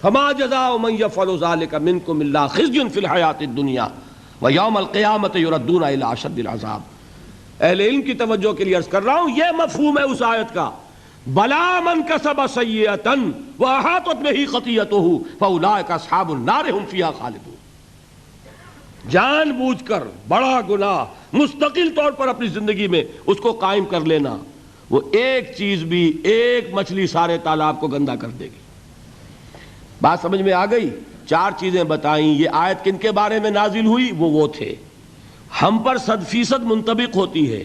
فما جزاء من يفعل ذلك منكم الا خزي في الحياة الدنيا ويوم القيامة يردون الى اشد العذاب۔ اہل علم کی توجہ کے لیے عرض کر رہا ہوں، یہ مفہوم ہے اس آیت کا، بلا من کسب سیئۃ واحاطت بہ خطیئتہ فاولئک اصحاب النار هم فیہا خالدون۔ جان بوجھ کر بڑا گناہ مستقل طور پر اپنی زندگی میں اس کو قائم کر لینا، وہ ایک چیز بھی، ایک مچھلی سارے تالاب کو گندا کر دے گی۔ بات سمجھ میں آ گئی؟ 4 چیزیں بتائیں۔ یہ آیت کن کے بارے میں نازل ہوئی؟ وہ تھے، ہم پر 100% منطبق ہوتی ہے۔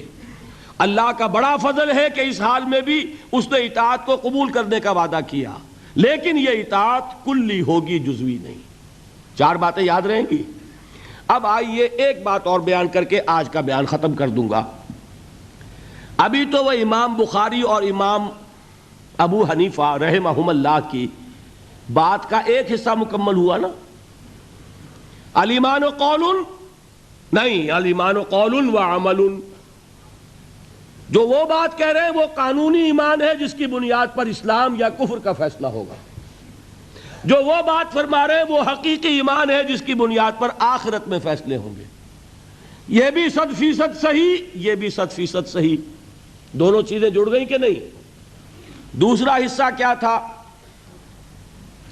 اللہ کا بڑا فضل ہے کہ اس حال میں بھی اس نے اطاعت کو قبول کرنے کا وعدہ کیا، لیکن یہ اطاعت کلی ہوگی، جزوی نہیں۔ 4 باتیں یاد رہیں گی۔ اب آئیے ایک بات اور بیان کر کے آج کا بیان ختم کر دوں گا۔ ابھی تو وہ امام بخاری اور امام ابو حنیفہ رحمہم اللہ کی بات کا ایک حصہ مکمل ہوا نا۔ الایمان قول نہیں، الایمان قول و عمل۔ جو وہ بات کہہ رہے ہیں وہ قانونی ایمان ہے جس کی بنیاد پر اسلام یا کفر کا فیصلہ ہوگا۔ جو وہ بات فرما رہے ہیں وہ حقیقی ایمان ہے جس کی بنیاد پر آخرت میں فیصلے ہوں گے۔ یہ بھی 100% صحیح، یہ بھی 100% صحیح۔ دونوں چیزیں جڑ گئیں کہ نہیں؟ دوسرا حصہ کیا تھا؟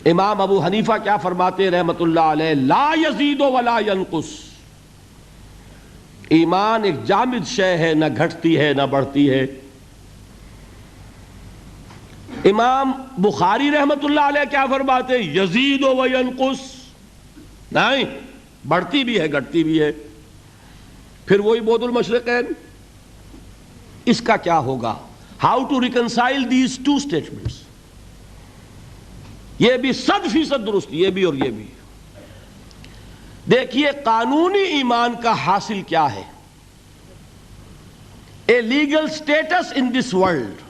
امام ابو حنیفہ کیا فرماتے رحمت اللہ علیہ؟ لا یزید ولا ینقص۔ ایمان ایک جامد شے ہے، نہ گھٹتی ہے نہ بڑھتی ہے۔ امام بخاری رحمت اللہ علیہ کیا فرماتے؟ یزید و ینقص، نہیں، بڑھتی بھی ہے گھٹتی بھی ہے۔ پھر وہی بعد المشرقین، اس کا کیا ہوگا؟ How to reconcile these 2 statements? یہ بھی 100% درست، یہ بھی اور یہ بھی۔ دیکھیے قانونی ایمان کا حاصل کیا ہے؟ A legal status in this world.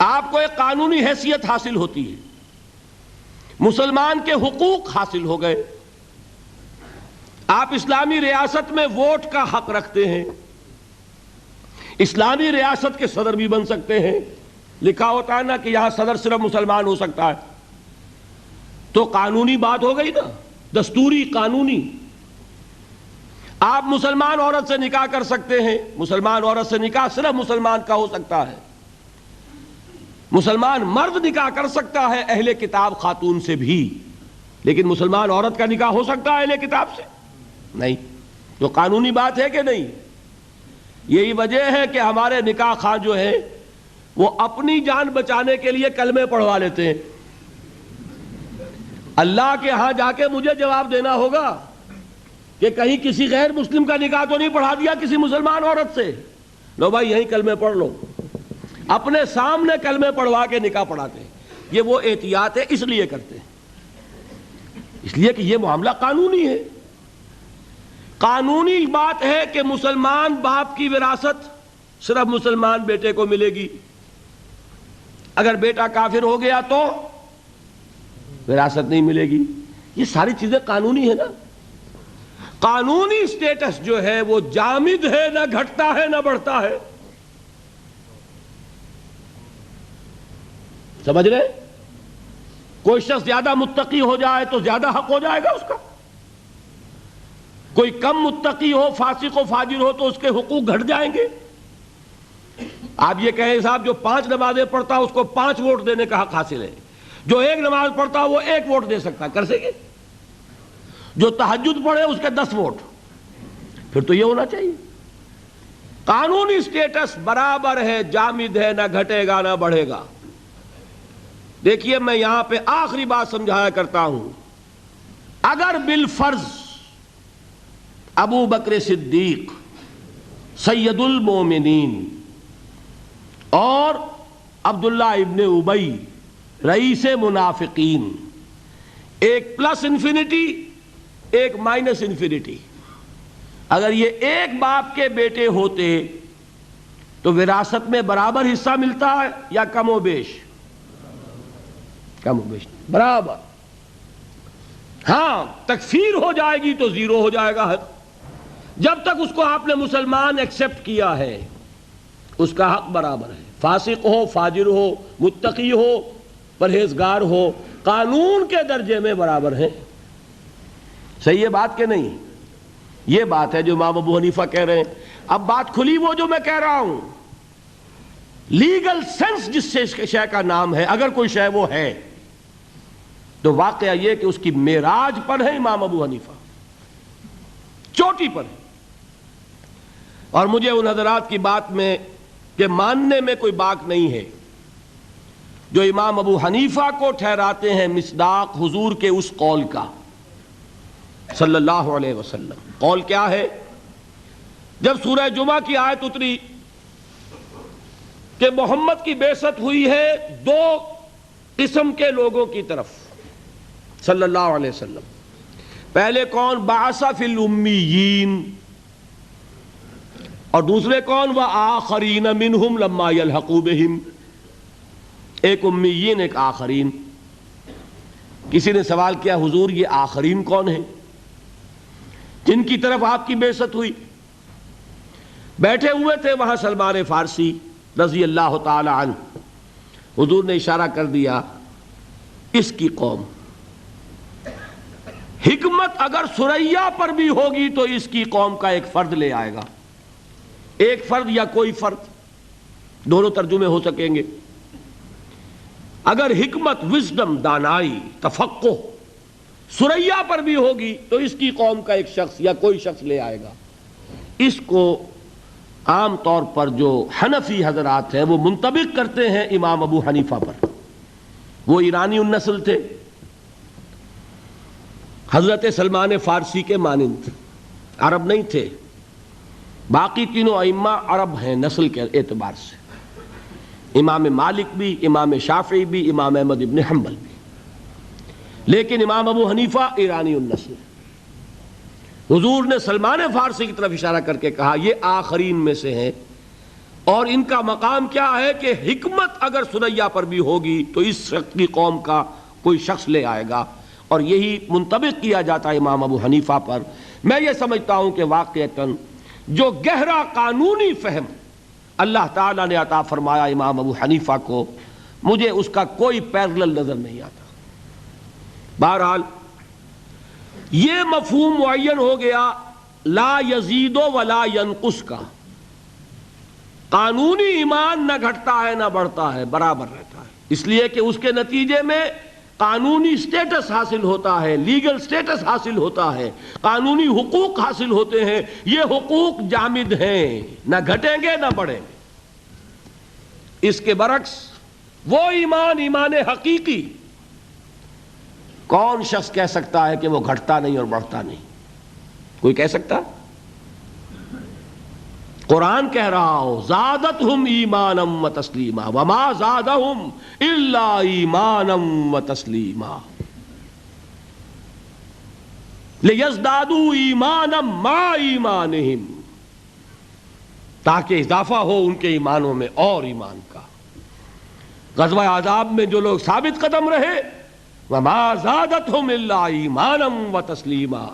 آپ کو ایک قانونی حیثیت حاصل ہوتی ہے، مسلمان کے حقوق حاصل ہو گئے، آپ اسلامی ریاست میں ووٹ کا حق رکھتے ہیں، اسلامی ریاست کے صدر بھی بن سکتے ہیں۔ لکھا ہوتا ہے نا کہ یہاں صدر صرف مسلمان ہو سکتا ہے، تو قانونی بات ہو گئی نا، دستوری قانونی۔ آپ مسلمان عورت سے نکاح کر سکتے ہیں، مسلمان عورت سے نکاح صرف مسلمان کا ہو سکتا ہے۔ مسلمان مرد نکاح کر سکتا ہے اہل کتاب خاتون سے بھی، لیکن مسلمان عورت کا نکاح ہو سکتا ہے اہل کتاب سے؟ نہیں۔ تو قانونی بات ہے کہ نہیں؟ یہی وجہ ہے کہ ہمارے نکاح خواہ جو ہیں وہ اپنی جان بچانے کے لیے کلمے پڑھوا لیتے ہیں۔ اللہ کے ہاں جا کے مجھے جواب دینا ہوگا کہ کہیں کسی غیر مسلم کا نکاح تو نہیں پڑھا دیا کسی مسلمان عورت سے؟ لو بھائی یہیں کلمے پڑھ لو۔ اپنے سامنے کلمے پڑھوا کے نکاح پڑھاتے ہیں۔ یہ وہ احتیاط ہے، اس لیے کرتے ہیں، اس لیے کہ یہ معاملہ قانونی ہے۔ قانونی بات ہے کہ مسلمان باپ کی وراثت صرف مسلمان بیٹے کو ملے گی، اگر بیٹا کافر ہو گیا تو وراثت نہیں ملے گی۔ یہ ساری چیزیں قانونی ہے نا۔ قانونی سٹیٹس جو ہے وہ جامد ہے، نہ گھٹتا ہے نہ بڑھتا ہے. سمجھ رہے؟ کوئی شخص زیادہ متقی ہو جائے تو زیادہ حق ہو جائے گا اس کا، کوئی کم متقی ہو، فاسق و فاجر ہو تو اس کے حقوق گھٹ جائیں گے. آپ یہ کہیں صاحب جو 5 نمازیں پڑھتا اس کو 5 ووٹ دینے کا حق حاصل ہے، جو 1 نماز پڑھتا وہ 1 ووٹ دے سکتا ہے، کر سکے؟ جو تہجد پڑھے اس کے 10 ووٹ. پھر تو یہ ہونا چاہیے قانونی سٹیٹس برابر ہے، جامد ہے، نہ گھٹے گا نہ بڑھے گا. دیکھیے میں یہاں پہ آخری بات سمجھایا کرتا ہوں، اگر بالفرض ابو بکر صدیق سید المومنین اور عبداللہ ابن ابی رئیس منافقین، ایک پلس انفینٹی ایک مائنس انفینٹی، اگر یہ ایک باپ کے بیٹے ہوتے تو وراثت میں برابر حصہ ملتا ہے یا کم و بیش؟ کم و بیش برابر. ہاں تکفیر ہو جائے گی تو 0 ہو جائے گا حق. جب تک اس کو آپ نے مسلمان ایکسپٹ کیا ہے اس کا حق برابر ہے، فاسق ہو، فاجر ہو، متقی ہو، پرہیزگار ہو، قانون کے درجے میں برابر ہیں. صحیح ہے بات کہ نہیں؟ یہ بات ہے جو امام ابو حنیفہ کہہ رہے ہیں. اب بات کھلی وہ جو میں کہہ رہا ہوں، لیگل سینس جس سے اس شے کا نام ہے، اگر کوئی شے وہ ہے تو واقعہ یہ کہ اس کی معراج پر ہے امام ابو حنیفہ، چوٹی پر ہے. اور مجھے ان حضرات کی بات میں کہ ماننے میں کوئی باک نہیں ہے جو امام ابو حنیفہ کو ٹھہراتے ہیں مصداق حضور کے اس قول کا صلی اللہ علیہ وسلم. قول کیا ہے؟ جب سورہ جمعہ کی آیت اتری کہ محمد کی بعثت ہوئی ہے 2 قسم کے لوگوں کی طرف صلی اللہ علیہ وسلم. پہلے کون؟ بعث فی الامیین، اور دوسرے کون؟ وآخرین منہم لما یلحقوا بہم. ایک امیین ایک آخرین. کسی نے سوال کیا حضور یہ آخرین کون ہیں جن کی طرف آپ کی بعثت ہوئی؟ بیٹھے ہوئے تھے وہاں سلمان فارسی رضی اللہ تعالی عنہ. حضور نے اشارہ کر دیا اس کی قوم. حکمت اگر ثریا پر بھی ہوگی تو اس کی قوم کا ایک فرد لے آئے گا. ایک فرد یا کوئی فرد، دونوں ترجمے ہو سکیں گے. اگر حکمت، وزڈم، دانائی، تفقہ ثریا پر بھی ہوگی تو اس کی قوم کا ایک شخص یا کوئی شخص لے آئے گا. اس کو عام طور پر جو حنفی حضرات ہیں وہ منطبق کرتے ہیں امام ابو حنیفہ پر. وہ ایرانی النسل تھے، حضرت سلمان فارسی کے مانند، عرب نہیں تھے. باقی تینوں ائمہ عرب ہیں نسل کے اعتبار سے، امام مالک بھی، امام شافعی بھی، امام احمد ابن حنبل بھی. لیکن امام ابو حنیفہ ایرانی النسل. حضور نے سلمان فارسی کی طرف اشارہ کر کے کہا یہ آخرین میں سے ہیں، اور ان کا مقام کیا ہے کہ حکمت اگر ثریا پر بھی ہوگی تو اس شخص کی قوم کا کوئی شخص لے آئے گا. اور یہی منطبق کیا جاتا ہے امام ابو حنیفہ پر. میں یہ سمجھتا ہوں کہ واقعتاً جو گہرا قانونی فہم اللہ تعالیٰ نے عطا فرمایا امام ابو حنیفہ کو، مجھے اس کا کوئی پیرلل نظر نہیں آتا. بہرحال یہ مفہوم معین ہو گیا لا یزید ولا ینقص کا. قانونی ایمان نہ گھٹتا ہے نہ بڑھتا ہے، برابر رہتا ہے، اس لیے کہ اس کے نتیجے میں قانونی سٹیٹس حاصل ہوتا ہے، لیگل سٹیٹس حاصل ہوتا ہے، قانونی حقوق حاصل ہوتے ہیں. یہ حقوق جامد ہیں، نہ گھٹیں گے نہ بڑھیں گے. اس کے برعکس وہ ایمان حقیقی کون شخص کہہ سکتا ہے کہ وہ گھٹتا نہیں اور بڑھتا نہیں؟ کوئی کہہ سکتا؟ قرآن کہہ رہا ہو زادتہم ایمانا و تسلیما وما زادہم الا ایمانا و تسلیما لیزدادوا ایمانا مع ایمانہم، تاکہ اضافہ ہو ان کے ایمانوں میں اور ایمان کا. غزوہ احزاب میں جو لوگ ثابت قدم رہے وما زادتہم الا ایمانا و تسلیما،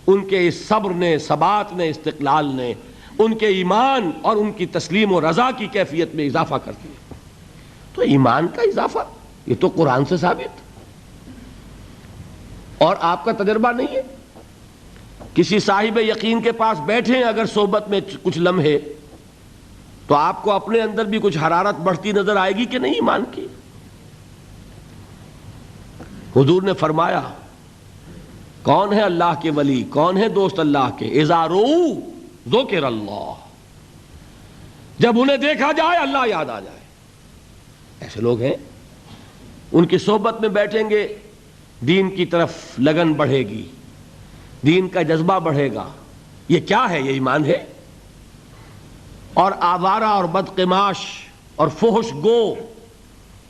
ان کے اس صبر نے، ثبات نے، استقلال نے ان کے ایمان اور ان کی تسلیم و رضا کی کیفیت میں اضافہ کر دیا۔ تو ایمان کا اضافہ یہ تو قرآن سے ثابت، اور آپ کا تجربہ نہیں ہے۔ کسی صاحب یقین کے پاس بیٹھیں اگر صحبت میں کچھ لمحے، تو آپ کو اپنے اندر بھی کچھ حرارت بڑھتی نظر آئے گی کہ نہیں ایمان کی؟ حضور نے فرمایا کون ہے اللہ کے ولی، کون ہے دوست اللہ کے؟ اذا رؤوا ذکر اللہ، جب انہیں دیکھا جائے اللہ یاد آ جائے۔ ایسے لوگ ہیں، ان کی صحبت میں بیٹھیں گے، دین کی طرف لگن بڑھے گی، دین کا جذبہ بڑھے گا۔ یہ کیا ہے؟ یہ ایمان ہے۔ اور آوارہ اور بدقماش اور فحش گو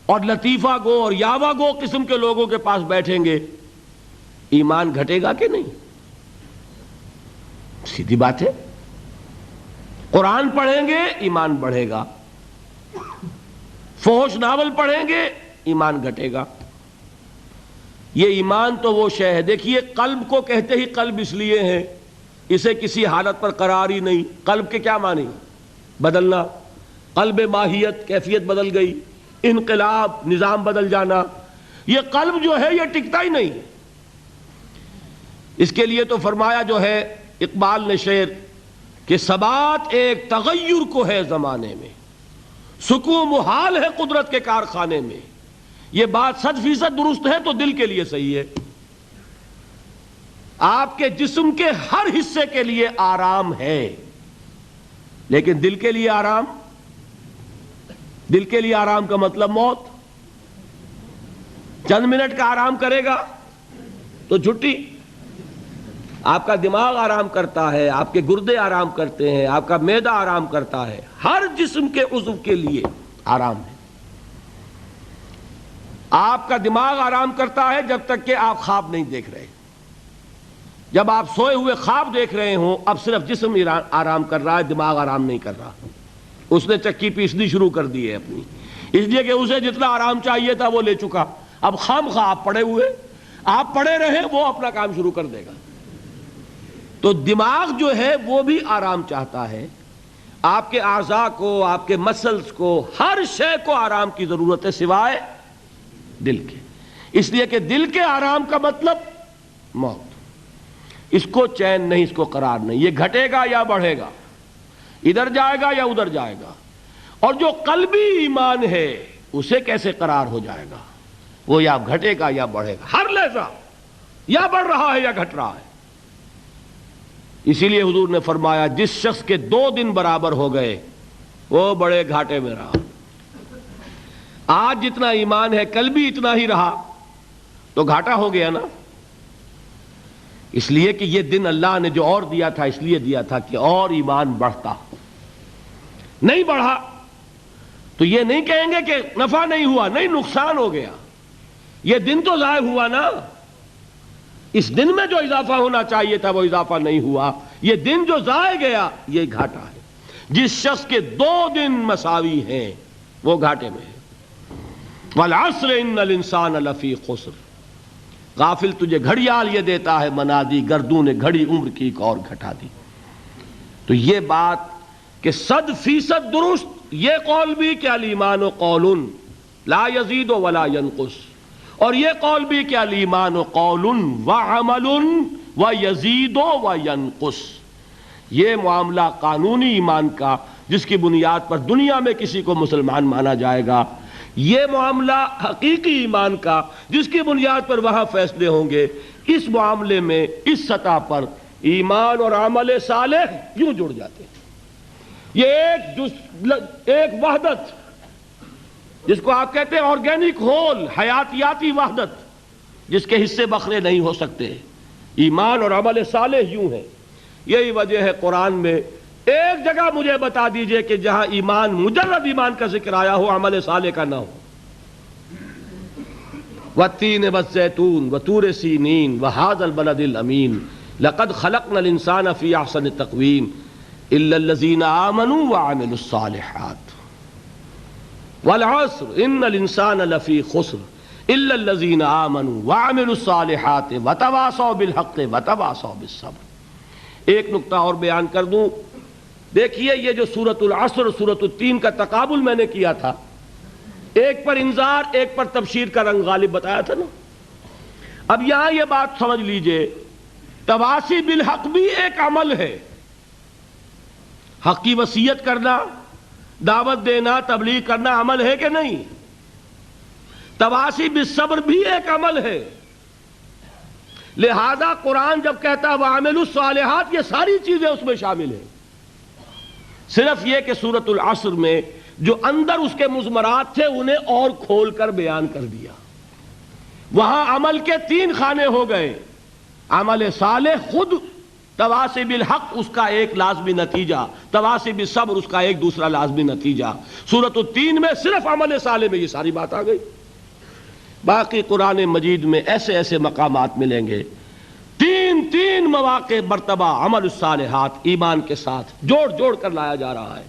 اور لطیفہ گو اور یاوہ گو قسم کے لوگوں کے پاس بیٹھیں گے، ایمان گھٹے گا کہ نہیں؟ سیدھی بات ہے۔ قرآن پڑھیں گے ایمان بڑھے گا، فحش ناول پڑھیں گے ایمان گھٹے گا۔ یہ ایمان تو وہ شے ہے، دیکھیے قلب کو کہتے ہی قلب اس لیے ہے، اسے کسی حالت پر قرار ہی نہیں۔ قلب کے کیا معنی؟ بدلنا، قلب ماہیت، کیفیت بدل گئی، انقلاب، نظام بدل جانا۔ یہ قلب جو ہے یہ ٹکتا ہی نہیں۔ اس کے لیے تو فرمایا جو ہے اقبال نے شعر کہ ثبات ایک تغیر کو ہے زمانے میں، سکون محال ہے قدرت کے کارخانے میں۔ یہ بات 100% درست ہے تو دل کے لیے صحیح ہے۔ آپ کے جسم کے ہر حصے کے لیے آرام ہے، لیکن دل کے لیے آرام، دل کے لیے آرام کا مطلب موت۔ چند منٹ کا آرام کرے گا تو چھٹی۔ آپ کا دماغ آرام کرتا ہے، آپ کے گردے آرام کرتے ہیں، آپ کا معدہ آرام کرتا ہے، ہر جسم کے عضو کے لیے آرام ہے۔ آپ کا دماغ آرام کرتا ہے جب تک کہ آپ خواب نہیں دیکھ رہے۔ جب آپ سوئے ہوئے خواب دیکھ رہے ہوں، اب صرف جسم آرام کر رہا ہے، دماغ آرام نہیں کر رہا۔ اس نے چکی پیسنی شروع کر دی ہے اپنی، اس لیے کہ اسے جتنا آرام چاہیے تھا وہ لے چکا۔ اب خام خواہ آپ پڑے ہوئے، آپ پڑے رہے، وہ اپنا کام شروع کر دے گا۔ تو دماغ جو ہے وہ بھی آرام چاہتا ہے۔ آپ کے اعضاء کو، آپ کے مسلز کو، ہر شے کو آرام کی ضرورت ہے سوائے دل کے۔ اس لیے کہ دل کے آرام کا مطلب موت۔ اس کو چین نہیں، اس کو قرار نہیں۔ یہ گھٹے گا یا بڑھے گا، ادھر جائے گا یا ادھر جائے گا۔ اور جو قلبی ایمان ہے اسے کیسے قرار ہو جائے گا؟ وہ یا گھٹے گا یا بڑھے گا، ہر لحظہ یا بڑھ رہا ہے یا گھٹ رہا ہے۔ اسی لیے حضور نے فرمایا جس شخص کے 2 دن برابر ہو گئے وہ بڑے گھاٹے میں رہا۔ آج جتنا ایمان ہے کل بھی اتنا ہی رہا تو گھاٹا ہو گیا نا۔ اس لیے کہ یہ دن اللہ نے جو اور دیا تھا اس لیے دیا تھا کہ اور ایمان بڑھتا۔ نہیں بڑھا تو یہ نہیں کہیں گے کہ نفع نہیں ہوا، نہیں نقصان ہو گیا۔ یہ دن تو ضائع ہوا نا، اس دن میں جو اضافہ ہونا چاہیے تھا وہ اضافہ نہیں ہوا۔ یہ دن جو ضائع گیا یہ گھاٹا ہے۔ جس شخص کے 2 دن مساوی ہیں وہ گھاٹے میں ہے۔ والعصر ان الانسان لفی خسر، غافل تجھے گھڑیال یہ دیتا ہے منادی، گردوں نے گھڑی عمر کی ایک اور گھٹا دی۔ تو یہ بات کہ 100% درست یہ قول بھی کہ الایمان قول لا یزید ولا ینقص، اور یہ قول بھی کہ الایمان قول وعمل ویزید وینقص۔ یہ معاملہ قانونی ایمان کا جس کی بنیاد پر دنیا میں کسی کو مسلمان مانا جائے گا، یہ معاملہ حقیقی ایمان کا جس کی بنیاد پر وہاں فیصلے ہوں گے۔ اس معاملے میں اس سطح پر ایمان اور عمل صالح یوں جڑ جاتے ہیں۔ یہ ایک وحدت جس کو آپ کہتے ہیں آرگینک ہول، حیاتیاتی وحدت، جس کے حصے بکھرے نہیں ہو سکتے۔ ایمان اور عمل صالح یوں ہے۔ یہی وجہ ہے قرآن میں ایک جگہ مجھے بتا دیجئے کہ جہاں ایمان، مجرد ایمان کا ذکر آیا ہو، عمل صالح کا نہ ہو۔ والتین والزیتون وطور سینین وہذا البلد الامین لقد خلقنا الانسان فی احسن تقویم الا الذین آمنوا وعملوا الصالحات والعصر ان الانسان لفی خسر الا الذین آمنوا وعملوا الصالحات وتواصوا بالحق وتواصوا بالصبر۔ ایک نقطہ اور بیان کر دوں، دیکھیے یہ جو سورۃ العصر سورۃ التین کا تقابل میں نے کیا تھا، ایک پر انذار ایک پر تبشیر کا رنگ غالب بتایا تھا نا۔ اب یہاں یہ بات سمجھ لیجئے، تواصی بالحق بھی ایک عمل ہے، حق کی وصیت کرنا، دعوت دینا، تبلیغ کرنا عمل ہے کہ نہیں؟ تواصی بالصبر بھی ایک عمل ہے۔ لہذا قرآن جب کہتا ہے وَعَمِلُوا الصَّالِحَاتِ، یہ ساری چیزیں اس میں شامل ہیں۔ صرف یہ کہ سورۃ العصر میں جو اندر اس کے مضمرات تھے انہیں اور کھول کر بیان کر دیا۔ وہاں عمل کے 3 خانے ہو گئے، عمل صالح خود تواصی بالحق اس کا ایک لازمی نتیجہ، تواصی بالصبر اس کا ایک دوسرا لازمی نتیجہ۔ سورۃ التین میں صرف عمل صالح میں یہ ساری بات آ گئی۔ باقی قرآن مجید میں ایسے ایسے مقامات ملیں گے، 3 مواقع مرتبہ عمل الصالحات ایمان کے ساتھ جوڑ جوڑ کر لایا جا رہا ہے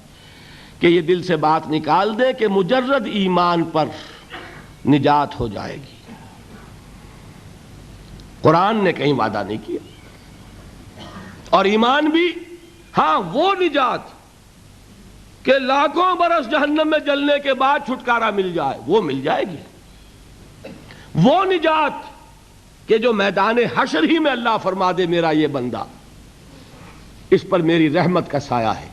کہ یہ دل سے بات نکال دے کہ مجرد ایمان پر نجات ہو جائے گی۔ قرآن نے کہیں وعدہ نہیں کیا، اور ایمان بھی ہاں وہ نجات کہ لاکھوں برس جہنم میں جلنے کے بعد چھٹکارا مل جائے، وہ مل جائے گی۔ وہ نجات کہ جو میدان حشر ہی میں اللہ فرما دے میرا یہ بندہ، اس پر میری رحمت کا سایہ ہے،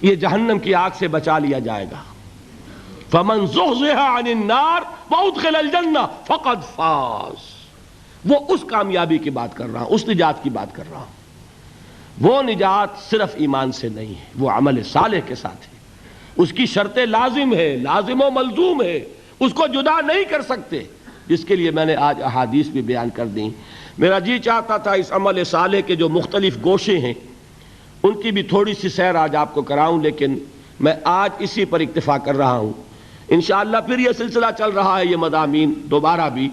یہ جہنم کی آگ سے بچا لیا جائے گا۔ فَمَنْ زُحْزِحَ عَنِ النَّارِ وَأُدْخِلَ الْجَنَّةَ فَقَدْ فَازَ۔ وہ اس کامیابی کی بات کر رہا ہوں، اس نجات کی بات کر رہا ہوں۔ وہ نجات صرف ایمان سے نہیں ہے، وہ عمل صالح کے ساتھ ہے، اس کی شرط لازم ہے، لازم و ملزوم ہے، اس کو جدا نہیں کر سکتے، جس کے لیے میں نے آج احادیث بھی بیان کر دیں۔ میرا جی چاہتا تھا اس عمل صالح کے جو مختلف گوشے ہیں ان کی بھی تھوڑی سی سیر آج آپ کو کراؤں، لیکن میں آج اسی پر اکتفا کر رہا ہوں۔ انشاءاللہ پھر یہ سلسلہ چل رہا ہے، یہ مضامین دوبارہ بھی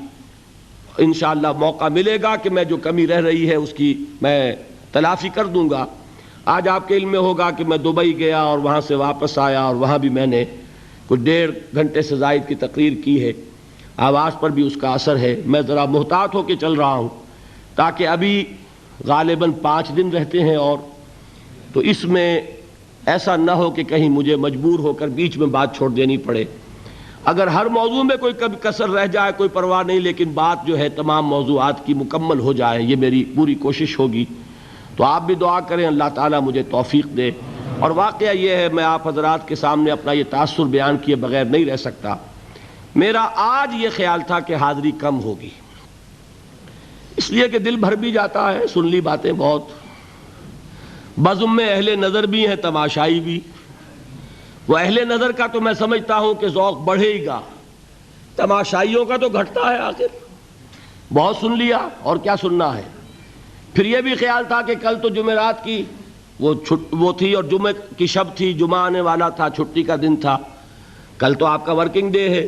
انشاءاللہ موقع ملے گا کہ میں جو کمی رہ رہی ہے اس کی میں تلافی کر دوں گا۔ آج آپ کے علم میں ہوگا کہ میں دبئی گیا اور وہاں سے واپس آیا، اور وہاں بھی میں نے کچھ 1.5 گھنٹے سے زائد کی تقریر کی ہے، آواز پر بھی اس کا اثر ہے۔ میں ذرا محتاط ہو کے چل رہا ہوں تاکہ ابھی غالباً 5 دن رہتے ہیں، اور تو اس میں ایسا نہ ہو کہ کہیں مجھے مجبور ہو کر بیچ میں بات چھوڑ دینی پڑے۔ اگر ہر موضوع میں کوئی کبھی کسر رہ جائے کوئی پرواہ نہیں، لیکن بات جو ہے تمام موضوعات کی مکمل ہو جائے، یہ میری پوری کوشش ہوگی۔ تو آپ بھی دعا کریں اللہ تعالیٰ مجھے توفیق دے۔ اور واقعہ یہ ہے، میں آپ حضرات کے سامنے اپنا یہ تاثر بیان کیے بغیر نہیں رہ سکتا۔ میرا آج یہ خیال تھا کہ حاضری کم ہوگی، اس لیے کہ دل بھر بھی جاتا ہے، سن لی باتیں بہت، بزم میں اہل نظر بھی ہیں، تماشائی بھی۔ وہ اہل نظر کا تو میں سمجھتا ہوں کہ ذوق بڑھے گا، تماشائیوں کا تو گھٹتا ہے، آخر بہت سن لیا اور کیا سننا ہے۔ پھر یہ بھی خیال تھا کہ کل تو جمعرات کی وہ تھی اور جمعہ کی شب تھی، جمعہ آنے والا تھا، چھٹی کا دن تھا، کل تو آپ کا ورکنگ ڈے ہے،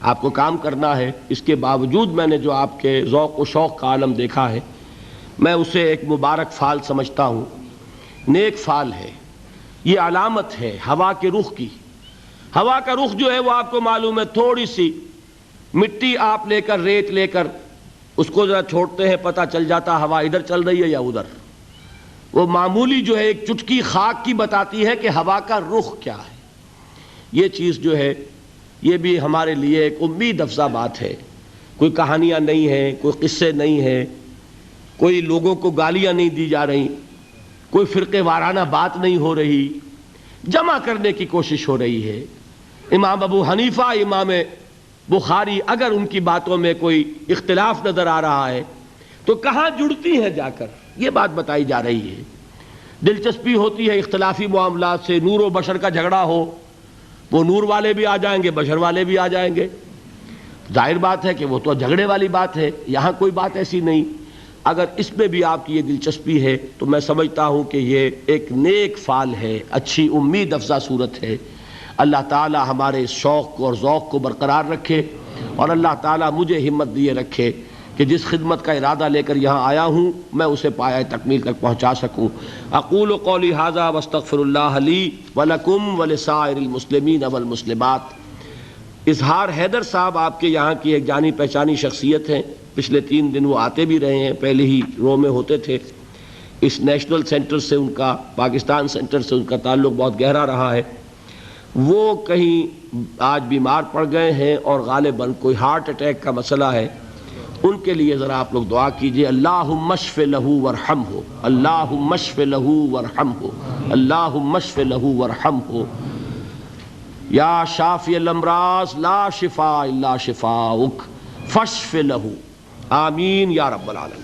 آپ کو کام کرنا ہے۔ اس کے باوجود میں نے جو آپ کے ذوق و شوق کا عالم دیکھا ہے، میں اسے ایک مبارک فعل سمجھتا ہوں، نیک فعل ہے، یہ علامت ہے ہوا کے رخ کی۔ ہوا کا رخ جو ہے وہ آپ کو معلوم ہے، تھوڑی سی مٹی آپ لے کر، ریت لے کر اس کو ذرا چھوڑتے ہیں، پتہ چل جاتا ہوا ادھر چل رہی ہے یا ادھر۔ وہ معمولی جو ہے ایک چٹکی خاک کی بتاتی ہے کہ ہوا کا رخ کیا ہے۔ یہ چیز جو ہے یہ بھی ہمارے لیے ایک امید افزا بات ہے۔ کوئی کہانیاں نہیں ہیں، کوئی قصے نہیں ہیں، کوئی لوگوں کو گالیاں نہیں دی جا رہی، کوئی فرقے وارانہ بات نہیں ہو رہی، جمع کرنے کی کوشش ہو رہی ہے۔ امام ابو حنیفہ، امام بخاری، اگر ان کی باتوں میں کوئی اختلاف نظر آ رہا ہے تو کہاں جڑتی ہیں جا کر، یہ بات بتائی جا رہی ہے۔ دلچسپی ہوتی ہے اختلافی معاملات سے، نور و بشر کا جھگڑا ہو، وہ نور والے بھی آ جائیں گے، بشر والے بھی آ جائیں گے، ظاہر بات ہے کہ وہ تو جھگڑے والی بات ہے۔ یہاں کوئی بات ایسی نہیں۔ اگر اس میں بھی آپ کی یہ دلچسپی ہے تو میں سمجھتا ہوں کہ یہ ایک نیک فعل ہے، اچھی امید افزا صورت ہے۔ اللہ تعالی ہمارے اس شوق اور ذوق کو برقرار رکھے، اور اللہ تعالی مجھے ہمت دیے رکھے کہ جس خدمت کا ارادہ لے کر یہاں آیا ہوں میں اسے پایہ تکمیل تک پہنچا سکوں۔ اقول قولی ھذا واستغفر اللہ لی ولکم ولسائر المسلمین والمسلمات۔ اظہار حیدر صاحب آپ کے یہاں کی ایک جانی پہچانی شخصیت ہیں، پچھلے 3 دن وہ آتے بھی رہے ہیں، پہلے ہی رو میں ہوتے تھے۔ اس نیشنل سینٹر سے ان کا، پاکستان سینٹر سے ان کا تعلق بہت گہرا رہا ہے۔ وہ کہیں آج بیمار پڑ گئے ہیں اور غالباً کوئی ہارٹ اٹیک کا مسئلہ ہے، ان کے لیے ذرا آپ لوگ دعا کیجئے۔ اللہم اشف لہ ورحمہ، اللہم اشف لہ ورحمہ، اللہم اشف لہ ورحمہ، یا شافی الامراض لا شفاء الا شفاؤک فاشف لہ، آمین یا رب العالمین۔